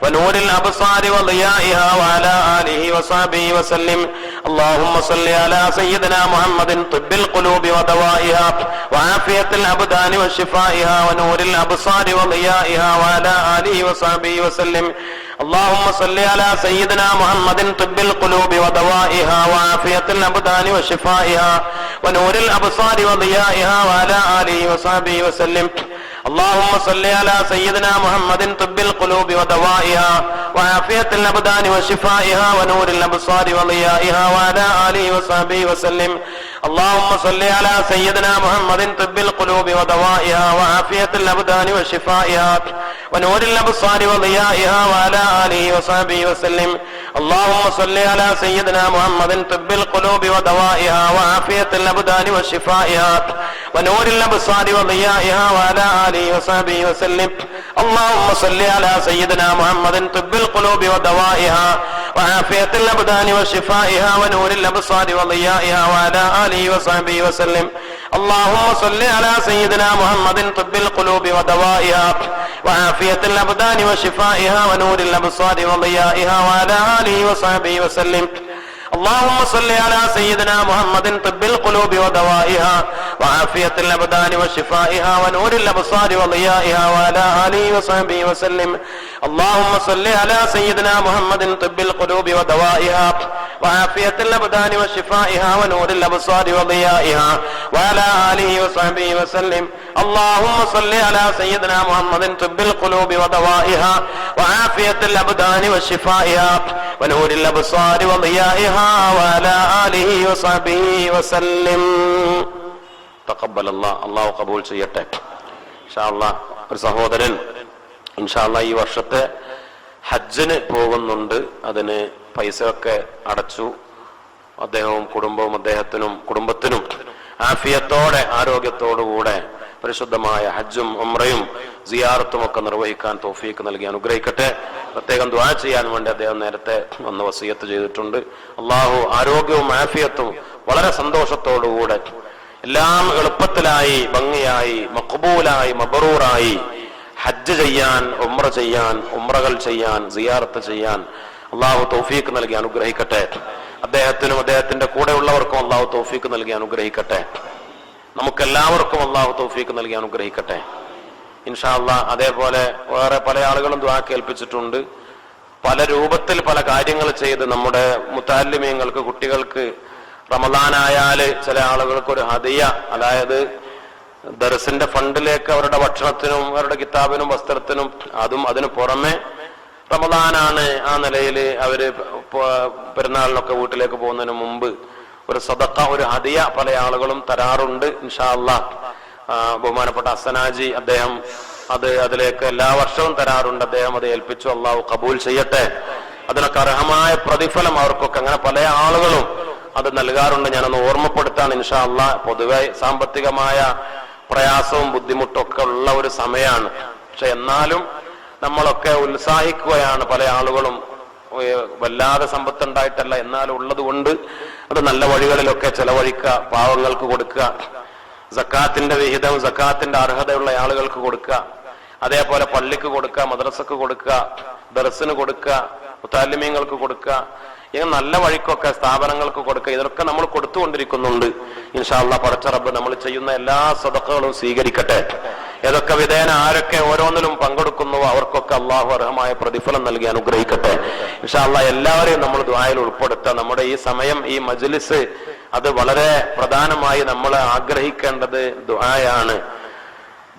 ونور الأبصار وضيائها وعلى آله وصحبه وسلم. اللهم صل على سيدنا محمد طب القلوب ودوائها وعافية الأبدان وشفائها ونور الأبصار وضيائها وعلى آله وصحبه وسلم. اللهم صل على سيدنا محمد طب القلوب ودوائها وعافية الأبدان وشفائها ونور الأبصار وضيائها وعلى آله وصحبه وسلم. اللهم صل على سيدنا محمد طب القلوب ودوائها وعافية الأبدان وشفائها ونور الأبصار وضيائها وعلى آله وصحبه وسلم. اللهم صل على سيدنا محمد طب القلوب ودوائها وعافية الأبدان وشفائها ونور الأبصار وضيائها وعلى آله وصحبه وسلم. اللهم صل على سيدنا محمد طب القلوب ودوائها وعافية الأبدان وشفائها ونور الأبصار وضيائها وعلى آله وصحبه وسلم. اللهم صل على سيدنا محمد طب القلوب ودوائها وعافية الأبدان وشفائها ونور الأبصار وضيائها وعلى آله وصحبه وسلم. اللهم صل على سيدنا محمد طب القلوب ودوائها وعافية الأبدان وشفائها ونور الأبصار وضيائها وعلى آله وصحبه وسلم. اللهم صل على سيدنا محمد طب القلوب ودوائها وعافية الأبدان وشفائها ونور الأبصار وضيائها وعلى آله وصحبه وسلم. اللهم صل على سيدنا محمد طب القلوب ودوائها وعافية الأبدان وشفائها ونور الأبصار وضيائها وعلى آله وصحبه وسلم. اللهم صل على سيدنا محمد طب القلوب ودوائها وعافية الأبدان وشفائها ونور الأبصار وضيائها وعلى آله وصحبه وسلم. تقبل الله. അല്ലാഹു ഖബൂൽ ചെയ്യട്ടെ. ഇൻഷാ അല്ലാഹ് ഒരു സഹോദരൻ ഇൻഷാ അല്ലാഹ് ഈ വർഷത്തെ ഹജ്ജിന് പോകുന്നുണ്ട്. അതിന് പൈസയൊക്കെ അടച്ചു. അദ്ദേഹവും കുടുംബത്തിനും ആഫിയത്തോടെ ആരോഗ്യത്തോടുകൂടെ പരിശുദ്ധമായ ഹജ്ജും ഉംറയും സിയാറത്തും ഒക്കെ നിർവഹിക്കാൻ തൗഫീഖ് നൽകി അനുഗ്രഹിക്കട്ടെ. പ്രത്യേകം ദുആ ചെയ്യാൻ വേണ്ടി അദ്ദേഹം നേരത്തെ വന്ന് വസിയത്ത് ചെയ്തിട്ടുണ്ട്. അള്ളാഹു ആരോഗ്യവും ആഫിയത്തും വളരെ സന്തോഷത്തോടുകൂടെ എല്ലാം എളുപ്പത്തിലായി ഭംഗിയായി മഖ്ബൂലായി മബ്റൂറായി ഹജ്ജ് ചെയ്യാൻ, ഉംറകൾ ചെയ്യാൻ, സിയാറത്ത് ചെയ്യാൻ അള്ളാഹു തൗഫീഖ് നൽകി അനുഗ്രഹിക്കട്ടെ. അദ്ദേഹത്തിനും അദ്ദേഹത്തിന്റെ കൂടെയുള്ളവർക്കും അള്ളാഹു തൗഫീഖ് നൽകി അനുഗ്രഹിക്കട്ടെ. നമുക്കെല്ലാവർക്കും അള്ളാഹു തൗഫീഖ് നൽകി അനുഗ്രഹിക്കട്ടെ ഇൻഷാ അല്ലാഹ്. അതേപോലെ വേറെ പല ആളുകളും ദുആ കേൾപ്പിച്ചിട്ടുണ്ട്. പല രൂപത്തിൽ പല കാര്യങ്ങൾ ചെയ്ത് നമ്മുടെ മുതഅല്ലിമീങ്ങൾക്ക്, കുട്ടികൾക്ക് റമളാനായാല് ചില ആളുകൾക്ക് ഒരു ഹദിയ, അതായത് ദർസിന്റെ ഫണ്ടിലേക്ക് അവരുടെ ഭക്ഷണത്തിനും അവരുടെ കിതാബിനും വസ്ത്രത്തിനും, അതിനു പുറമെ റമളാനാണ് ആ നിലയിൽ അവര് പെരുന്നാളിനൊക്കെ വീട്ടിലേക്ക് പോകുന്നതിന് മുമ്പ് ഒരു സദഖ, ഒരു ഹദിയ പല ആളുകളും തരാറുണ്ട് ഇൻഷാ അല്ലാഹ്. ബഹുമാനപ്പെട്ട ഹസനാജി അദ്ദേഹം അതിലേക്ക് എല്ലാ വർഷവും തരാറുണ്ട്. അദ്ദേഹം അത് ഏൽപ്പിച്ചു. അള്ളാഹു ഖബൂൽ ചെയ്യട്ടെ. അതിനൊക്കെ അർഹമായ പ്രതിഫലം അവർക്കൊക്കെ അങ്ങനെ പല ആളുകളും അത് നൽകാറുണ്ട്. ഞാനൊന്ന് ഓർമ്മപ്പെടുത്താണ് ഇൻഷാ അല്ലാഹ്. പൊതുവെ സാമ്പത്തികമായ പ്രയാസവും ബുദ്ധിമുട്ടും ഒക്കെ ഉള്ള ഒരു സമയമാണ്. പക്ഷെ എന്നാലും നമ്മളൊക്കെ ഉത്സാഹിക്കുകയാണ്. പല ആളുകളും വല്ലാതെ സമ്പത്തുണ്ടായിട്ടല്ല, എന്നാലും ഉള്ളത് കൊണ്ട് അത് നല്ല വഴികളിലൊക്കെ ചെലവഴിക്കുക, പാവങ്ങൾക്ക് കൊടുക്കുക, സക്കാത്തിന്റെ വിഹിതം, സക്കാത്തിന്റെ അർഹതയുള്ള ആളുകൾക്ക് കൊടുക്കുക, അതേപോലെ പള്ളിക്ക് കൊടുക്കുക, മദ്രസക്ക് കൊടുക്കുക, ദർസിന് കൊടുക്കുക, മുതഅല്ലിമീങ്ങൾക്ക് കൊടുക്കുക, ഇങ്ങനെ നല്ല വഴിക്കൊക്കെ സ്ഥാപനങ്ങൾക്ക് കൊടുക്കുക. ഇതൊക്കെ നമ്മൾ കൊടുത്തുകൊണ്ടിരിക്കുന്നുണ്ട്. ഇൻഷാ അല്ലാഹ് പടച്ച റബ്ബ് നമ്മൾ ചെയ്യുന്ന എല്ലാ സദഖകളും സ്വീകരിക്കട്ടെ. ഏതൊക്കെ വിധേന ആരൊക്കെ ഓരോന്നിലും പങ്കെടുക്കുന്നുവോ അവർക്കൊക്കെ അള്ളാഹു അർഹമായ പ്രതിഫലം നൽകി അനുഗ്രഹിക്കട്ടെ ഇൻഷാ അല്ലാഹ്. എല്ലാവരെയും നമ്മൾ ദുആയിൽ ഉൾപ്പെടുത്തുക. നമ്മുടെ ഈ സമയം, ഈ മജ്ലിസ്, അത് വളരെ പ്രധാനമായി നമ്മൾ ആഗ്രഹിക്കേണ്ടത് ദുആയാണ്.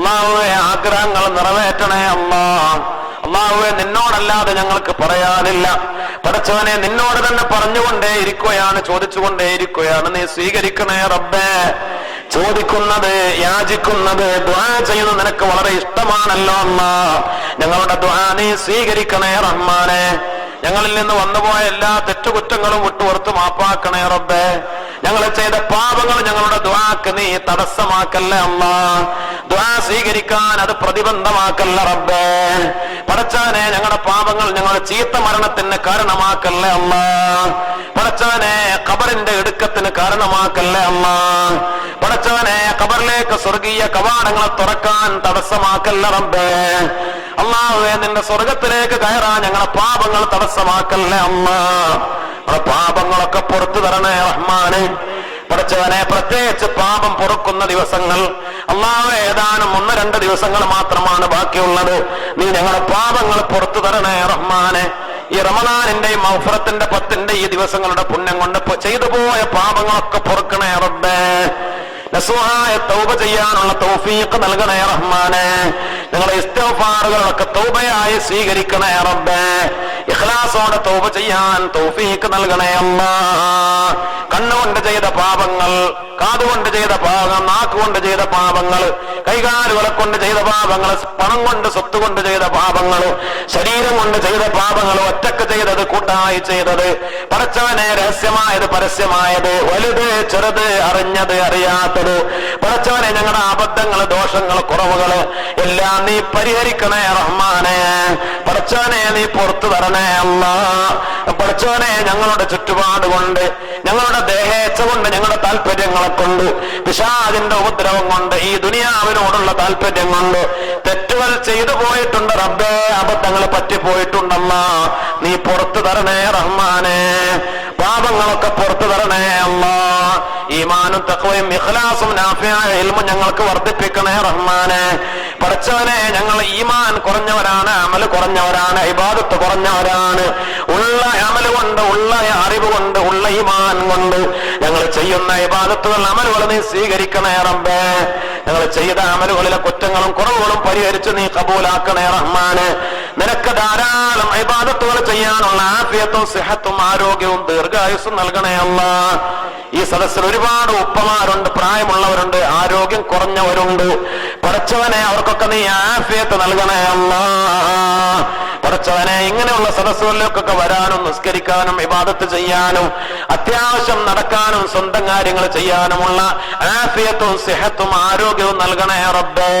അള്ളാഹുവെ ആഗ്രഹങ്ങൾ നിറവേറ്റണേ അല്ലാ. അള്ളാഹുവെ നിന്നോടല്ലാതെ ഞങ്ങൾക്ക് പറയാനില്ല. പടച്ചവനെ നിന്നോട് തന്നെ പറഞ്ഞുകൊണ്ടേ ഇരിക്കുകയാണ്, ചോദിച്ചുകൊണ്ടേ ഇരിക്കുകയാണ്. നീ സ്വീകരിക്കണേ റബ്ബേ. ചോദിക്കുന്നത്, യാചിക്കുന്നത്, ദുആ ചെയ്യുന്നത് നിനക്ക് വളരെ ഇഷ്ടമാണല്ലോ അല്ലാ. ഞങ്ങളുടെ ദുആ നീ സ്വീകരിക്കണേ റഹ്മാനെ. ഞങ്ങളിൽ നിന്ന് വന്നുപോയ എല്ലാ തെറ്റുകുറ്റങ്ങളും വിട്ടുപുറത്ത് മാപ്പാക്കണേ റബ്ബേ. ഞങ്ങൾ ചെയ്ത പാപങ്ങൾ ഞങ്ങളുടെ ദുആക്ക് നീ തടസ്സമാക്കല്ലേ അല്ലാ. ദുആ സ്വീകരിക്കാൻ അത് പ്രതിബന്ധമാക്കല്ല റബ്ബേ. പടച്ചവനെ ഞങ്ങളുടെ പാപങ്ങൾ ഞങ്ങളുടെ ചീത്ത മരണത്തിന് കാരണമാക്കല്ലേ അല്ലാ. പടച്ചവനെ ഖബറിന്റെ ഇടുക്കത്തിന് കാരണമാക്കല്ലേ അല്ലാ. പടച്ചവനെ ഖബറിലേക്ക് സ്വർഗീയ കവാടങ്ങൾ തുറക്കാൻ തടസ്സമാക്കല്ല റബ്ബേ. അല്ലാഹുവേ നിന്റെ സ്വർഗത്തിലേക്ക് കയറാൻ ഞങ്ങളുടെ പാപങ്ങൾ തടസ്സമാക്കല്ലേ അല്ലാ. നമ്മുടെ പാപങ്ങളൊക്കെ പുറത്തു തരണേ റഹ്മാനെ. പടച്ചവനെ പ്രത്യേകിച്ച് പാപം പൊറുക്കുന്ന ദിവസങ്ങൾ അല്ലാഹുവേ ഏതാനും 1-2 ദിവസങ്ങൾ മാത്രമാണ് ബാക്കിയുള്ളത്. നീ ഞങ്ങളുടെ പാപങ്ങൾ പുറത്തു തരണേ റഹ്മാനെ. ഈ റമദാനിന്റെയും മഗ്ഫിറത്തിന്റെ 10ന്റെ ഈ ദിവസങ്ങളുടെ പുണ്യം കൊണ്ട് ചെയ്തു പോയ പാപങ്ങളൊക്കെ പൊറുക്കണേ റബ്ബേ. നസുഹായ തൗബ ചെയ്യാനുള്ള തൗഫീഖ് നൽകണേ റഹ്മാനെ. ഞങ്ങളുടെ ഇസ്തിഗ്ഫാറുകളൊക്കെ തൗബയായി സ്വീകരിക്കണേ റബ്ബേ. ഇഖ്ലാസോടെ തൗബ ചെയ്യാൻ തൗഫീഖ് നൽകണേ അല്ലാ. കണ്ണുകൊണ്ട് ചെയ്ത പാപങ്ങൾ, കാതുകൊണ്ട് ചെയ്ത പാപങ്ങൾ, നാക്കുകൊണ്ട് ചെയ്ത പാപങ്ങൾ, കൈകാലുകളെ കൊണ്ട് ചെയ്ത പാപങ്ങൾ, പണം കൊണ്ട് സ്വത്ത് കൊണ്ട് ചെയ്ത പാപങ്ങൾ, ശരീരം കൊണ്ട് ചെയ്ത പാപങ്ങൾ, ഒറ്റക്ക് ചെയ്തത് കൂട്ടായി ചെയ്തത്, പടച്ചവനെ രഹസ്യമായത് പരസ്യമായത്, വലുത് ചെറുത്, അറിഞ്ഞത് അറിയാത്തത്, പടച്ചവനെ ഞങ്ങളുടെ അബദ്ധങ്ങൾ, ദോഷങ്ങൾ, കുറവുകൾ എല്ലാം നീ പരിഹരിക്കണേ റഹ്മാനെ. പടച്ചവനെ നീ പുറത്തു തരണേ അല്ലാ. പടച്ചവനെ ഞങ്ങളുടെ ചുറ്റുപാട് കൊണ്ട്, ഞങ്ങളുടെ ദേഹേച്ഛ കൊണ്ട്, ഞങ്ങളുടെ താല്പര്യങ്ങളെ കൊണ്ട്, പിശാചിന്റെ ഉപദ്രവം കൊണ്ട്, ഈ ദുനിയാവിനോടുള്ള താല്പര്യം കൊണ്ട് തെറ്റുകൾ ചെയ്തു പോയിട്ടുണ്ട് റബ്ബേ. അബദ്ധങ്ങൾ പറ്റിപ്പോയിട്ടുണ്ടല്ലാ. നീ പുറത്തു തരണേ റഹ്മാനെ. പാപങ്ങളൊക്കെ പുറത്തു തരണേ അല്ലാ. ഈമാനും തഖ്വയും ഇഖ്ലാസും നാഫിയായ ഇൽമും ഞങ്ങൾക്ക് വർദ്ധിപ്പിക്കണേ റഹ്മാനെ. പടച്ചവനെ ഞങ്ങൾ ഈമാൻ കുറഞ്ഞവരാണ്, അമൽ കുറഞ്ഞവരാണ്, ഇബാദത്ത് കുറഞ്ഞവരാണ്. ഉള്ള അമൽ കൊണ്ട്, ഉള്ള അറിവ് കൊണ്ട്, ഉള്ള ഈമാൻ കൊണ്ട് ഞങ്ങൾ ചെയ്യുന്ന ഇബാദത്തുകൾ, അമലുകൾ നീ സ്വീകരിക്കണേ റബ്ബേ. ഞങ്ങൾ ചെയ്ത അമലുകളിലെ കുറ്റങ്ങളും കുറവുകളും പരിഹരിച്ച് നീ കബൂലാക്കണേ റഹ്മാനെ. നിനക്ക് ധാരാളം ഇബാദത്തുകൾ ചെയ്യാനുള്ള ആഫിയത്തും സിഹത്തും ആരോഗ്യവും ദീർഘായുസ്സും നൽകണേ അല്ലാ. ഈ സദസ്സിൽ ഒരുപാട് ഉപ്പമാരുണ്ട്, പ്രായമുള്ളവരുണ്ട്, ആരോഗ്യം കുറഞ്ഞവരുണ്ട്. പടച്ചവനെ അവർക്കൊക്കെ നീ ആഫിയത്ത് നൽകണേ അല്ലാ. പടച്ചവനെ ഇങ്ങനെയുള്ള സദസ്സുകളിലേക്കൊക്കെ വരാനും നിസ്കരിക്കാനും ഇബാദത്ത് ചെയ്യാനും അത്യാവശ്യം നടക്കാനും സ്വന്തം കാര്യങ്ങൾ ചെയ്യാനുമുള്ള ആഫിയത്തും സിഹത്തും ആരോഗ്യവും നൽകണേ റബ്ബേ.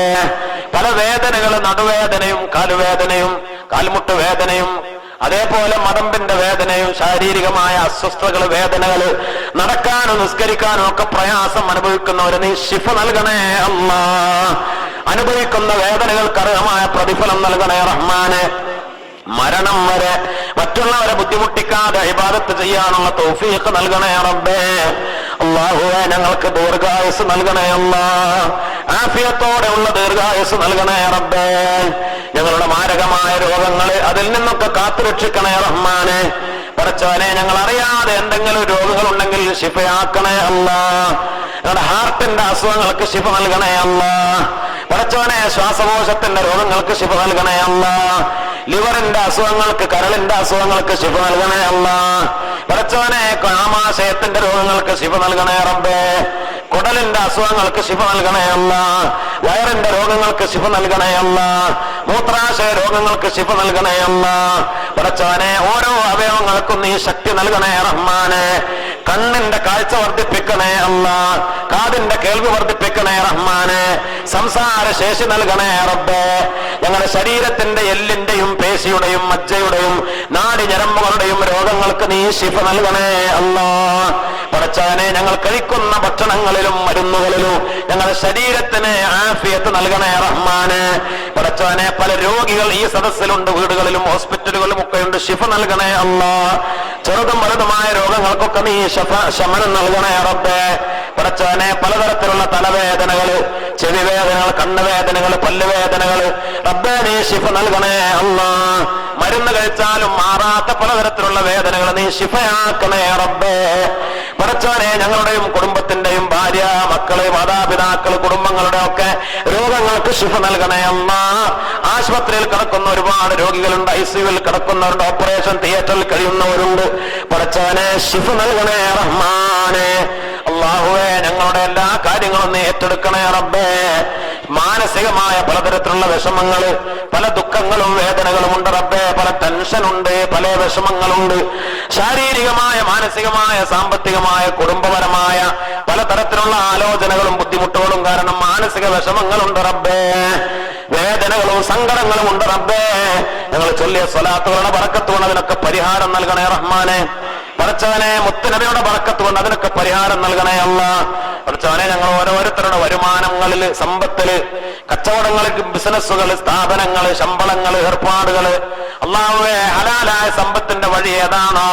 പല വേദനകൾ, നടുവേദനയും കാലുവേദനയും കാൽമുട്ട് വേദനയും അതേപോലെ മടമ്പിന്റെ വേദനയും ശാരീരികമായ അസ്വസ്ഥതകൾ, വേദനകൾ, നടക്കാനും നിസ്കരിക്കാനും ഒക്കെ പ്രയാസം അനുഭവിക്കുന്നവര് നീ ശിഫ നൽകണേ അല്ലാ. അനുഭവിക്കുന്ന വേദനകൾക്ക് അർഹമായ പ്രതിഫലം നൽകണേ റഹ്മാനെ. മരണം വരെ മറ്റുള്ളവരെ ബുദ്ധിമുട്ടിക്കാതെ ഇബാദത്ത് ചെയ്യാനുള്ള തൗഫീഖ് നൽകണേ റബ്ബേ. അല്ലാഹുവേ ഞങ്ങൾക്ക് ദീർഘായുസ് നൽകണേ അല്ലാ. ആഫിയത്തോടെ ഉള്ള ദീർഘായുസ് നൽകണേ റബ്ബേ. ഞങ്ങളുടെ മാരകമായ രോഗങ്ങളെ അതിൽ നിന്നൊക്കെ കാത്തുരക്ഷിക്കണേ റഹ്മാനെ. പടച്ചവനെ ഞങ്ങൾ അറിയാതെ എന്തെങ്കിലും രോഗങ്ങൾ ഉണ്ടെങ്കിൽ ശിഫയാക്കണേ അല്ലാ. ഞങ്ങളുടെ ഹാർട്ടിന്റെ അസുഖങ്ങൾക്ക് ശിഫ നൽകണേ അല്ലാ. പടച്ചവനെ ശ്വാസകോശത്തിന്റെ രോഗങ്ങൾക്ക് ശിഫ നൽകണേ അല്ലാ. ലിവറിന്റെ അസുഖങ്ങൾക്ക്, കരളിന്റെ അസുഖങ്ങൾക്ക് ശിഫ നൽകണേ അല്ലാ. പടച്ചവനെ ആമാശയത്തിന്റെ രോഗങ്ങൾക്ക് ശിഫ നൽകണേ റബ്ബേ. കുടലിന്റെ അസുഖങ്ങൾക്ക് ശിഫ നൽകണേ അല്ലാ. വയറിന്റെ രോഗങ്ങൾക്ക് ശിഫ നൽകണേ അല്ലാ. മൂത്രാശയ രോഗങ്ങൾക്ക് ശിഫ നൽകണേ അല്ലാ. പടച്ചവനെ ഓരോ അവയവങ്ങൾക്കും നീ ശക്തി നൽകണേ റഹ്മാനെ. കണ്ണിന്റെ കാഴ്ച വർദ്ധിപ്പിക്കണേ അല്ലാ. കാതിന്റെ കേൾവി വർദ്ധിപ്പിക്കണേ റഹ്മാനെ. സംസാര ശേഷി നൽകണേ റബ്ബേ. ഞങ്ങളുടെ ശരീരത്തിന്റെ എല്ലിന്റെയും പേശിയുടെയും മജ്ജയുടെയും നാടി ഞരമ്പുകളുടെയും രോഗങ്ങൾക്ക് നീ ശിഫ നൽകണേ അല്ലാ. പടച്ചവനെ ഞങ്ങൾ കഴിക്കുന്ന ഭക്ഷണങ്ങളിലും മരുന്നുകളിലും ഞങ്ങളുടെ ശരീരത്തിന് ആഫിയത്ത് നൽകണേ റഹ്മാനെ. പടച്ചവനെ പല രോഗികൾ ഈ സദസ്സിലുണ്ട്, വീടുകളിലും ഹോസ്പിറ്റലുകളിലും ഒക്കെ ഉണ്ട്. ശിഫ നൽകണേ അല്ലാ. ചെറുതും വലുതുമായ രോഗങ്ങൾക്കൊക്കെ നീ ശമനം നൽകണേ റബ്ബേ. പടച്ചവനെ പലതരത്തിലുള്ള തലവേദനകള്, ചെവിവേദനകൾ, കണ്ണുവേദനകൾ, പല്ലുവേദനകൾ റബ്ബേ നീ ശിഫ നൽകണേ അല്ലാ. മരുന്ന് കഴിച്ചാലും മാറാത്ത പലതരത്തിലുള്ള വേദനകൾ നീ ശിഫയാക്കണേ റബ്ബേ. പടച്ചവനെ, ഞങ്ങളുടെയും കുടുംബത്തിന്റെയും ഭാര്യ, മക്കള്, മാതാപിതാക്കൾ, കുടുംബങ്ങളുടെ ഒക്കെ രോഗങ്ങൾക്ക് ശിഫ നൽകണേ അല്ലാ. ആശുപത്രിയിൽ കിടക്കുന്ന ഒരുപാട് രോഗികളുണ്ട്, ICUവിൽ കിടക്കുന്നവരുണ്ട്, ഓപ്പറേഷൻ തിയേറ്ററിൽ കഴിയുന്നവരുണ്ട്. പടച്ചവനെ, ശിഫ നൽകണേ റഹ്മാനെ. അല്ലാഹുവേ, ഞങ്ങളുടെ എല്ലാ കാര്യങ്ങളും നീ ഏറ്റെടുക്കണേ റബ്ബേ. മാനസികമായ പലതരത്തിലുള്ള വിഷമങ്ങള്, പല ദുഃഖങ്ങളും വേദനകളും ഉണ്ട് റബ്ബേ. പല ടെൻഷനുണ്ട്, പല വിഷമങ്ങളുണ്ട്. ശാരീരികമായ, മാനസികമായ, സാമ്പത്തികമായ, കുടുംബപരമായ പലതരത്തിലുള്ള ആലോചനകളും ബുദ്ധിമുട്ടുകളും കാരണം മാനസിക വിഷമങ്ങളുണ്ട് റബ്ബേ. വേദനകളും സങ്കടങ്ങളും ഉണ്ട് റബ്ബേ. ഞങ്ങൾ ചൊല്ലിയ സ്വലാത്തുകളുടെ ബറക്കത്ത് കൊണ്ട് അതിനൊക്കെ പരിഹാരം നൽകണേ റഹ്മാനെ. പടച്ചവനെ, മുത്തുനബിയുടെ ബറക്കത്ത് കൊണ്ട് അതിനൊക്കെ പരിഹാരം നൽകണേ അല്ലാ. പടച്ചവനെ, ഞങ്ങൾ ഓരോരുത്തരുടെ വരുമാനങ്ങളില്, സമ്പത്തില്, കച്ചവടങ്ങളിൽ, ബിസിനസ്സുകൾ, സ്ഥാപനങ്ങള്, ശമ്പളങ്ങള്, ഏർപ്പാടുകള്, അല്ലാഹുവേ, ഹലാലായ സമ്പത്തിന്റെ വഴി ഏതാണോ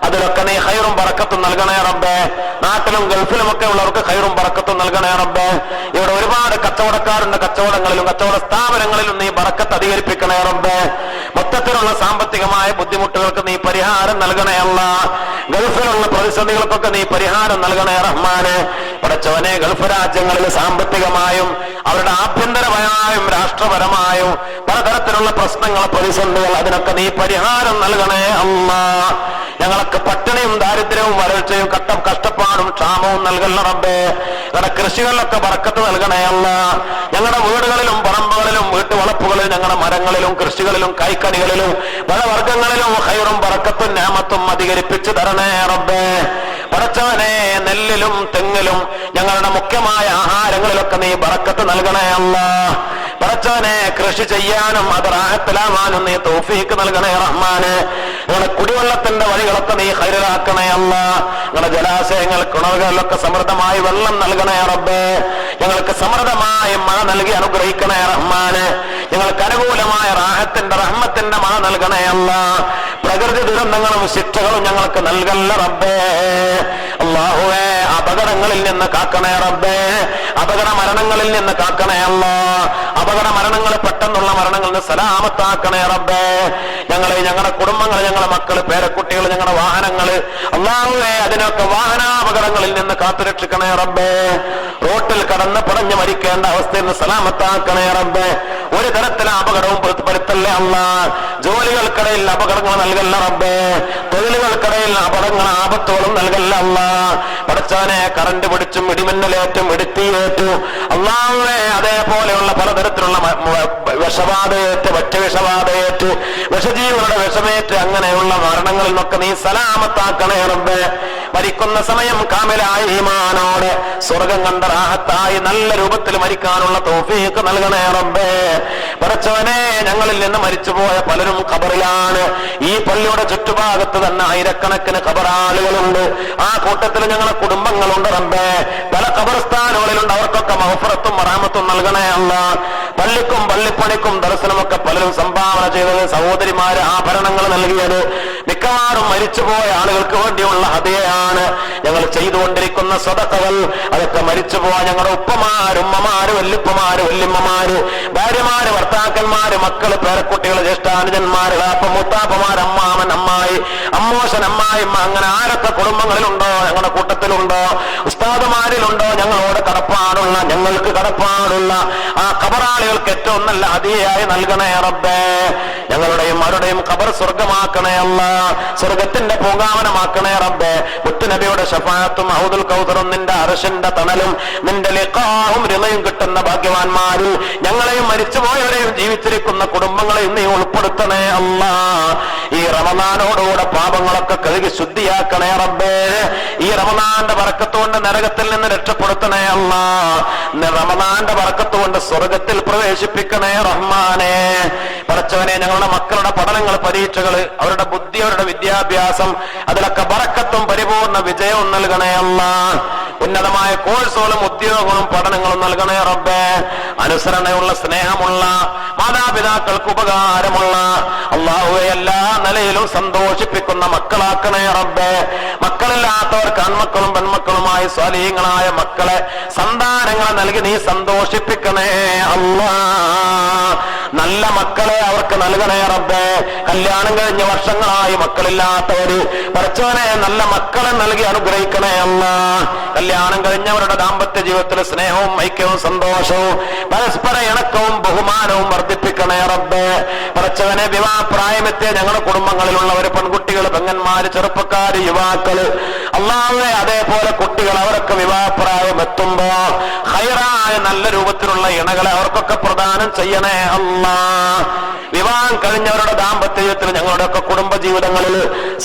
അതിലൊക്കെ നീ ഖൈറും ബറക്കത്തും നൽകണേ റബ്ബേ. നാട്ടിലും ഗൾഫിലുമൊക്കെ ഉള്ളവർക്ക് ഖൈറും ബറക്കത്തും നൽകണേ റബ്ബേ. ഇവിടെ ഒരുപാട് കച്ചവടക്കാരുണ്ട്, കച്ചവടങ്ങളിലും കച്ചവട സ്ഥാപനങ്ങളിലും നീ ബറക്കത്ത് അധികരിപ്പിക്കണേ റബ്ബേ. മൊത്തത്തിലുള്ള സാമ്പത്തികമായ ബുദ്ധിമുട്ടുകൾക്ക് നീ പരിഹാരം നൽകണേ അല്ലാ. ഗൾഫിലുള്ള പ്രതിസന്ധികൾക്കൊക്കെ നീ പരിഹാരം നൽകണേ റഹ്മാനെ. പടച്ചവനെ, ഗൾഫ് രാജ്യങ്ങളിൽ സാമ്പത്തികമായും അവരുടെ ആഭ്യന്തരമായും രാഷ്ട്രപരമായും പലതരത്തിലുള്ള പ്രശ്നങ്ങൾ, പ്രതിസന്ധികൾ, അതിനൊക്കെ നീ പരിഹാരം നൽകണേ അല്ലാ. ഞങ്ങൾക്ക് പട്ടിണിയും ദാരിദ്ര്യവും വരൾച്ചയും കഷ്ടപ്പാടും ക്ഷാമവും നൽകല്ല റബ്ബേ. ഞങ്ങളുടെ കൃഷികളിലൊക്കെ ബറക്കത്ത് നൽകണേ അല്ലാ. ഞങ്ങളുടെ വീടുകളിലും പറമ്പുകളിലും വീട്ടുവളപ്പുകളിലും ഞങ്ങളുടെ മരങ്ങളിലും കൃഷികളിലും കൈക്കണികളിലും പഴവർഗ്ഗങ്ങളിലും ഖൈറും ബറക്കത്തും നിഅമത്തും അധികരിപ്പിച്ചു തരണേ റബ്ബേ. പടച്ചവനെ, നെല്ലിലും തെങ്ങിലും ഞങ്ങളുടെ മുഖ്യമായ ആഹാരങ്ങളിലൊക്കെ നീ ബറക്കത്ത് നൽകണേ അല്ലാ. പടച്ചവനെ, കൃഷി ചെയ്യാനും അത് റാഹത്തിലാവാനും നീ തൗഫീക്ക് നൽകണേ റഹ്മാനെ. ഞങ്ങളുടെ കുടിവെള്ളത്തിന്റെ വഴികളൊക്കെ നീ ഖൈറാക്കണേ അല്ലാ. ഞങ്ങളുടെ ജലാശയങ്ങൾ, കിണറുകളിലൊക്കെ സമൃദ്ധമായി വെള്ളം നൽകണേ റബ്ബേ. ഞങ്ങൾക്ക് സമൃദ്ധമായി മഴ നൽകി അനുഗ്രഹിക്കണേ റഹ്മാനെ. ഞങ്ങൾക്ക് അനുകൂലമായ റാഹത്തിന്റെ റഹ്മത്തിന്റെ മഴ നൽകണേ അല്ലാ. പ്രകൃതി ദുരന്തങ്ങളും ശിക്ഷകളും ഞങ്ങൾക്ക് നൽകല്ല റബ്ബേ. അല്ലാഹുവേ, അപകടങ്ങളിൽ നിന്ന് കാക്കണേ റബ്ബേ. അപകട മരണങ്ങളിൽ നിന്ന് കാക്കണേ അല്ലാ. അപകട മരണങ്ങൾ, പെട്ടെന്നുള്ള മരണങ്ങളിൽ നിന്ന് സലാമത്താക്കണേ റബ്ബേ. ഞങ്ങളെ, ഞങ്ങളുടെ കുടുംബങ്ങൾ, ഞങ്ങളുടെ മക്കള്, പേരക്കുട്ടികൾ, ഞങ്ങളുടെ വാഹനങ്ങള്, അല്ലാഹുവേ, അതിനൊക്കെ വാഹനാപകടങ്ങളിൽ നിന്ന് കാത്തുരക്ഷിക്കണേ റബ്ബേ. റോട്ടിൽ കടന്ന് പടഞ്ഞു മരിക്കേണ്ട അവസ്ഥയിൽ നിന്ന് സലാമത്താക്കണേ റബ്ബേ. ഒരു തരത്തിലെ അപകടവും വരുത്തല്ലേ അല്ലാ. ജോലികൾക്കിടയിൽ അപകടങ്ങൾ നൽകല്ല റബ്ബേ. തൊഴിലുകൾക്കിടയിൽ അപകടങ്ങൾ, ആപത്തുകളും നൽകല്ല അല്ലാ. പടച്ചാനെ, കറണ്ട് പിടിച്ചും ഇടിമിന്നലേറ്റും ഇടുത്തിയേറ്റും അല്ലാഹുവേ, അതേപോലെയുള്ള പലതരത്തിലുള്ള വിഷബാധയേറ്റ്, ഭക്ഷ്യവിഷബാധയേറ്റ്, വിഷജീവികളുടെ വിഷമേറ്റ്, അങ്ങനെയുള്ള മരണങ്ങളിൽ നിന്നൊക്കെ നീ സലാമത്താക്കണേ റബ്ബേ. മരിക്കുന്ന സമയം കാമിലായ ഈമാനോടെ സ്വർഗം കണ്ട റാഹത്തായി നല്ല രൂപത്തിൽ മരിക്കാനുള്ള തൗഫീഖ് നൽകണേ റബ്ബേ. പടച്ചവനെ, ഞങ്ങളിൽ നിന്ന് മരിച്ചുപോയ പലരും ഖബറിലാണ്. ഈ പള്ളിയുടെ ചുറ്റുഭാഗത്ത് തന്നെ ആയിരക്കണക്കിന് ഖബറാളുകളുണ്ട്. ആ കൂട്ടത്തിൽ ഞങ്ങളുടെ കുടുംബങ്ങളുണ്ട് റബ്ബേ. പല ഖബർസ്ഥാനുകളിലുണ്ട്. അവർക്കൊക്കെ മഗ്ഫിറത്തും റഹ്മത്തും നൽകണേ അല്ലാ. പള്ളിക്കും പള്ളിപ്പണിക്കും ദർശനമൊക്കെ പലരും സംഭാവന ചെയ്തത്, സഹോദരിമാര് ആഭരണങ്ങൾ നൽകിയത്, മിക്കവാറും മരിച്ചുപോയ ആളുകൾക്ക് വേണ്ടിയുള്ള ഹദിയയാണ്. ഞങ്ങൾ ചെയ്തുകൊണ്ടിരിക്കുന്ന സ്വതക്കകൾ അതൊക്കെ മരിച്ചുപോയ ഞങ്ങളുടെ ഉപ്പമാര്, ഉമ്മമാര്, വല്ലുപ്പമാര്, വല്യമ്മമാര്, ഭാര്യമാര്, ഭർത്താക്കന്മാര്, മക്കള്, പേരക്കുട്ടികൾ, ജ്യേഷ്ഠാനുജന്മാര്, മുത്താപ്പമാര്, അമ്മാമൻ, അമ്മായി, അമ്മോശൻ, അമ്മായിമ്മ, അങ്ങനെ ആരൊക്കെ കുടുംബങ്ങളിലുണ്ടോ, ഞങ്ങളുടെ കൂട്ടത്തിലുണ്ടോ, ഉസ്താദുമാരിലുണ്ടോ, ഞങ്ങളോട് കടപ്പാടുള്ള, ഞങ്ങൾക്ക് കടപ്പാടുള്ള ആ ഖബറാളികൾക്ക് ഏറ്റവും നല്ല ഹദിയയായി നൽകണേ റബ്ബേ. ഞങ്ങളുടെയും അവരുടെയും ഖബർ സ്വർഗമാക്കണേ അല്ലാ. സ്വർഗത്തിന്റെ പൂങ്കാവനമാക്കണേ റബ്ബേ. മുത്തുനബിയുടെ ശഫാഅത്തും ഹൗദുൽ കൗസറും നിന്റെ അർശിന്റെ തണലും നിന്റെ ലിഖാഉം റിളയും കിട്ടുന്ന ഭാഗ്യവാന്മാരിൽ ഞങ്ങളെയും മരിച്ചുപോയവരെയും ജീവിച്ചിരിക്കുന്ന കുടുംബങ്ങളെയും നീ ഉൾപ്പെടുത്തണേ അല്ലാ. ഈ റമദാനോടുകൂടെ പാപങ്ങളൊക്കെ കഴുകി ശുദ്ധിയാക്കണേ റബ്ബേ. ഈ റമദാന്റെ ബറക്കത്തുകൊണ്ട് നരകത്തിൽ നിന്ന് രക്ഷപ്പെടുത്തണേ അല്ലാ. റമദാന്റെ ബറക്കത്തുകൊണ്ട് സ്വർഗത്തിൽ പ്രവേശിപ്പിക്കണേ റഹ്മാനെ. പടച്ചവനെ, ഞങ്ങളുടെ മക്കളുടെ പഠനങ്ങൾ, പരീക്ഷകൾ, അവരുടെ ബുദ്ധി, അവരുടെ വിദ്യാഭ്യാസം, അതിലൊക്കെ ബറക്കത്തും പരിപൂർണ വിജയവും നൽകണേ അല്ലാ. ഉന്നതമായ കോഴ്സുകളും ഉദ്യോഗങ്ങളും പഠനങ്ങളും നൽകണേ റബ്ബേ. അനുസരണയുള്ള, സ്നേഹമുള്ള, മാതാപിതാക്കൾക്ക് ഉപകാരമുള്ള, അല്ലാഹുവേ, എല്ലാ നിലയിലും സന്തോഷിപ്പിക്കുന്ന മക്കളാക്കണേ റബ്ബേ. മക്കളില്ലാത്തവർക്ക് ആൺമക്കളും പെൺമക്കളുമായി സ്വാലിഹീങ്ങളായ മക്കളെ, സന്താനങ്ങളെ നൽകി നീ സന്തോഷിപ്പിക്കണേ അല്ലാ. നല്ല മക്കളെ അവർക്ക് നൽകണേ റബ്ബേ. കല്യാണം കഴിഞ്ഞ വർഷങ്ങളായി മക്കളില്ലാത്തവര് പടച്ചവനെ നല്ല മക്കളെ നൽകി അനുഗ്രഹിക്കണേ അല്ലാ. കല്യാണം കഴിഞ്ഞവരുടെ ദാമ്പത്യ ജീവിതത്തിൽ സ്നേഹവും ഐക്യവും സന്തോഷവും പരസ്പര ഇണക്കവും ബഹുമാനവും വർദ്ധിപ്പിക്കണേ റബ്ബേ. പടച്ചവനെ വിവാഹപ്രായമെത്തിയ ഞങ്ങളുടെ കുടുംബങ്ങളിലുള്ളവർ, പെൺകുട്ടികൾ, പെങ്ങന്മാര്, ചെറുപ്പക്കാര്, യുവാക്കള്, അല്ലാഹുവേ അതേപോലെ കുട്ടികൾ, അവരൊക്കെ വിവാഹപ്രായം എത്തുമ്പോ ഖൈറായ നല്ല രൂപത്തിലുള്ള ഇണകളെ അവർക്കൊക്കെ പ്രദാനം ചെയ്യണേ അല്ലാ. വിവാഹം കഴിഞ്ഞവരുടെ ദാമ്പത്യ ജീവിതത്തിൽ ഞങ്ങളുടെയൊക്കെ കുടുംബ ജീവിതങ്ങളിൽ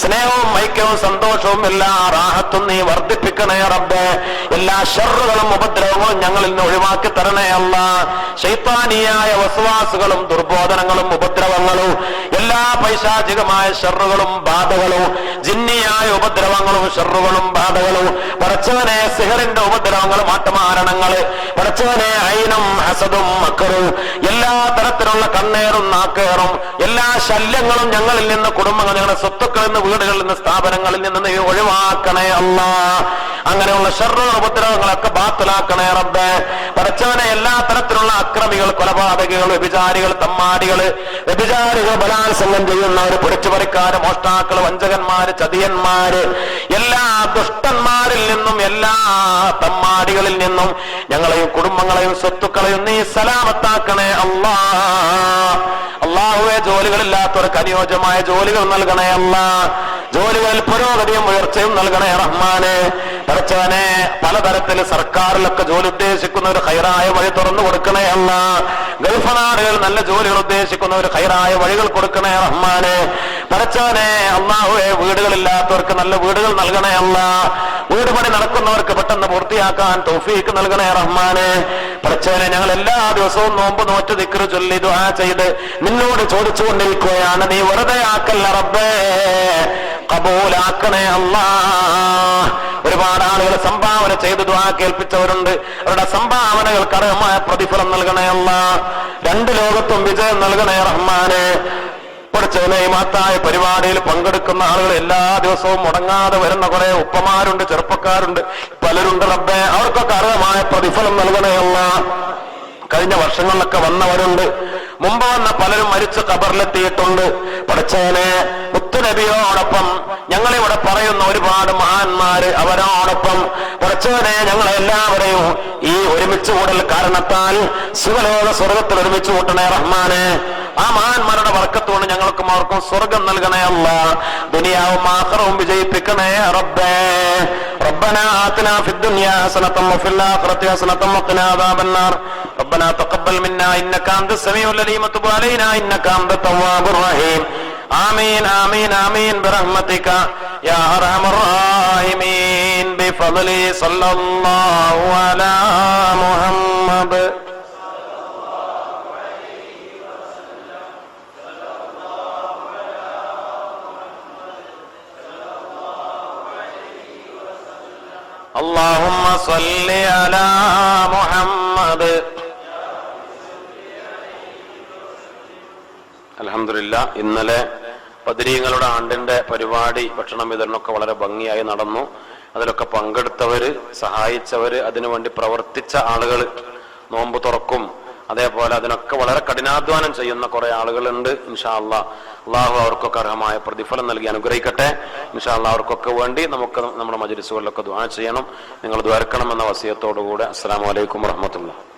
സ്നേഹവും ഐക്യവും സന്തോഷവും എല്ലാ റാഹത്തും നീ വർദ്ധിപ്പിക്കണേ റബ്ബേ. എല്ലാ ശർറുകളും ഉപദ്രവങ്ങളും ഞങ്ങളിൽ നിന്ന് ഒഴിവാക്കി തരണേ അല്ലാ. ശൈത്താനിയായ വസ്വാസുകളും ദുർബോധനങ്ങളും ഉപദ്രവങ്ങളും എല്ലാ പൈശാചികമായ ശർറുകളും ബാധകളും ജിന്നിയായ ഉപദ്രവങ്ങളും ശർറുകളും ബാധകളും പടച്ചവനെ സിഹറിന്റെ ഉപദ്രവങ്ങളും ആട്ടമാരണങ്ങള് പടച്ചവനെ ഐനും ഹസദും മക്കറും എല്ലാ തരത്തിലുള്ള കണ്ണേറും നാക്കേറും എല്ലാ ശല്യങ്ങളും ഞങ്ങളിൽ നിന്ന്, കുടുംബങ്ങൾ, ഞങ്ങളുടെ സ്വത്തുക്കളിൽ നിന്ന്, വീടുകളിൽ നിന്ന്, സ്ഥാപനങ്ങളിൽ നിന്ന് നീ ഒഴിവാക്കണേ അല്ലാ. അങ്ങനെയുള്ള ശർറുകൾ ഉപദ്രവങ്ങളൊക്കെ ബാത്തിലാക്കണേ റബ്ബേ. പടച്ചവനെ എല്ലാ തരത്തിലുള്ള അക്രമികൾ, കൊലപാതകികൾ, വ്യഭിചാരികൾ, തമ്മാടികള്, വ്യഭിചാരികൾ, ബലാത്സംഗം ചെയ്യുന്നവര്, പൊടിച്ചുപറിക്കാര്, മോഷ്ടാക്കള്, വഞ്ചകന്മാര്, ചതിയന്മാര്, എല്ലാ ദുഷ്ടന്മാരിൽ നിന്നും എല്ലാ തമ്മാടികളിൽ നിന്നും ഞങ്ങളെയും കുടുംബങ്ങളെയും സ്വത്തുക്കളെയും നീ സലാമത്താക്കണേ അല്ലാ. അല്ലാഹുവേ ജോലികളില്ലാത്തവർക്ക് അനുയോജ്യമായ ജോലികൾ നൽകണേ അല്ലാ. ജോലികളിൽ പുരോഗതിയും ഉയർച്ചയും നൽകണേ റഹ്മാനെ. പടച്ചവനെ പലതരത്തിൽ സർക്കാരിലൊക്കെ ജോലി ഉദ്ദേശിക്കുന്നവർ ഖൈറായ വഴി തുറന്നു കൊടുക്കണേ അല്ലാ. ഗൾഫ് നാടുകളിൽ നല്ല ജോലികൾ ഉദ്ദേശിക്കുന്നവർ ഖൈറായ വഴികൾ കൊടുക്കണേ റഹ്മാനെ. പടച്ചവനെ അല്ലാഹുവേ വീടുകളില്ലാത്തവർക്ക് നല്ല വീടുകൾ നൽകണേ അല്ലാ. വീട് പണി നടക്കുന്നവർക്ക് പെട്ടെന്ന് പൂർത്തിയാക്കാൻ തൗഫീക്ക് നൽകണേ റഹ്മാനെ. പടച്ചവനെ ഞങ്ങൾ എല്ലാ ദിവസവും നോമ്പ് നോറ്റ് ദിക്റ് ചൊല്ലി ദുആ ചെയ്ത് നിന്നോട് ചോദിച്ചുകൊണ്ടിരിക്കുകയാണ്. നീ വെറുതെ ആക്കല്ല റബ്ബേ, കബൂലാക്കണേ അല്ലാ. ഒരുപാട് ആളുകൾ സംഭാവന ചെയ്ത് ദുആ കേൾപ്പിച്ചവരുണ്ട്. അവരുടെ സംഭാവനകൾക്ക് അർഹമായ പ്രതിഫലം നൽകണേ അല്ലാ. രണ്ട് ലോകത്തും വിജയം നൽകണേ റഹ്മാനെ. പഠിച്ചവനെ ഈ മഹത്തായ പരിപാടിയിൽ പങ്കെടുക്കുന്ന ആളുകൾ എല്ലാ ദിവസവും മുടങ്ങാതെ വരുന്ന കുറെ ഉപ്പമാരുണ്ട്, ചെറുപ്പക്കാരുണ്ട്, പലരുണ്ട് റബ്ബേ. അവർക്കൊക്കെ അർഹമായ പ്രതിഫലം നൽകണേ അല്ലാ. കഴിഞ്ഞ വർഷങ്ങളിലൊക്കെ വന്നവരുണ്ട്, മുമ്പ് വന്ന പലരും മരിച്ച് ഖബറിലെത്തിയിട്ടുണ്ട്. പഠിച്ചവനെ മുത്തുനബിയോടൊപ്പം ഞങ്ങളിവിടെ പറയുന്ന ഒരുപാട് മഹാന്മാര്, അവരോടൊപ്പം പഠിച്ചവനെ ഞങ്ങളെല്ലാവരെയും ഈ ഒരുമിച്ച് കൂടൽ കാരണത്താൽ സുഖലോക സ്വർഗത്തിൽ ഒരുമിച്ച് കൂട്ടണേ റഹ്മാനെ. ആ മഹാന്മാരുടെ ബർക്കത്തുകൊണ്ട് ഞങ്ങൾക്കും അവർക്കും സ്വർഗം നൽകണേ അല്ലാ. ദുനിയാവും ആഖിറവും വിജയിപ്പിക്കണേ റബ്ബേ. ربنا آتنا في الدنيا حسنة وفي الآخرة حسنة وقنا عذاب النار. ربنا تقبل منا إنك أنت السميع العليم وتب علينا إنك أنت التواب الرحيم. آمين آمين آمين برحمتك يا أرحم الراحمين. بفضل صلى الله على محمد. اللهم صل على محمد. അൽഹംദുലില്ലാ, ഇന്നലെ ബദരീങ്ങളുടെ ആണ്ടിന്റെ പരിപാടി ഭക്ഷണം വിതരണമൊക്കെ വളരെ ഭംഗിയായി നടന്നു. അതിലൊക്കെ പങ്കെടുത്തവര്, സഹായിച്ചവര്, അതിനുവേണ്ടി പ്രവർത്തിച്ച ആളുകൾ, നോമ്പ് തുറക്കും അതേപോലെ അതിനൊക്കെ വളരെ കഠിനാധ്വാനം ചെയ്യുന്ന കുറെ ആളുകളുണ്ട്. ഇൻഷാ അല്ലാഹ് അള്ളാഹു അവർക്കൊക്കെ അർഹമായ പ്രതിഫലം നൽകി അനുഗ്രഹിക്കട്ടെ. ഇൻഷാ അല്ലാഹ് അവർക്കൊക്കെ വേണ്ടി നമുക്ക് നമ്മുടെ മജ്‌ലിസുകളിലൊക്കെ ദുആ ചെയ്യണം. നിങ്ങൾ ദ്വാരക്കണം എന്ന വസിയത്തോടുകൂടെ അസ്സലാമു അലൈക്കും വറഹ്മത്തുള്ളാഹി.